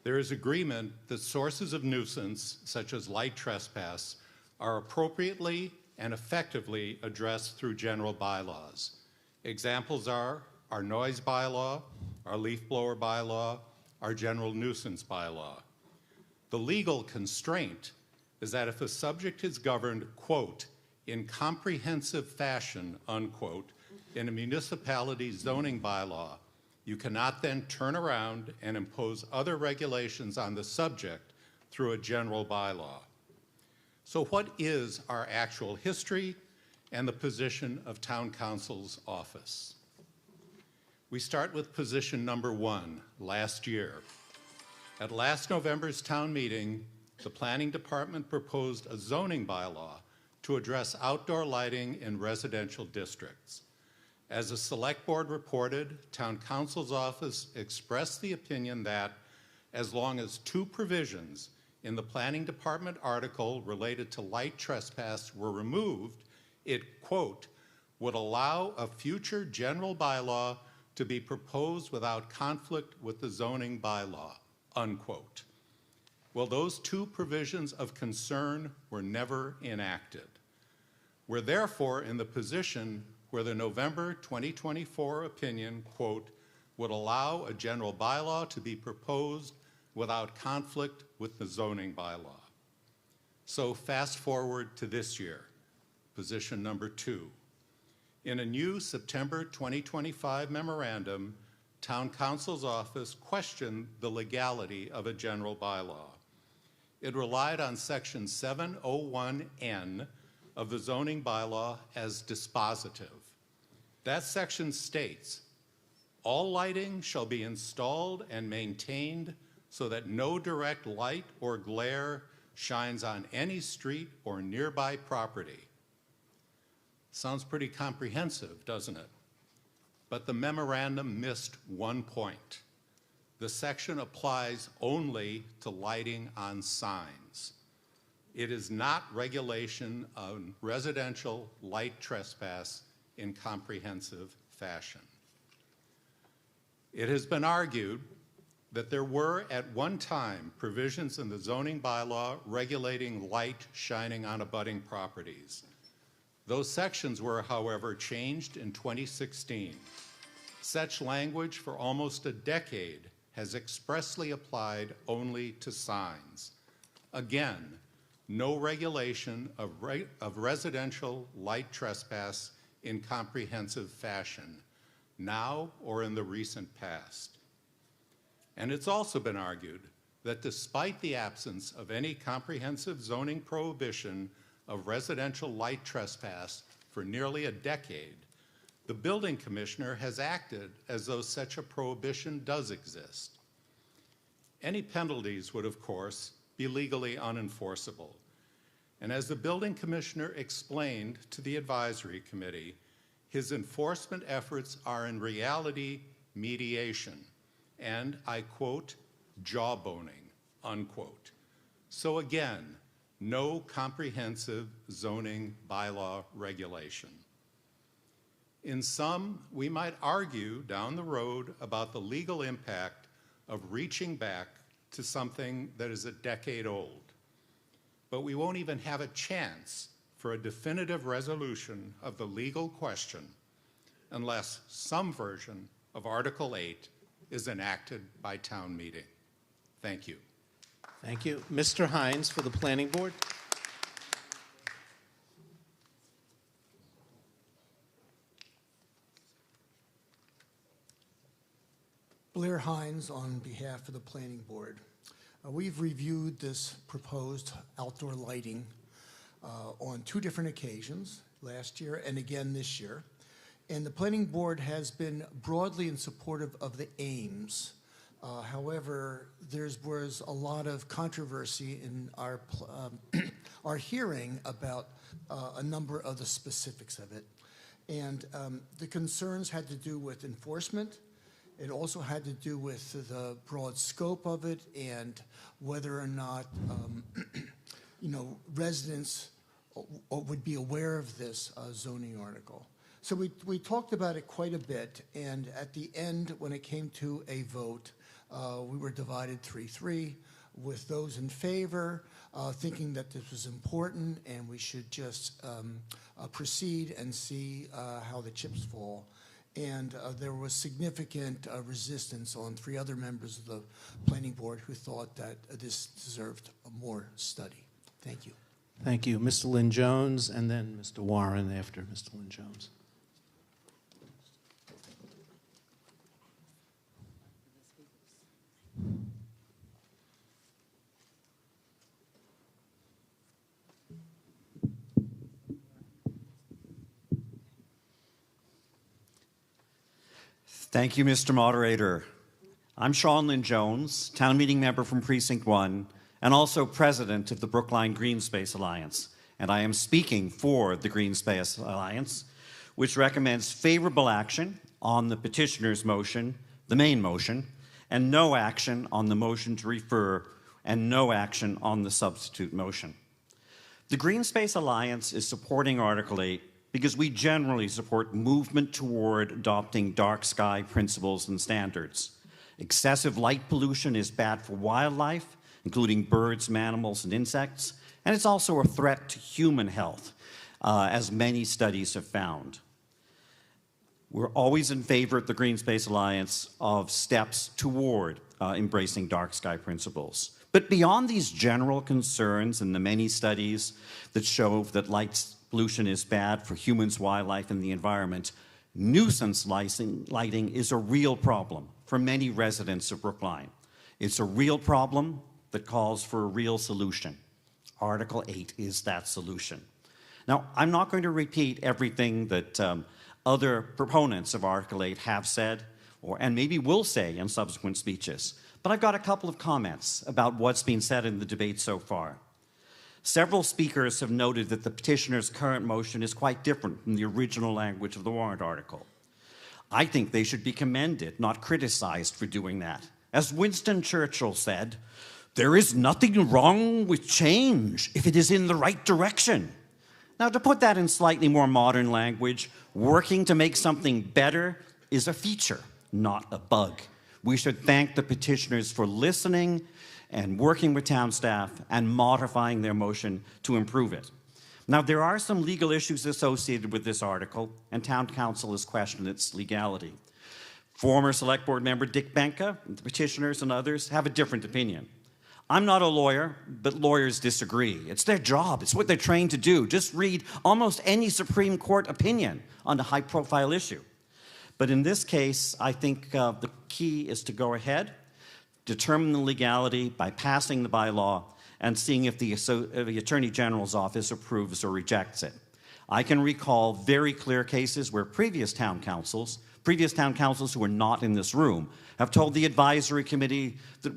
There is agreement that sources of nuisance, such as light trespass, are appropriately and effectively addressed through general bylaws. Examples are our noise bylaw, our leaf blower bylaw, our general nuisance bylaw. The legal constraint is that if a subject is governed, quote, in comprehensive fashion, unquote, in a municipality's zoning bylaw, you cannot then turn around and impose other regulations on the subject through a general bylaw. So what is our actual history and the position of Town Council's office? We start with position number 1, last year. At last November's town meeting, the Planning Department proposed a zoning bylaw to address outdoor lighting in residential districts. As the Select Board reported, Town Council's office expressed the opinion that as long as 2 provisions in the Planning Department article related to light trespass were removed, it, quote, would allow a future general bylaw to be proposed without conflict with the zoning bylaw, unquote. Well, those 2 provisions of concern were never enacted. We're therefore in the position where the November 2024 opinion, quote, would allow a general bylaw to be proposed without conflict with the zoning bylaw. So fast forward to this year, position number 2. In a new September 2025 memorandum, Town Council's office questioned the legality of a general bylaw. It relied on Section 701N of the zoning bylaw as dispositive. That section states, all lighting shall be installed and maintained so that no direct light or glare shines on any street or nearby property. Sounds pretty comprehensive, doesn't it? But the memorandum missed one point. The section applies only to lighting on signs. It is not regulation on residential light trespass in comprehensive fashion. It has been argued that there were at one time provisions in the zoning bylaw regulating light shining on abutting properties. Those sections were, however, changed in 2016. Such language for almost a decade has expressly applied only to signs. Again, no regulation of residential light trespass in comprehensive fashion, now or in the recent past. And it's also been argued that despite the absence of any comprehensive zoning prohibition of residential light trespass for nearly a decade, the building commissioner has acted as though such a prohibition does exist. Any penalties would, of course, be legally unenforceable. And as the building commissioner explained to the advisory committee, his enforcement efforts are in reality mediation and, I quote, jawboning, unquote. So again, no comprehensive zoning bylaw regulation. In sum, we might argue down the road about the legal impact of reaching back to something that is a decade old. But we won't even have a chance for a definitive resolution of the legal question unless some version of Article 8 is enacted by town meeting. Thank you. Thank you. Mr. Hines for the Planning Board. Blair Hines on behalf of the Planning Board. We've reviewed this proposed outdoor lighting on 2 different occasions, last year and again this year. And the Planning Board has been broadly in supportive of the aims. However, there was a lot of controversy in our hearing about a number of the specifics of it. And the concerns had to do with enforcement. It also had to do with the broad scope of it and whether or not, residents would be aware of this zoning article. So we talked about it quite a bit, and at the end, when it came to a vote, we were divided 3-3, with those in favor, thinking that this was important and we should just proceed and see how the chips fall. And there was significant resistance on 3 other members of the Planning Board who thought that this deserved more study. Thank you. Thank you. Mr. Lynn Jones, and then Mr. Warren after Mr. Lynn Jones. Thank you, Mr. Moderator. I'm Sean Lynn Jones, town meeting member from Precinct 1, and also president of the Brookline Green Space Alliance. And I am speaking for the Green Space Alliance, which recommends favorable action on the petitioner's motion, the main motion, and no action on the motion to refer, and no action on the substitute motion. The Green Space Alliance is supporting Article 8 because we generally support movement toward adopting dark sky principles and standards. Excessive light pollution is bad for wildlife, including birds, mammals, and insects, and it's also a threat to human health, as many studies have found. We're always in favor at the Green Space Alliance of steps toward embracing dark sky principles. But beyond these general concerns and the many studies that show that light pollution is bad for humans, wildlife, and the environment, nuisance lighting is a real problem for many residents of Brookline. It's a real problem that calls for a real solution. Article 8 is that solution. Now, I'm not going to repeat everything that other proponents of Article 8 have said, and maybe will say in subsequent speeches, but I've got a couple of comments about what's been said in the debate so far. Several speakers have noted that the petitioner's current motion is quite different from the original language of the warrant article. I think they should be commended, not criticized for doing that. As Winston Churchill said, "There is nothing wrong with change if it is in the right direction." Now, to put that in slightly more modern language, working to make something better is a feature, not a bug. We should thank the petitioners for listening and working with town staff and modifying their motion to improve it. Now, there are some legal issues associated with this article, and town council has questioned its legality. Former Select Board member Dick Benka, the petitioners and others have a different opinion. I'm not a lawyer, but lawyers disagree. It's their job. It's what they're trained to do. Just read almost any Supreme Court opinion on a high-profile issue. But in this case, I think the key is to go ahead, determine the legality by passing the bylaw and seeing if the Attorney General's office approves or rejects it. I can recall very clear cases where previous town councils who were not in this room have told the advisory committee that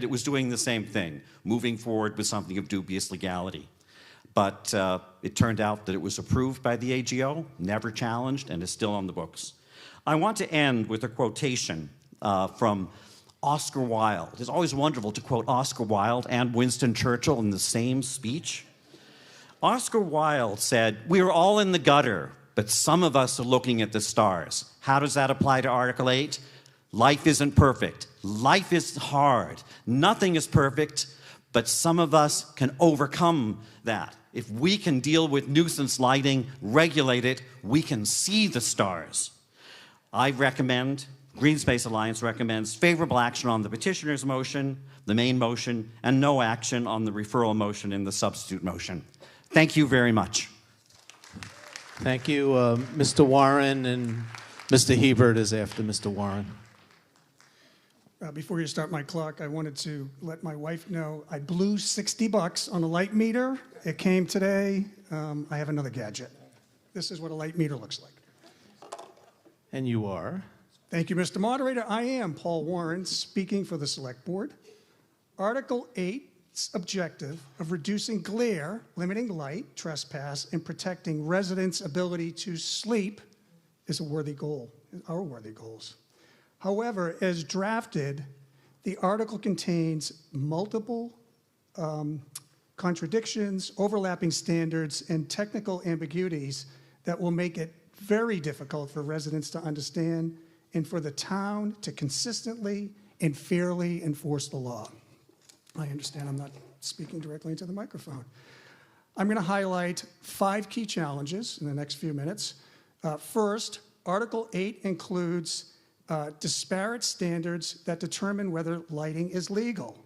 it was doing the same thing, moving forward with something of dubious legality. But it turned out that it was approved by the AGO, never challenged, and is still on the books. I want to end with a quotation from Oscar Wilde. It's always wonderful to quote Oscar Wilde and Winston Churchill in the same speech. Oscar Wilde said, "We are all in the gutter, but some of us are looking at the stars." How does that apply to Article 8? Life isn't perfect. Life is hard. Nothing is perfect, but some of us can overcome that. If we can deal with nuisance lighting, regulate it, we can see the stars. I recommend, Green Space Alliance recommends favorable action on the petitioner's motion, the main motion, and no action on the referral motion and the substitute motion. Thank you very much. Thank you, Mr. Warren, and Mr. Hebert is after Mr. Warren. Before you start my clock, I wanted to let my wife know I blew $60 on a light meter. It came today. I have another gadget. This is what a light meter looks like. And you are? Thank you, Mr. Moderator. I am Paul Warren, speaking for the Select Board. Article 8's objective of reducing glare, limiting light, trespass, and protecting residents' ability to sleep is a worthy goal, our worthy goals. However, as drafted, the article contains multiple contradictions, overlapping standards, and technical ambiguities that will make it very difficult for residents to understand and for the town to consistently and fairly enforce the law. I understand I'm not speaking directly into the microphone. I'm going to highlight 5 key challenges in the next few minutes. First, Article 8 includes disparate standards that determine whether lighting is legal.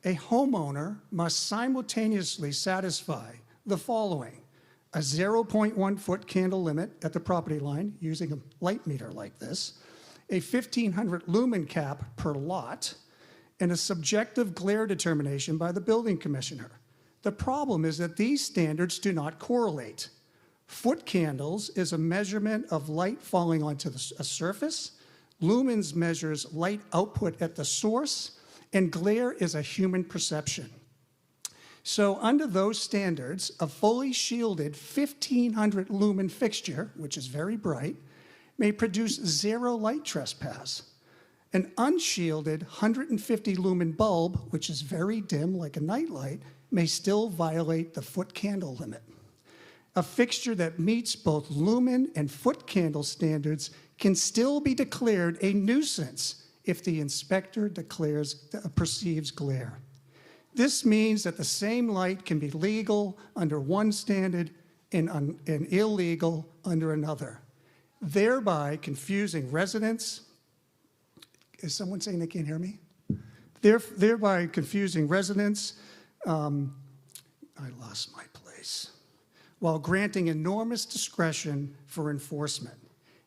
A homeowner must simultaneously satisfy the following: a 0.1 foot candle limit at the property line using a light meter like this, a 1,500 lumen cap per lot, and a subjective glare determination by the building commissioner. The problem is that these standards do not correlate. Foot candles is a measurement of light falling onto a surface. Lumens measures light output at the source, and glare is a human perception. So under those standards, a fully shielded 1,500 lumen fixture, which is very bright, may produce 0 light trespass. An unshielded 150 lumen bulb, which is very dim like a nightlight, may still violate the foot candle limit. A fixture that meets both lumen and foot candle standards can still be declared a nuisance if the inspector perceives glare. This means that the same light can be legal under one standard and illegal under another, thereby confusing residents. Is someone saying they can't hear me? Thereby confusing residents. I lost my place. While granting enormous discretion for enforcement.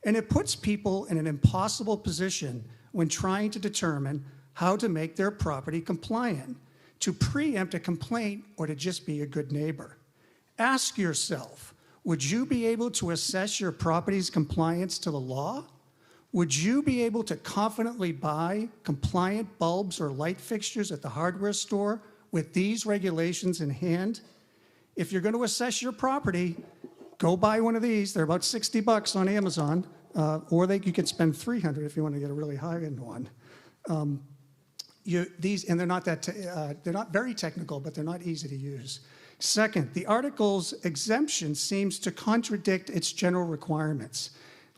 And it puts people in an impossible position when trying to determine how to make their property compliant, to preempt a complaint or to just be a good neighbor. Ask yourself, would you be able to assess your property's compliance to the law? Would you be able to confidently buy compliant bulbs or light fixtures at the hardware store with these regulations in hand? If you're going to assess your property, go buy one of these. They're about $60 on Amazon, or you can spend $300 if you want to get a really high-end one. And they're not very technical, but they're not easy to use. Second, the article's exemption seems to contradict its general requirements,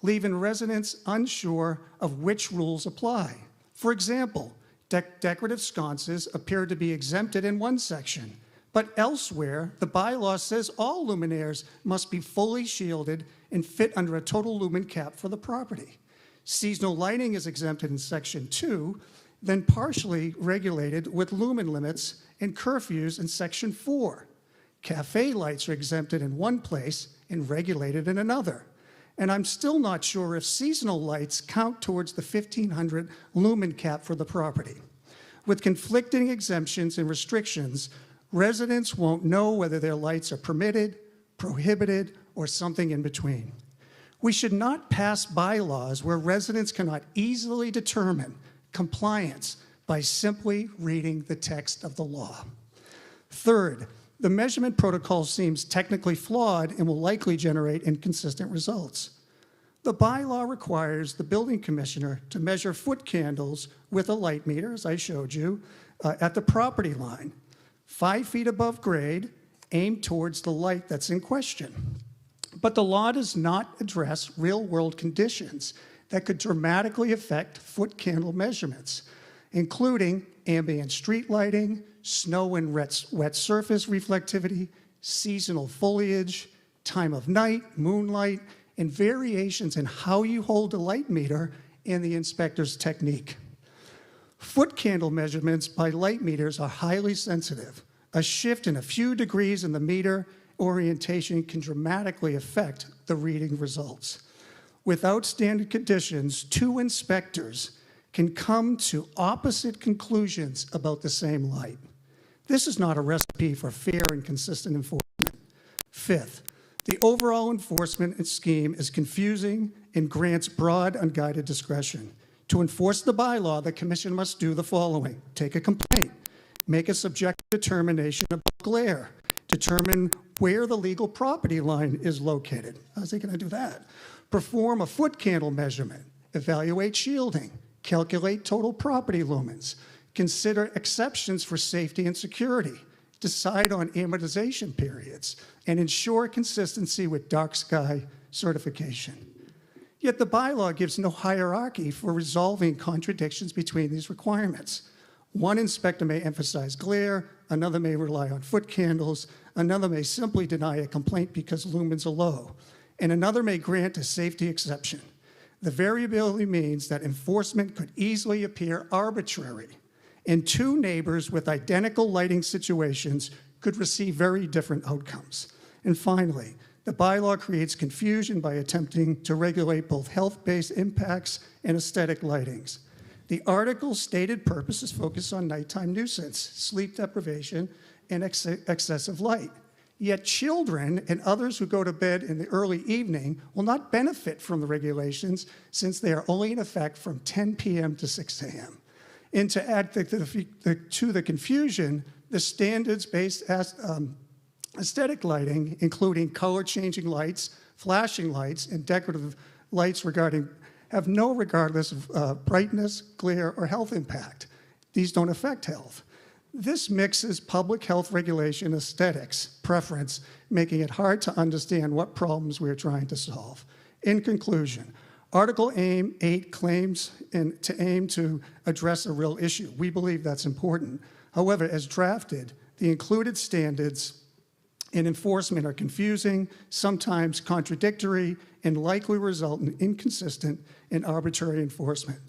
leaving residents unsure of which rules apply. For example, decorative sconces appear to be exempted in one section, but elsewhere, the bylaw says all luminaires must be fully shielded and fit under a total lumen cap for the property. Seasonal lighting is exempted in Section 2, then partially regulated with lumen limits and curfews in Section 4. Cafe lights are exempted in one place and regulated in another. And I'm still not sure if seasonal lights count towards the 1,500 lumen cap for the property. With conflicting exemptions and restrictions, residents won't know whether their lights are permitted, prohibited, or something in between. We should not pass bylaws where residents cannot easily determine compliance by simply reading the text of the law. Third, the measurement protocol seems technically flawed and will likely generate inconsistent results. The bylaw requires the building commissioner to measure foot candles with a light meter, as I showed you, at the property line, 5 feet above grade, aimed towards the light that's in question. But the law does not address real-world conditions that could dramatically affect foot candle measurements, including ambient street lighting, snow and wet surface reflectivity, seasonal foliage, time of night, moonlight, and variations in how you hold a light meter and the inspector's technique. Foot candle measurements by light meters are highly sensitive. A shift in a few degrees in the meter orientation can dramatically affect the reading results. Without standard conditions, two inspectors can come to opposite conclusions about the same light. This is not a recipe for fair and consistent enforcement. Fifth, the overall enforcement scheme is confusing and grants broad, unguided discretion. To enforce the bylaw, the commission must do the following: take a complaint, make a subjective determination of glare, determine where the legal property line is located. How's he going to do that? Perform a foot candle measurement, evaluate shielding, calculate total property lumens, consider exceptions for safety and security, decide on amortization periods, and ensure consistency with dark sky certification. Yet the bylaw gives no hierarchy for resolving contradictions between these requirements. One inspector may emphasize glare, another may rely on foot candles, another may simply deny a complaint because lumens are low, and another may grant a safety exception. The variability means that enforcement could easily appear arbitrary, and two neighbors with identical lighting situations could receive very different outcomes. And finally, the bylaw creates confusion by attempting to regulate both health-based impacts and aesthetic lightings. The article's stated purpose is focused on nighttime nuisance, sleep deprivation, and excessive light. Yet children and others who go to bed in the early evening will not benefit from the regulations since they are only in effect from 10 p.m. to 6 a.m. And to add to the confusion, the standards-based aesthetic lighting, including color-changing lights, flashing lights, and decorative lights have no regardless of brightness, glare, or health impact. These don't affect health. This mixes public health regulation, aesthetics, preference, making it hard to understand what problems we're trying to solve. In conclusion, Article 8 claims to aim to address a real issue. We believe that's important. However, as drafted, the included standards and enforcement are confusing, sometimes contradictory, and likely result in inconsistent and arbitrary enforcement.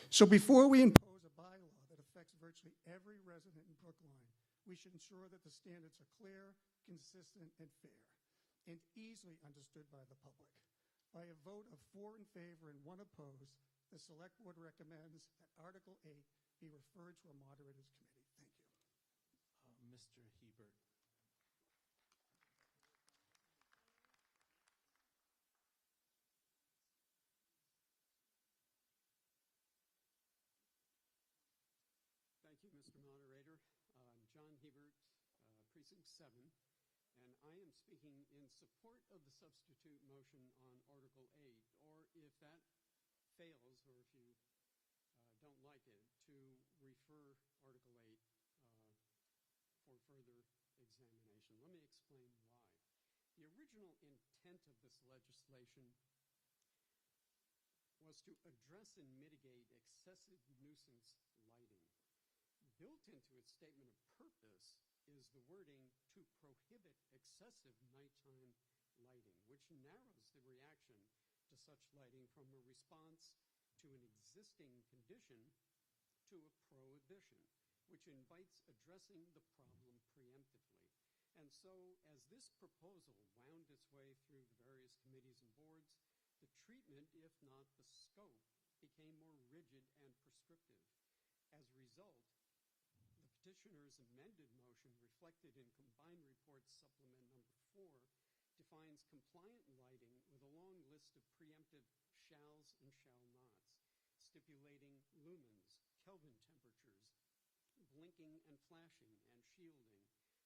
So before we impose a bylaw that affects virtually every resident in Brookline, we should ensure that the standards are clear, consistent, and fair, and easily understood by the public. By a vote of 4 in favor and 1 opposed, the Select Board recommends that Article 8 be referred to a Moderators Committee. Thank you. Mr. Hebert. Thank you, Mr. Moderator. I'm John Hebert, Precinct 7, and I am speaking in support of the substitute motion on Article 8, or if that fails, or if you don't like it, to refer Article 8 for further examination. Let me explain why. The original intent of this legislation was to address and mitigate excessive nuisance lighting. Built into its statement of purpose is the wording to prohibit excessive nighttime lighting, which narrows the reaction to such lighting from a response to an existing condition to a prohibition, which invites addressing the problem preemptively. And so, as this proposal wound its way through the various committees and boards, the treatment, if not the scope, became more rigid and prescriptive. As a result, the petitioner's amended motion, reflected in Combined Report Supplement Number 4, defines compliant lighting with a long list of preemptive shalls and shall nots, stipulating lumens, Kelvin temperatures, blinking and flashing and shielding,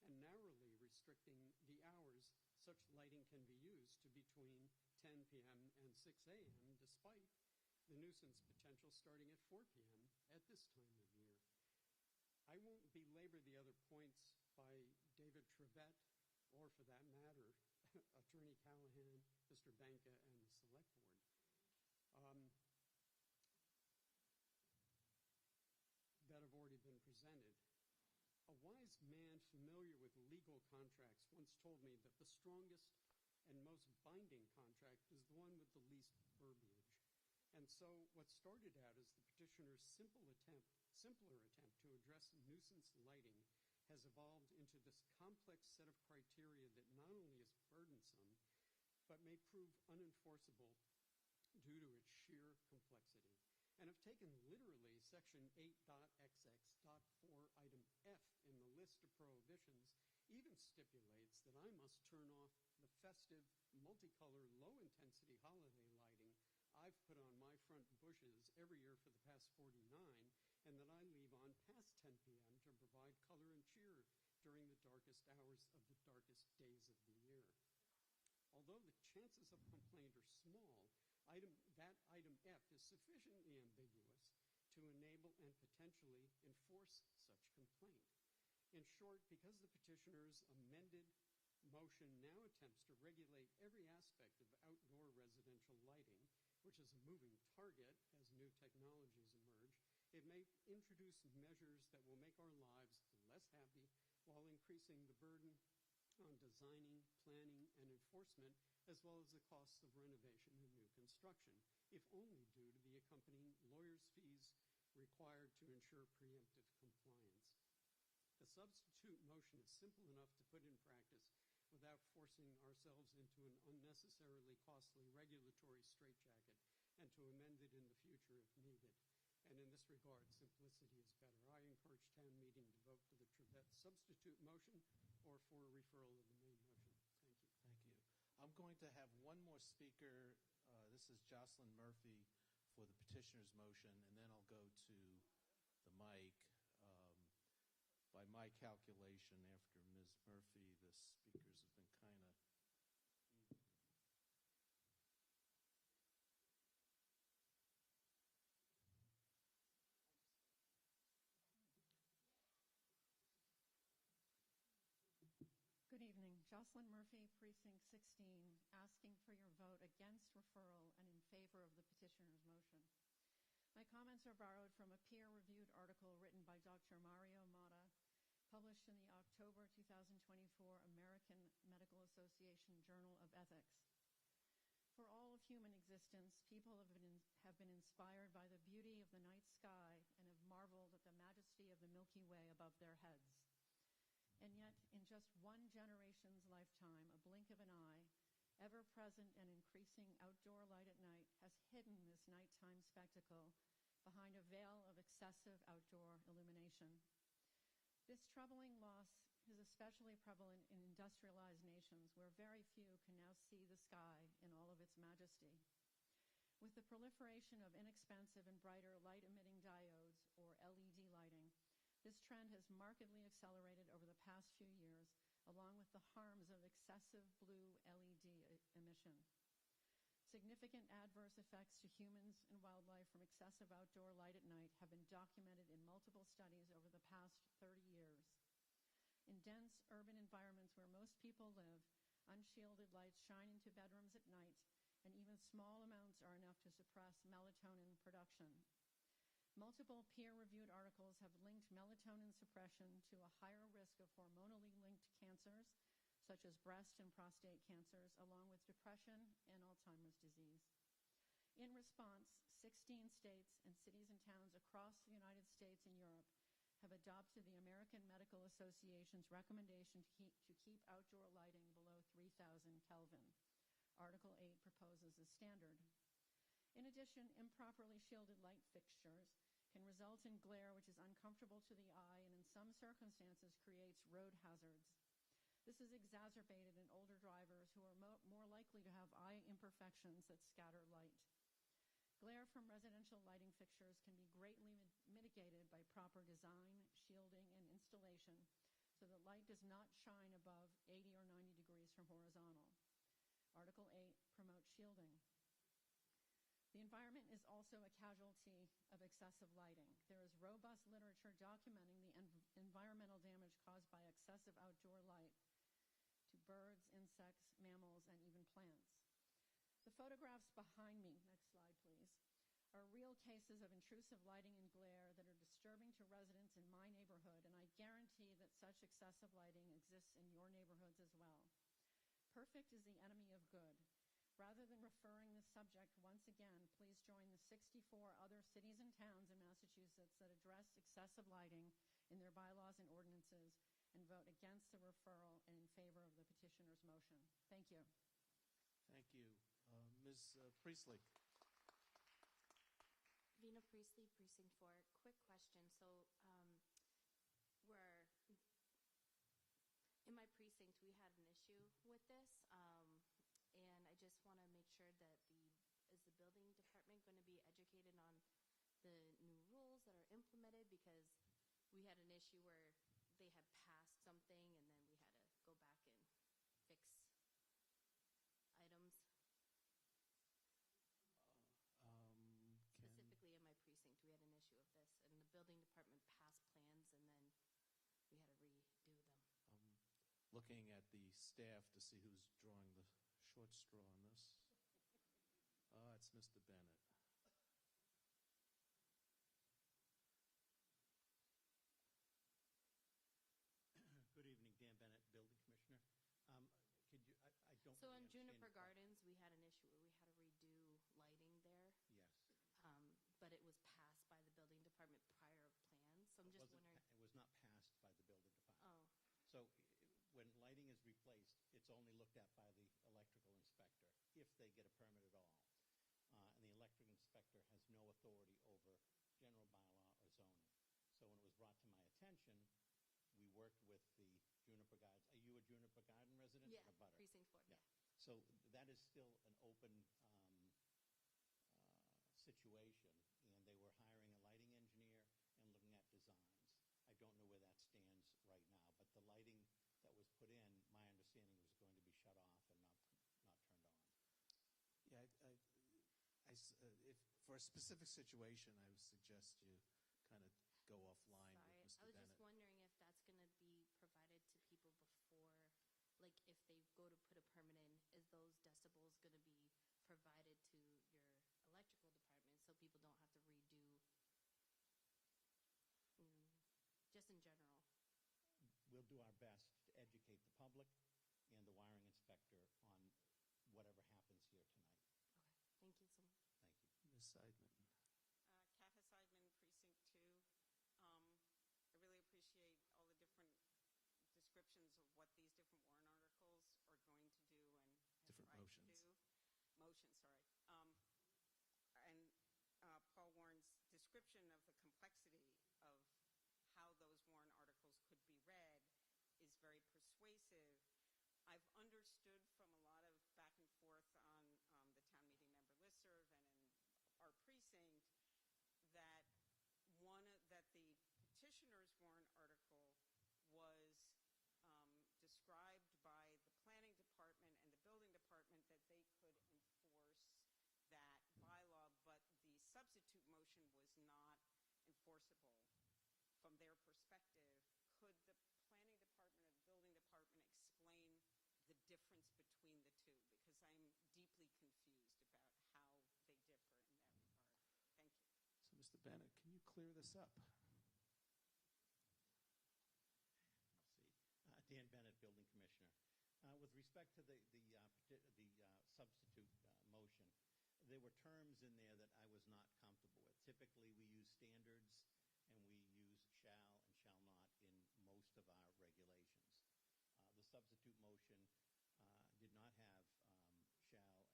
and narrowly restricting the hours such lighting can be used to between 10 p.m. and 6 a.m., despite the nuisance potential starting at 4 p.m. at this time of year. I won't belabor the other points by David Trevette, or for that matter, Attorney Callahan, Mr. Banka, and the Select Board. That have already been presented. A wise man familiar with legal contracts once told me that the strongest and most binding contract is the one with the least verbiage. And so what started out as the petitioner's simpler attempt to address nuisance lighting has evolved into this complex set of criteria that not only is burdensome, but may prove unenforceable due to its sheer complexity. And if taken literally, Section 8.xx.4 item F in the list of prohibitions even stipulates that I must turn off the festive, multicolor, low-intensity holiday lighting I've put on my front bushes every year for the past 49, and that I leave on past 10 p.m. to provide color and cheer during the darkest hours of the darkest days of the year. Although the chances of complaint are small, that item F is sufficiently ambiguous to enable and potentially enforce such complaint. In short, because the petitioner's amended motion now attempts to regulate every aspect of outdoor residential lighting, which is a moving target as new technologies emerge, it may introduce measures that will make our lives less happy while increasing the burden on designing, planning, and enforcement, as well as the costs of renovation and new construction, if only due to the accompanying lawyers' fees required to ensure preemptive compliance. The substitute motion is simple enough to put in practice without forcing ourselves into an unnecessarily costly regulatory straitjacket, and to amend it in the future if needed. And in this regard, simplicity is better. I encourage town meeting to vote for the Trevette substitute motion or for a referral of the main motion. Thank you. Thank you. I'm going to have one more speaker. This is Jocelyn Murphy for the petitioner's motion, and then I'll go to the mic. By my calculation, after Ms. Murphy, the speakers have been kind of Good evening. Jocelyn Murphy, Precinct 16, asking for your vote against referral and in favor of the petitioner's motion. My comments are borrowed from a peer-reviewed article written by Dr. Mario Motta, published in the October 2024 American Medical Association Journal of Ethics. For all of human existence, people have been inspired by the beauty of the night sky and have marveled at the majesty of the Milky Way above their heads. And yet, in just one generation's lifetime, a blink of an eye, ever-present and increasing outdoor light at night has hidden this nighttime spectacle behind a veil of excessive outdoor illumination. This troubling loss is especially prevalent in industrialized nations where very few can now see the sky in all of its majesty. With the proliferation of inexpensive and brighter light-emitting diodes, or LED lighting, this trend has markedly accelerated over the past few years, along with the harms of excessive blue LED emission. Significant adverse effects to humans and wildlife from excessive outdoor light at night have been documented in multiple studies over the past 30 years. In dense urban environments where most people live, unshielded lights shine into bedrooms at night, and even small amounts are enough to suppress melatonin production. Multiple peer-reviewed articles have linked melatonin suppression to a higher risk of hormonally linked cancers, such as breast and prostate cancers, along with depression and Alzheimer's disease. In response, 16 states and cities and towns across the United States and Europe have adopted the American Medical Association's recommendation to keep outdoor lighting below 3,000 Kelvin. Article 8 proposes a standard. In addition, improperly shielded light fixtures can result in glare which is uncomfortable to the eye and in some circumstances creates road hazards. This is exacerbated in older drivers who are more likely to have eye imperfections that scatter light. Glare from residential lighting fixtures can be greatly mitigated by proper design, shielding, and installation so that light does not shine above 80 or 90 degrees from horizontal. Article 8 promotes shielding. The environment is also a casualty of excessive lighting. There is robust literature documenting the environmental damage caused by excessive outdoor light to birds, insects, mammals, and even plants. The photographs behind me, next slide please, are real cases of intrusive lighting and glare that are disturbing to residents in my neighborhood, and I guarantee that such excessive lighting exists in your neighborhoods as well. Perfect is the enemy of good. Rather than referring this subject once again, please join the 64 other cities and towns in Massachusetts that address excessive lighting in their bylaws and ordinances and vote against the referral and in favor of the petitioner's motion. Thank you. Thank you. Ms. Priestley. Vina Priestley, Precinct 4. Quick question. So we're in my precinct, we had an issue with this, and I just want to make sure that is the building department going to be educated on the new rules that are implemented, because we had an issue where they had passed something and then we had to go back and fix items. Specifically in my precinct, we had an issue of this, and the building department passed plans and then we had to redo them. Looking at the staff to see who's drawing the short straw on this. It's Mr. Bennett. Good evening, Dan Bennett, Building Commissioner. Could you, I don't So really in Juniper understand- Gardens, we had an issue where we had to redo lighting there. Yes. But it was passed by the building department prior of plans. So I'm just wondering. It was not passed by the building department. Oh. So when lighting is replaced, it's only looked at by the electrical inspector, if they get a permit at all. And the electrical inspector has no authority over general bylaw or zoning. So when it was brought to my attention, we worked with the Juniper Gardens. Are you a Juniper Garden resident? Yeah, or a butter? Precinct 4, yeah. So that is still an open situation, and they were hiring a lighting engineer and looking at designs. I don't know where that stands right now, but the lighting that was put in, my understanding was going to be shut off and not turned on. Yeah, if for a specific situation, I would suggest you kind of go offline Sorry, with Mr. I was Bennett. just wondering if that's going to be provided to people before, like if they go to put a permit in, is those decibels going to be provided to your electrical department so people don't have to redo, just in general? We'll do our best to educate the public and the wiring inspector on whatever happens here tonight. Okay, thank you so much. Thank you. Ms. Seidman. Katha Seidman, Precinct 2. I really appreciate all the different descriptions of what these different warrant articles are going to do and Different try motions. to do. Motions, sorry. And Paul Warren's description of the complexity of how those warrant articles could be read is very persuasive. I've understood from a lot of back and forth on the town meeting member listserv and in our precinct that that the petitioner's warrant article was described by the planning department and the building department that they could enforce that bylaw, but the substitute motion was not enforceable from their perspective. Could the planning department or the building department explain the difference between the two? Because I'm deeply confused about how they differ in that regard. Thank you. So, Mr. Bennett, can you clear this up? Dan Bennett, Building Commissioner. With respect to the substitute motion, there were terms in there that I was not comfortable with. Typically, we use standards and we use shall and shall not in most of our regulations. The substitute motion did not have shall and shall not,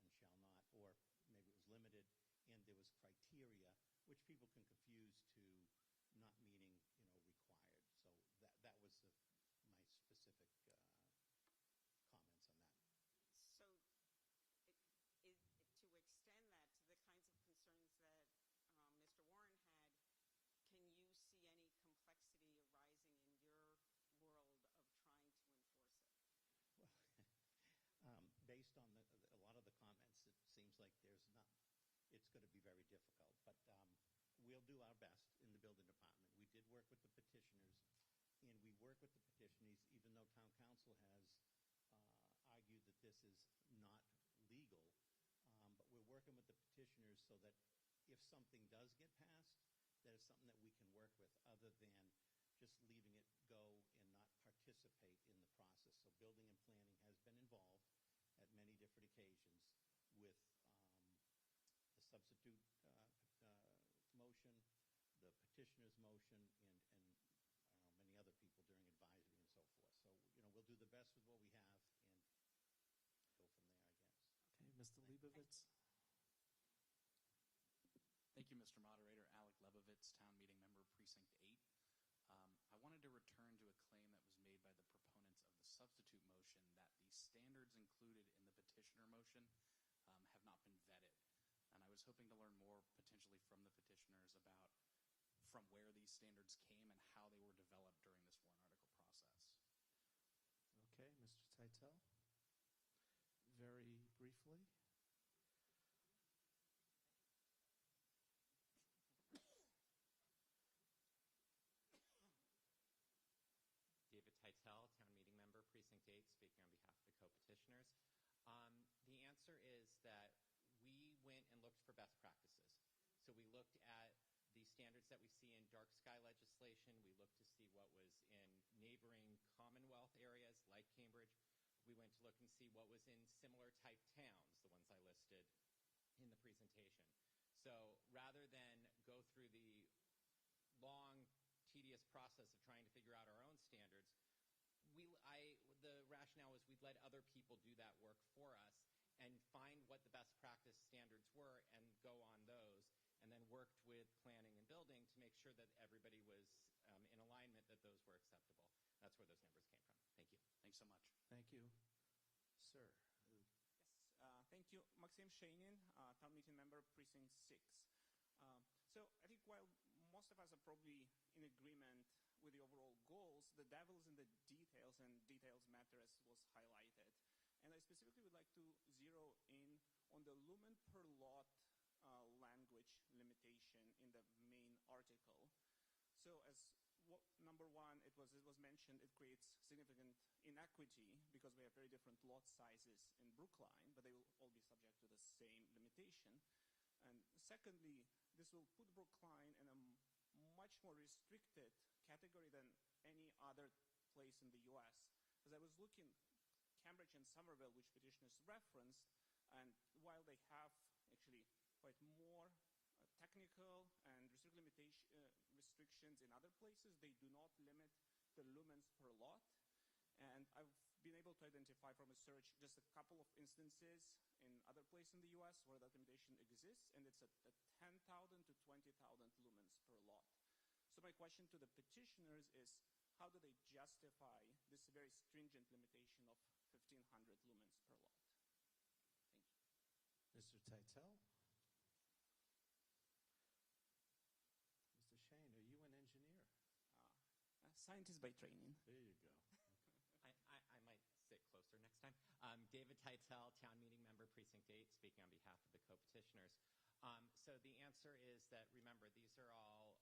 or maybe it was limited, and there was criteria, which people can confuse to not meaning, required. So that was my specific comments on that. So to extend that to the kinds of concerns that Mr. Warren had, can you see any complexity arising in your world of trying to enforce it? Well, based on a lot of the comments, it seems like it's going to be very difficult. But we'll do our best in the building department. We did work with the petitioners, and we work with the petitioners even though town council has argued that this is not legal. But we're working with the petitioners so that if something does get passed, that is something that we can work with other than just leaving it go and not participate in the process. So building and planning has been involved at many different occasions with the substitute motion, the petitioner's motion, and many other people during advisory and so forth. So, we'll do the best with what we have and go from there, I guess. Okay, Mr. Leibovitz. Thank you, Mr. Moderator. Alec Lebovitz, Town Meeting Member, Precinct 8. I wanted to return to a claim that was made by the proponents of the substitute motion that the standards included in the petitioner motion have not been vetted. And I was hoping to learn more potentially from the petitioners about from where these standards came and how they were developed during this warrant article process. Okay, Mr. Titel. Very briefly. David Titel, Town Meeting Member, Precinct 8, speaking on behalf of the co-petitioners. The answer is that we went and looked for best practices. So we looked at the standards that we see in dark sky legislation. We looked to see what was in neighboring Commonwealth areas like Cambridge. We went to look and see what was in similar type towns, the ones I listed in the presentation. So rather than go through the long, tedious process of trying to figure out our own standards, the rationale was we'd let other people do that work for us and find what the best practice standards were and go on those, and then worked with planning and building to make sure that everybody was in alignment, that those were acceptable. That's where those numbers came from. Thank you. Thanks so much. Thank you. Sir. Yes, thank you. Maxim Shainin, Town Meeting Member, Precinct 6. So I think while most of us are probably in agreement with the overall goals, the devil's in the details, and details matter, as was highlighted. And I specifically would like to zero in on the lumen per lot language limitation in the main article. So as number one, it was mentioned, it creates significant inequity because we have very different lot sizes in Brookline, but they will all be subject to the same limitation. And secondly, this will put Brookline in a much more restricted category than any other place in the U.S. As I was looking, Cambridge and Somerville, which petitioners referenced, and while they have actually quite more technical and restrictions in other places, they do not limit the lumens per lot. And I've been able to identify from a search just a couple of instances in other places in the U.S. where that limitation exists, and it's at 10,000 to 20,000 lumens per lot. So my question to the petitioners is, how do they justify this very stringent limitation of 1,500 lumens per lot? Thank you. Mr. Titel? Mr. Shane, are you an engineer? Scientist by training. There you go. I might sit closer next time. David Titel, Town Meeting Member, Precinct 8, speaking on behalf of the co-petitioners. So the answer is that, remember, these are all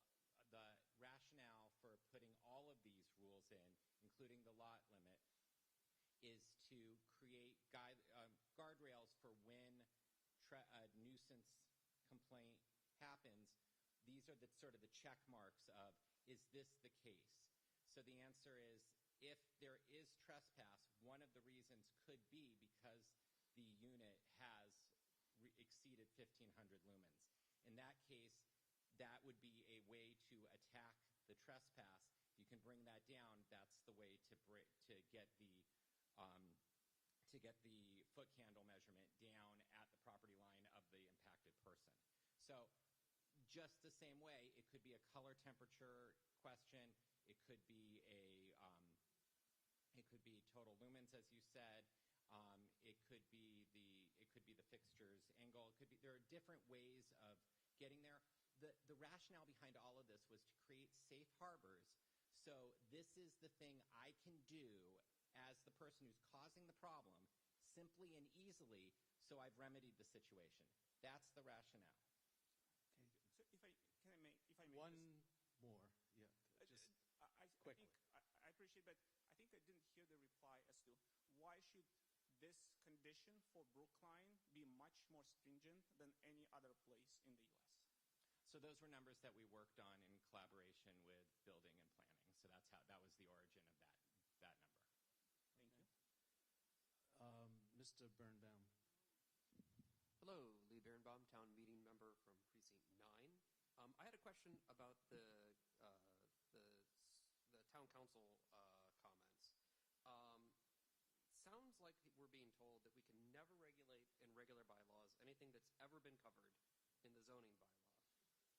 the rationale for putting all of these rules in, including the lot limit, is to create guardrails for when a nuisance complaint happens. These are the sort of the check marks of, is this the case? So the answer is, if there is trespass, one of the reasons could be because the unit has exceeded 1,500 lumens. In that case, that would be a way to attack the trespass. If you can bring that down, that's the way to get the foot candle measurement down at the property line of the impacted person. So just the same way, it could be a color temperature question. It could be total lumens, as you said. It could be the fixture's angle. There are different ways of getting there. The rationale behind all of this was to create safe harbors. So this is the thing I can do as the person who's causing the problem, simply and easily, so I've remedied the situation. That's the rationale. Okay. So if I may one just, more, yeah, just quickly. I appreciate, but I think I didn't hear the reply as to why should this condition for Brookline be much more stringent than any other place in the U.S.? So those were numbers that we worked on in collaboration with building and planning. So that was the origin of that number. Thank you. Mr. Birnbaum. Hello, Lee Birnbaum, town meeting member from Precinct 9. I had a question about the town council comments. Sounds like we're being told that we can never regulate in regular bylaws anything that's ever been covered in the zoning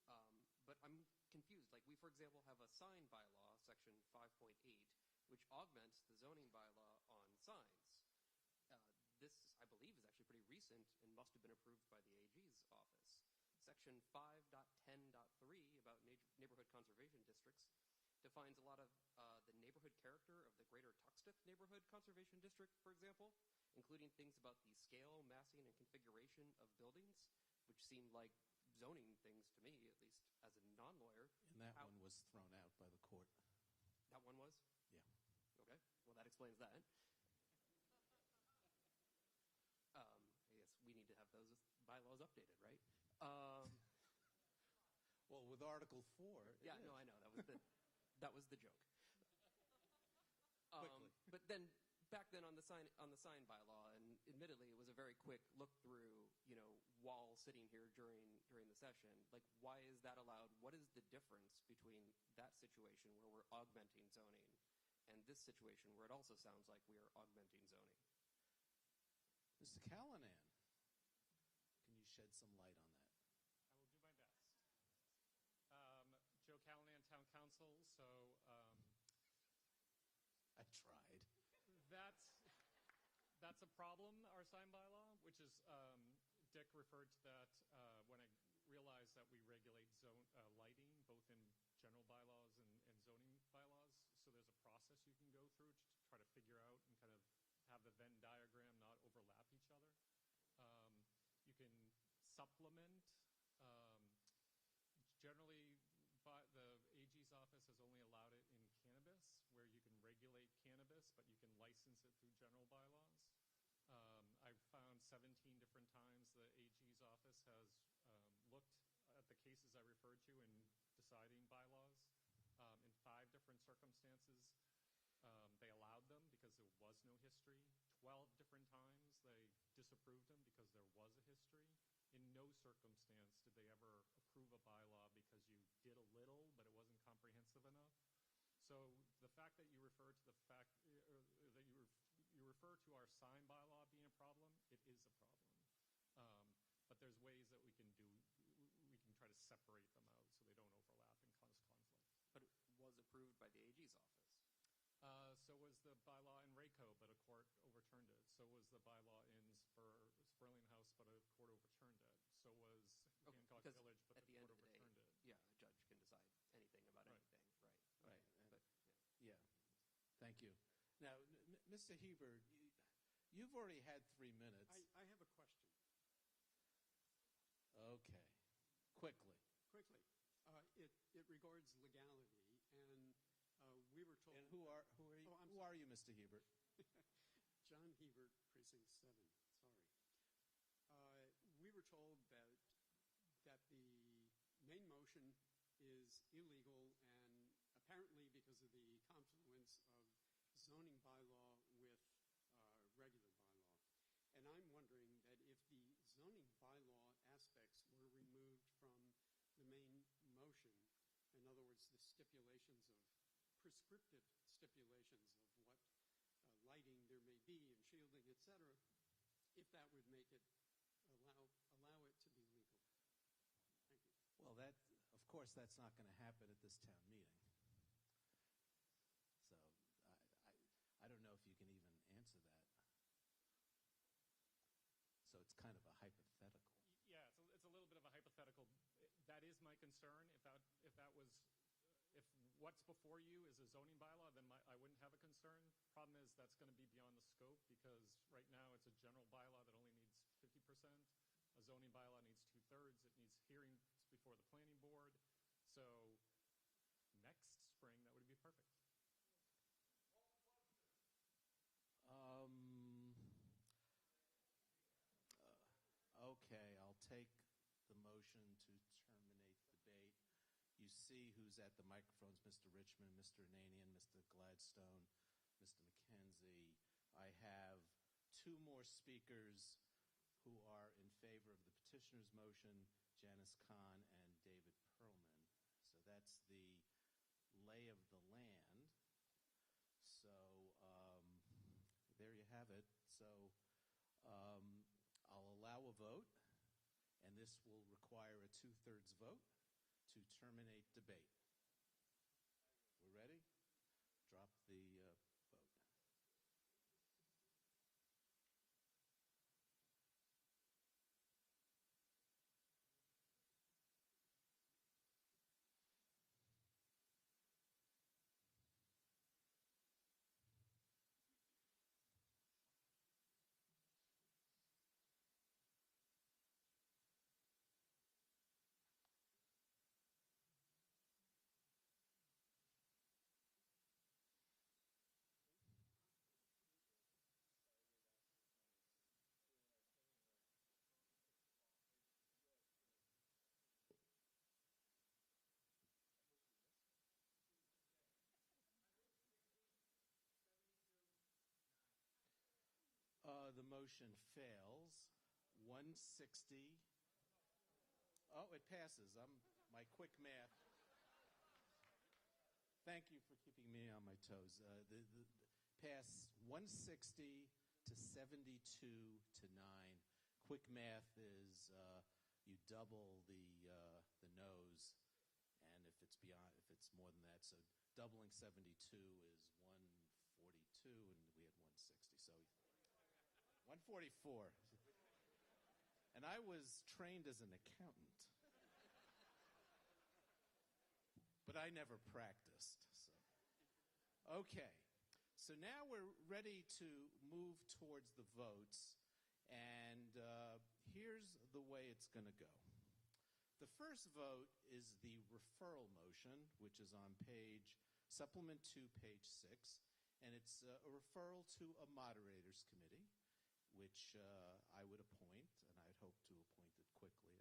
bylaw. But I'm confused. Like we, for example, have a sign bylaw, section 5.8, which augments the zoning bylaw on signs. This, I believe, is actually pretty recent and must have been approved by the AG's office. Section 5.10.3 about neighborhood conservation districts defines a lot of the neighborhood character of the Greater Tuxteth Neighborhood Conservation District, for example, including things about the scale, massing, and configuration of buildings, which seem like zoning things to me, at least as a non-lawyer. And that one was thrown out by the court. That one was? Yeah. Okay, well that explains that. I guess we need to have those bylaws updated, right? Well, with Article 4. Yeah, no, I know. That was the joke. Quickly. But then back then on the sign bylaw, and admittedly it was a very quick look through, while sitting here during the session. Like, why is that allowed? What is the difference between that situation where we're augmenting zoning and this situation where it also sounds like we are augmenting zoning? Mr. Callanan, can you shed some light on that? I will do my best. Joe Callanan, Town Council. So I tried. That's a problem, our sign bylaw, which is Dick referred to that when I realized that we regulate lighting both in general bylaws and zoning bylaws. So there's a process you can go through to try to figure out and kind of have the Venn diagram not overlap each other. You can supplement. Generally, the AG's office has only allowed it in cannabis, where you can regulate cannabis, but you can license it through general bylaws. I've found 17 different times the AG's office has looked at the cases I referred to in deciding bylaws. In 5 different circumstances, they allowed them because there was no history. 12 different times they disapproved them because there was a history. In no circumstance did they ever approve a bylaw because you did a little, but it wasn't comprehensive enough. So the fact that you refer to you refer to our sign bylaw being a problem, it is a problem. But there's ways that we can try to separate them out so they don't overlap and cause conflict. But it was approved by the AG's office. So was the bylaw in Rayco, but a court overturned it. So was the bylaw in Sperling House, but a court overturned it. So was Hancock Village, but the court overturned it. Yeah, a judge can decide anything about anything, right? Right. Yeah. Thank you. Now, Mr. Hebert, you've already had 3 minutes. I have a question. Okay. Quickly. It regards legality, and we were told. And who are you? Oh, who are you, Mr. Hebert? John Hebert, Precinct 7. Sorry. We were told that the main motion is illegal, and apparently because of the confluence of zoning bylaw with regular bylaw. And I'm wondering that if the zoning bylaw prescriptive stipulations of what lighting there may be and shielding, etc., if that would make it allow it to be legal. Thank you. Well, of course, that's not going to happen at this town meeting. So I don't know if you can even answer that. So it's kind of a hypothetical. Yeah, it's a little bit of a hypothetical. That is my concern. If what's before you is a zoning bylaw, then I wouldn't have a concern. Problem is that's going to be beyond the scope because right now it's a general bylaw that only needs 50%. A zoning bylaw needs 2/3. It needs hearings before the planning board. So next spring, that would be perfect. Okay, I'll take the motion to terminate debate. You see who's at the microphones, Mr. Richmond, Mr. Ananian, Mr. Gladstone, Mr. McKenzie. I have two more speakers who are in favor of the petitioner's motion, Janice Kahn and David Perlman. So that's the lay of the land. So there you have it. So I'll allow a vote, and this will require a 2/3 vote to terminate debate. We're ready? Drop the vote. The motion fails. 160. Oh, it passes. My quick math. Thank you for keeping me on my toes. The pass 160 to 72 to 9. Quick math is you double the no's, and if it's more than that, so doubling 72 is 142, and we had 160. So 144. And I was trained as an accountant. But I never practiced. So. Okay. So now we're ready to move towards the votes. And here's the way it's going to go. The first vote is the referral motion, which is on supplement 2, page 6. And it's a referral to a moderators committee, which I would appoint, and I'd hope to appoint it quickly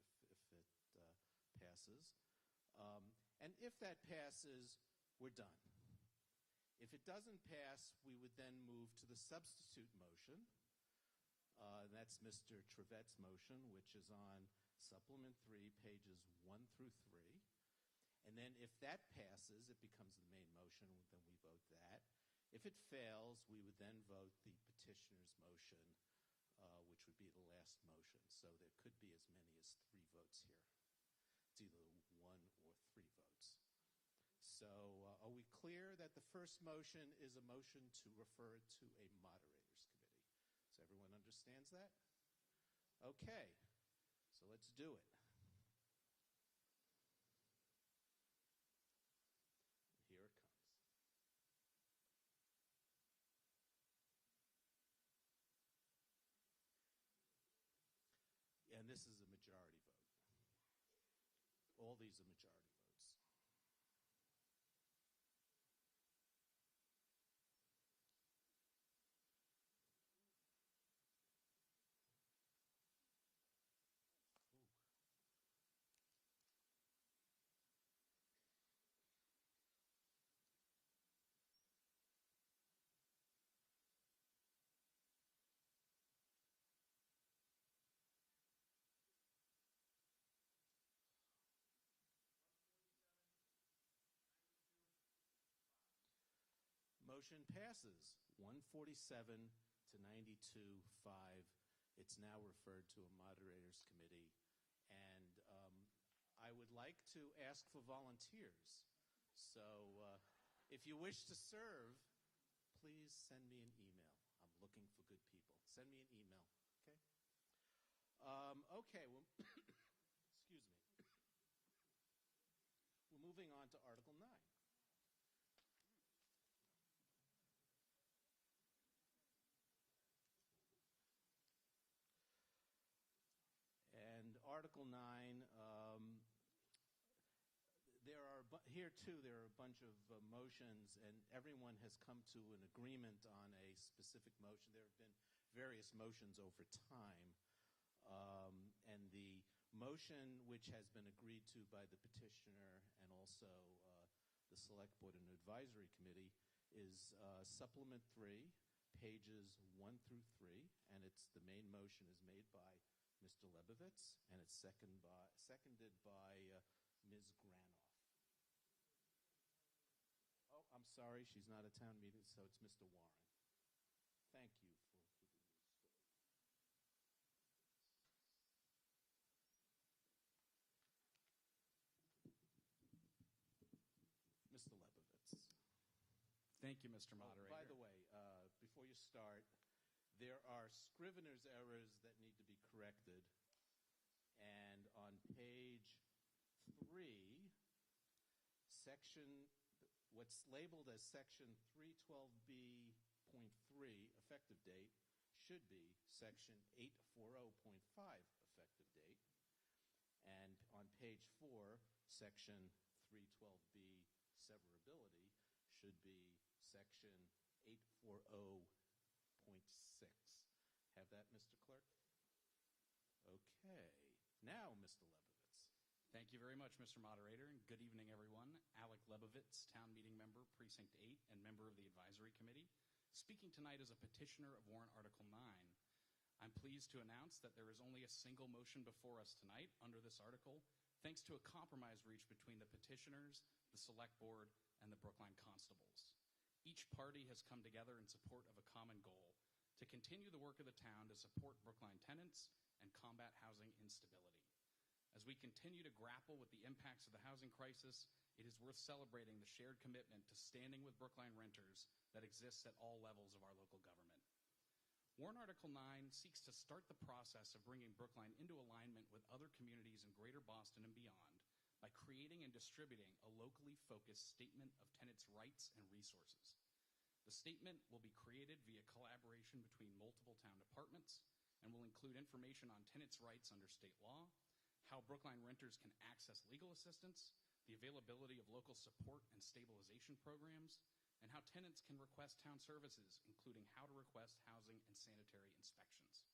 if it passes. And if that passes, we're done. If it doesn't pass, we would then move to the substitute motion. That's Mr. Trevet's motion, which is on supplement 3, pages 1 through 3. And then if that passes, it becomes the main motion, then we vote that. If it fails, we would then vote the petitioner's motion, which would be the last motion. So there could be as many as 3 votes here. It's either 1 or 3 votes. So are we clear that the first motion is a motion to refer it to a moderators committee? So everyone understands that? Okay, so let's do it. Here it comes. And this is a majority vote. All these are majority votes. motion passes 147 to 92-5. It's now referred to a moderator's committee. And I would like to ask for volunteers. So if you wish to serve, please send me an email. I'm looking for good people. Send me an email, okay? Okay, well, excuse me. We're moving on to Article 9. And Article 9, here too, there are a bunch of motions, and everyone has come to an agreement on a specific motion. There have been various motions over time, and the motion which has been agreed to by the petitioner and also the Select Board and Advisory Committee is Supplement 3, pages 1 through 3, and the main motion is made by Mr. Lebovitz, and it's seconded by Ms. Granoff. Oh, I'm sorry, she's not at town meeting, so it's Mr. Warren. Thank you for keeping me straight. Mr. Lebovitz. Thank you, Mr. Moderator. By the way, before you start, there are scrivener's errors that need to be corrected. And on page 3, what's labeled as section 312B.3, effective date, should be section 840.5, effective date. And on page 4, section 312B, severability, should be section 840.6. Have that, Mr. Clerk? Okay. Now, Mr. Lebovitz. Thank you very much, Mr. Moderator, and good evening, everyone. Alec Lebovitz, Town Meeting Member, Precinct 8, and member of the Advisory Committee, speaking tonight as a petitioner of Warrant Article 9. I'm pleased to announce that there is only a single motion before us tonight under this article, thanks to a compromise reached between the petitioners, the Select Board, and the Brookline Constables. Each party has come together in support of a common goal: to continue the work of the town to support Brookline tenants and combat housing instability. As we continue to grapple with the impacts of the housing crisis, it is worth celebrating the shared commitment to standing with Brookline renters that exists at all levels of our local government. Warrant Article 9 seeks to start the process of bringing Brookline into alignment with other communities in Greater Boston and beyond by creating and distributing a locally focused statement of tenants' rights and resources. The statement will be created via collaboration between multiple town departments and will include information on tenants' rights under state law, how Brookline renters can access legal assistance, the availability of local support and stabilization programs, and how tenants can request town services, including how to request housing and sanitary inspections.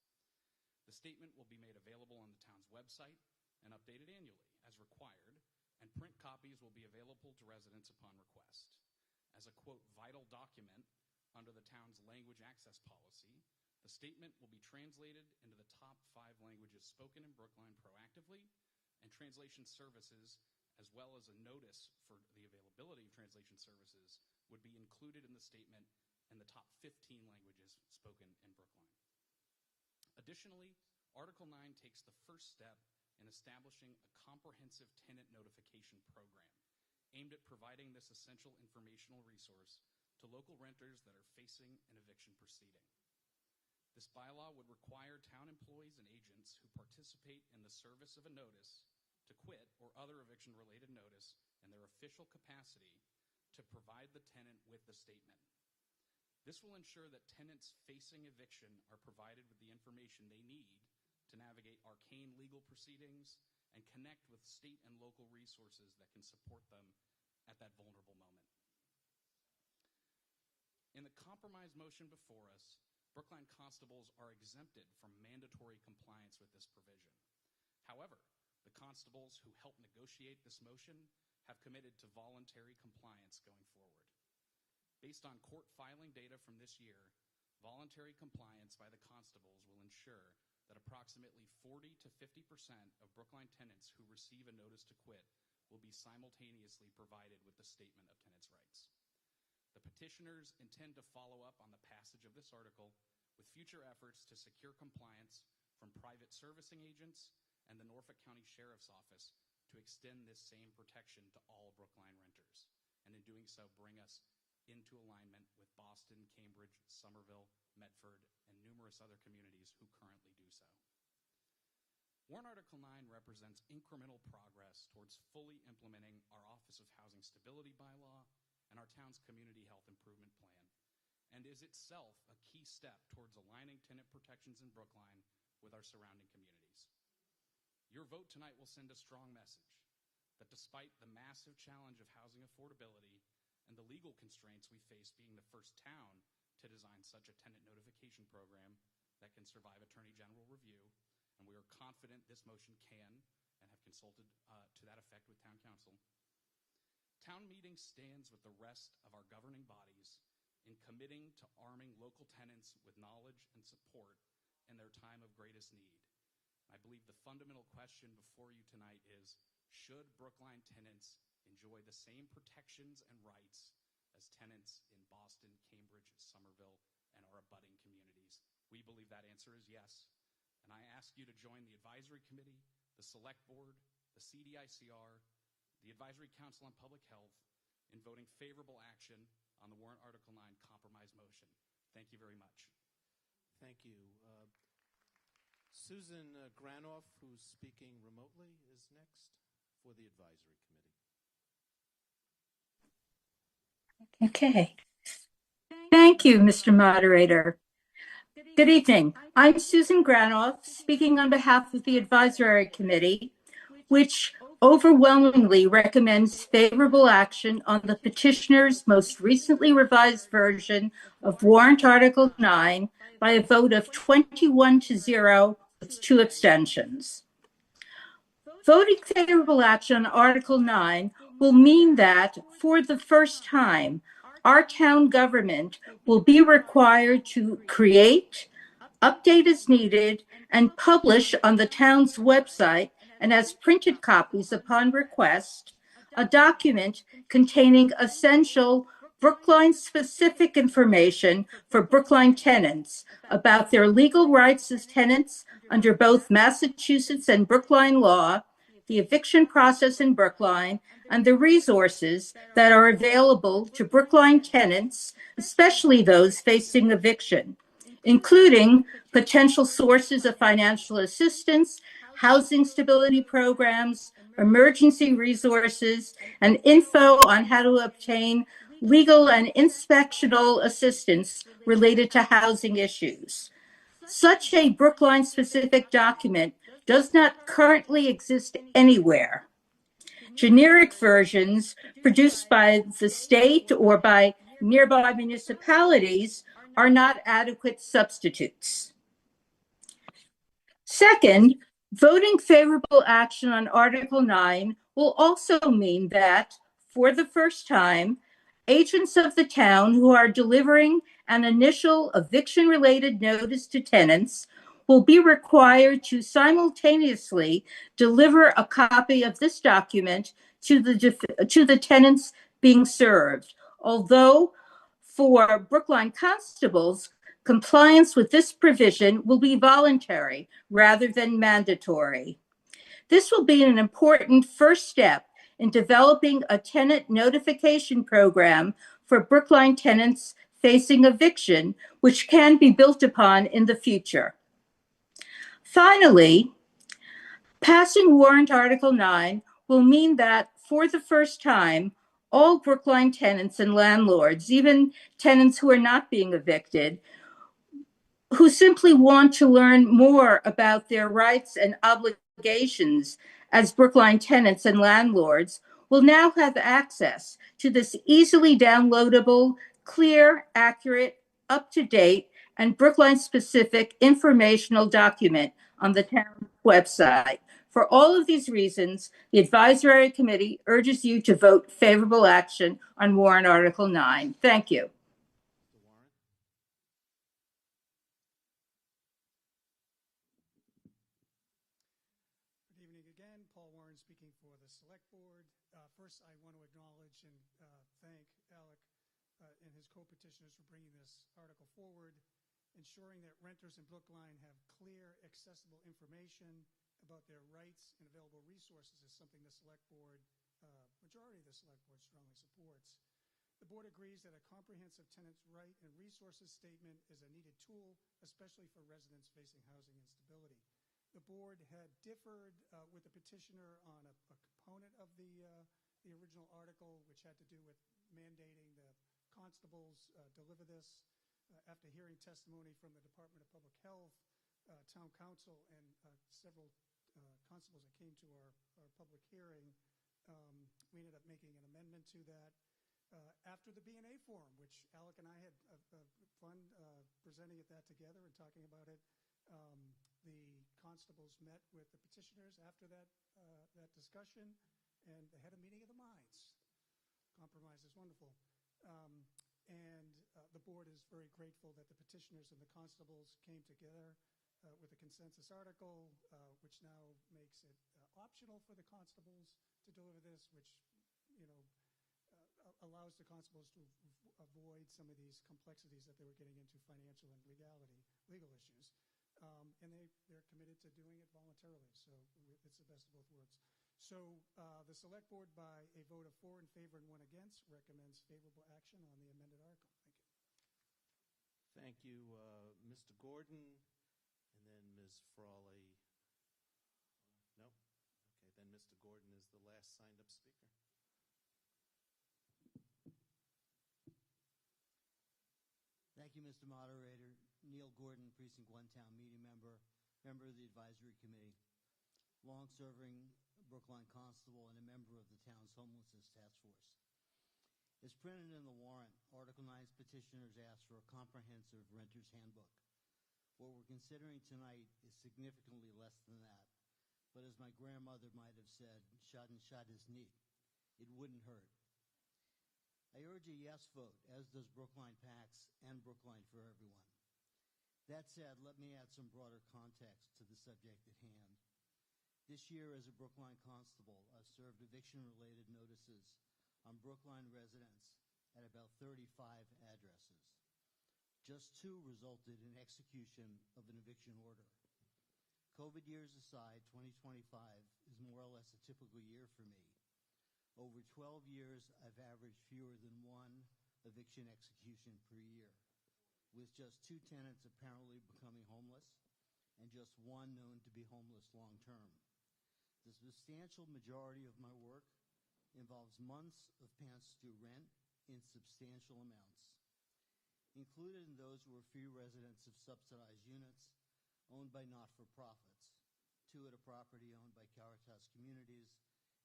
The statement will be made available on the town's website and updated annually as required, and print copies will be available to residents upon request. As a, quote, vital document under the town's language access policy, the statement will be translated into the top 5 languages spoken in Brookline proactively, and translation services, as well as a notice for the availability of translation services, would be included in the statement in the top 15 languages spoken in Brookline. Additionally, Article 9 takes the first step in establishing a comprehensive tenant notification program aimed at providing this essential informational resource to local renters that are facing an eviction proceeding. This bylaw would require town employees and agents who participate in the service of a notice to quit or other eviction-related notice in their official capacity to provide the tenant with the statement. This will ensure that tenants facing eviction are provided with the information they need to navigate arcane legal proceedings and connect with state and local resources that can support them at that vulnerable moment. In the compromise motion before us, Brookline constables are exempted from mandatory compliance with this provision. However, the constables who helped negotiate this motion have committed to voluntary compliance going forward. Based on court filing data from this year, voluntary compliance by the constables will ensure that approximately 40 to 50% of Brookline tenants who receive a notice to quit will be simultaneously provided with the statement of tenants' rights. The Petitioners intend to follow up on the passage of this article with future efforts to secure compliance from private servicing agents and the Norfolk County Sheriff's Office to extend this same protection to all Brookline renters, and in doing so bring us into alignment with Boston, Cambridge, Somerville, Medford, and numerous other communities who currently do so. Warrant Article 9 represents incremental progress towards fully implementing our Office of Housing Stability bylaw and our town's Community Health Improvement Plan, and is itself a key step towards aligning tenant protections in Brookline with our surrounding communities. Your vote tonight will send a strong message that despite the massive challenge of housing affordability and the legal constraints we face being the first town to design such a tenant notification program that can survive Attorney General review, and we are confident this motion can, and have consulted to that effect with Town Council. Town meeting stands with the rest of our governing bodies in committing to arming local tenants with knowledge and support in their time of greatest need. I believe the fundamental question before you tonight is, should Brookline tenants enjoy the same protections and rights as tenants in Boston, Cambridge, Somerville, and our abutting communities? We believe that answer is yes. And I ask you to join the Advisory Committee, the Select Board, the CDICR, the Advisory Council on Public Health in voting favorable action on the Warrant Article 9 compromise motion. Thank you very much. Thank you. Susan Granoff, who's speaking remotely, is next for the Advisory Committee. Okay. Thank you, Mr. Moderator. Good evening. I'm Susan Granoff, speaking on behalf of the Advisory Committee, which overwhelmingly recommends favorable action on the petitioner's most recently revised version of Warrant Article 9 by a vote of 21-0 with 2 abstentions. Voting favorable action on Article 9 will mean that, for the first time, our town government will be required to create, update as needed, and publish on the town's website and as printed copies upon request, a document containing essential Brookline-specific information for Brookline tenants about their legal rights as tenants under both Massachusetts and Brookline law, the eviction process in Brookline, and the resources that are available to Brookline tenants, especially those facing eviction, including potential sources of financial assistance, housing stability programs, emergency resources, and info on how to obtain legal and inspectional assistance related to housing issues. Such a Brookline-specific document does not currently exist anywhere. Generic versions produced by the state or by nearby municipalities are not adequate substitutes. Second, voting favorable action on Article 9 will also mean that, for the first time, agents of the town who are delivering an initial eviction-related notice to tenants will be required to simultaneously deliver a copy of this document to the tenants being served. Although for Brookline constables, compliance with this provision will be voluntary rather than mandatory. This will be an important first step in developing a tenant notification program for Brookline tenants facing eviction, which can be built upon in the future. Finally, passing Warrant Article 9 will mean that, for the first time, all Brookline tenants and landlords, even tenants who are not being evicted, who simply want to learn more about their rights and obligations as Brookline tenants and landlords, will now have access to this easily downloadable, clear, accurate, up-to-date, and Brookline-specific informational document on the town website. For all of these reasons, the Advisory Committee urges you to vote favorable action on Warrant Article 9. Thank you. Good evening again. Paul Warren speaking for the Select Board. First, I want to acknowledge and thank Alec in his co-petitioners for bringing this article forward. Ensuring that renters in Brookline have clear, accessible information about their rights and available resources is something the Select Board, majority of the Select Board strongly supports. The Board agrees that a comprehensive tenant's right and resources statement is a needed tool, especially for residents facing housing instability. The Board had differed with the petitioner on a component of the original article, which had to do with mandating the constables deliver this. After hearing testimony from the Department of Public Health, Town Council, and several constables that came to our public hearing, we ended up making an amendment to that. After the B&A forum, which Alec and I had fun presenting at that together and talking about it, the constables met with the petitioners after that discussion, and they had a meeting of the minds. Compromise is wonderful. The Board is very grateful that the petitioners and the constables came together with a consensus article, which now makes it optional for the constables to deliver this, which, allows the constables to avoid some of these complexities that they were getting into, financial and legal issues. They're committed to doing it voluntarily, so it's the best of both worlds. So the Select Board, by a vote of 4 in favor and 1 against, recommends favorable action on the amended article. Thank you. Thank you, Mr. Gordon, and then Ms. Frawley. No? Okay, then Mr. Gordon is the last signed-up speaker. Thank you, Mr. Moderator. Neil Gordon, Precinct 1 Town Meeting Member, member of the Advisory Committee, long-serving Brookline Constable, and a member of the town's Homelessness Task Force. As printed in the warrant, Article 9's petitioners asked for a comprehensive renter's handbook. What we're considering tonight is significantly less than that. But as my grandmother might have said, shot and shot is neat. It wouldn't hurt. I urge a yes vote, as does Brookline PACS and Brookline for Everyone. That said, let me add some broader context to the subject at hand. This year, as a Brookline constable, I've served eviction-related notices on Brookline residents at about 35 addresses. Just 2 resulted in execution of an eviction order. COVID years aside, 2025 is more or less a typical year for me. Over 12 years, I've averaged fewer than 1 eviction execution per year, with just 2 tenants apparently becoming homeless and just 1 known to be homeless long-term. The substantial majority of my work involves months of past due rent in substantial amounts. Included in those were few residents of subsidized units owned by not-for-profits, 2 at a property owned by Caritas Communities,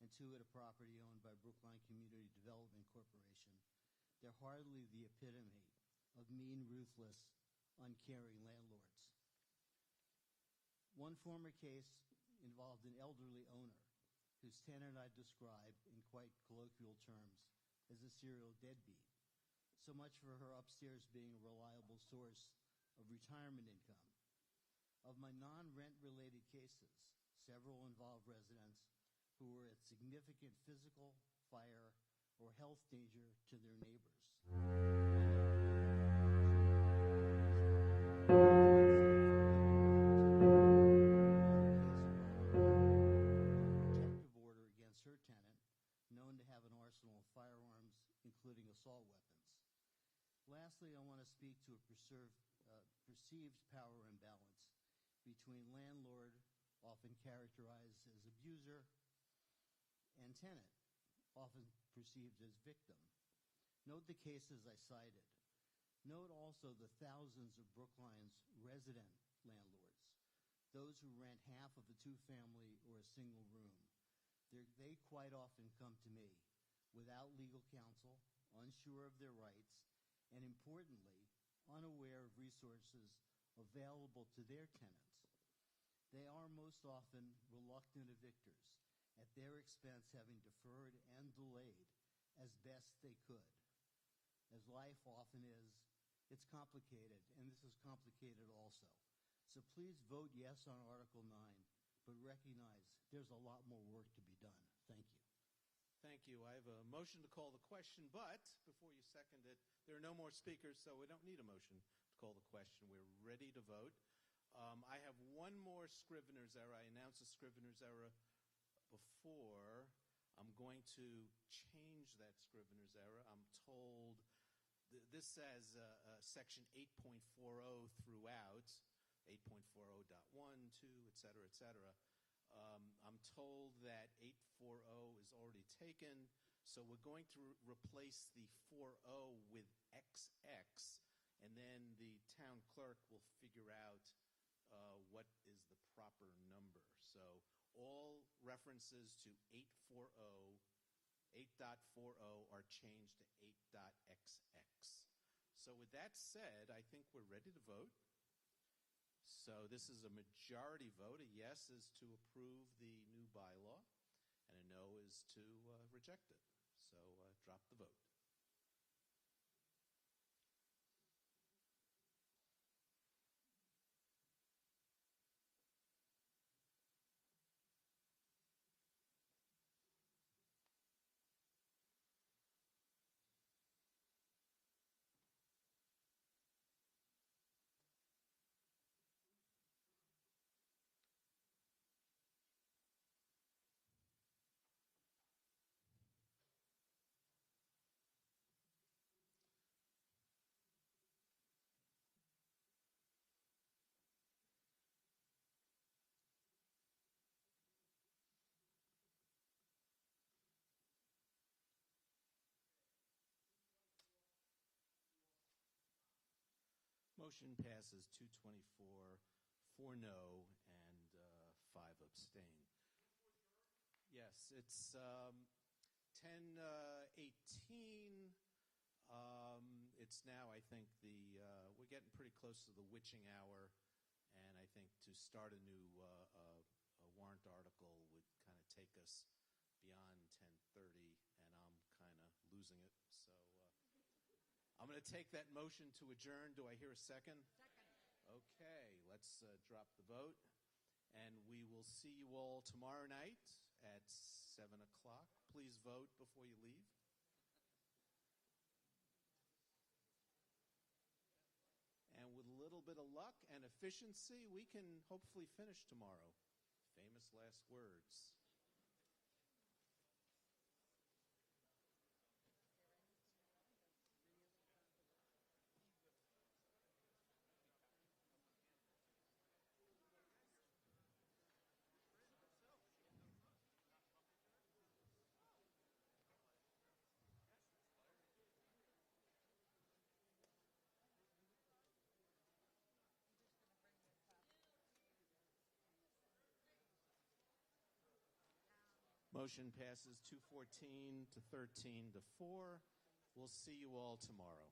and 2 at a property owned by Brookline Community Development Corporation. They're hardly the epitome of mean, ruthless, uncaring landlords. One former case involved an elderly owner whose tenant I described in quite colloquial terms as a serial deadbeat, so much for her upstairs being a reliable source of retirement income. Of my non-rent related cases, several involved residents who were at significant physical, fire, or health danger to their neighbors. Protective order against her tenant, known to have an arsenal of firearms, including assault weapons. Lastly, I want to speak to a perceived power imbalance between landlord, often characterized as abuser, and tenant, often perceived as victim. Note the cases I cited. Note also the thousands of Brookline's resident landlords, those who rent half of a 2-family or a single room. They quite often come to me without legal counsel, unsure of their rights, and importantly, unaware of resources available to their tenants. They are most often reluctant evictors, at their expense having deferred and delayed as best they could. As life often is, it's complicated, and this is complicated also. So please vote yes on Article 9, but recognize there's a lot more work to be done. Thank you. Thank you. I have a motion to call the question, but before you second it, there are no more speakers, so we don't need a motion to call the question. We're ready to vote. I have one more Scrivener's error. I announced a Scrivener's error before. I'm going to change that Scrivener's error. I'm told this says section 8.40 throughout, 8.40.1, 2, et cetera, et cetera. I'm told that 840 is already taken, so we're going to replace the 40 with XX, and then the town clerk will figure out what is the proper number. So all references to 8.40 are changed to 8.XX. So with that said, I think we're ready to vote. So this is a majority vote. A yes is to approve the new bylaw, and a no is to reject it. So drop the vote. Motion passes 224, 4 no, and 5 abstain. Yes, it's 10:18. It's now, I think, we're getting pretty close to the witching hour, and I think to start a new warrant article would kind of take us beyond 10:30, and I'm kind of losing it. So I'm going to take that motion to adjourn. Do I hear a second? Second. Okay, let's drop the vote. And we will see you all tomorrow night at 7 o'clock. Please vote before you leave. And with a little bit of luck and efficiency, we can hopefully finish tomorrow. Famous last words. Motion passes 214 to 13 to 4. We'll see you all tomorrow.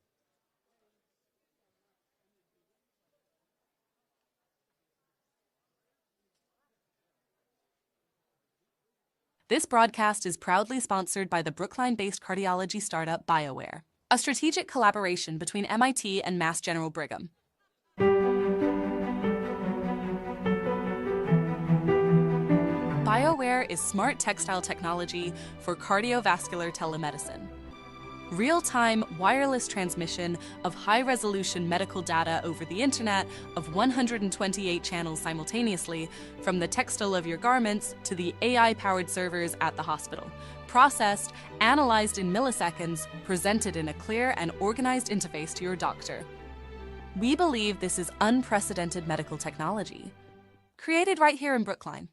This broadcast is proudly sponsored by the Brookline-based cardiology startup BioWare, a strategic collaboration between MIT and Mass General Brigham. BioWare is smart textile technology for cardiovascular telemedicine. Real-time wireless transmission of high-resolution medical data over the internet of 128 channels simultaneously, from the textile of your garments to the AI-powered servers at the hospital. Processed, analyzed in milliseconds, presented in a clear and organized interface to your doctor. We believe this is unprecedented medical technology, created right here in Brookline.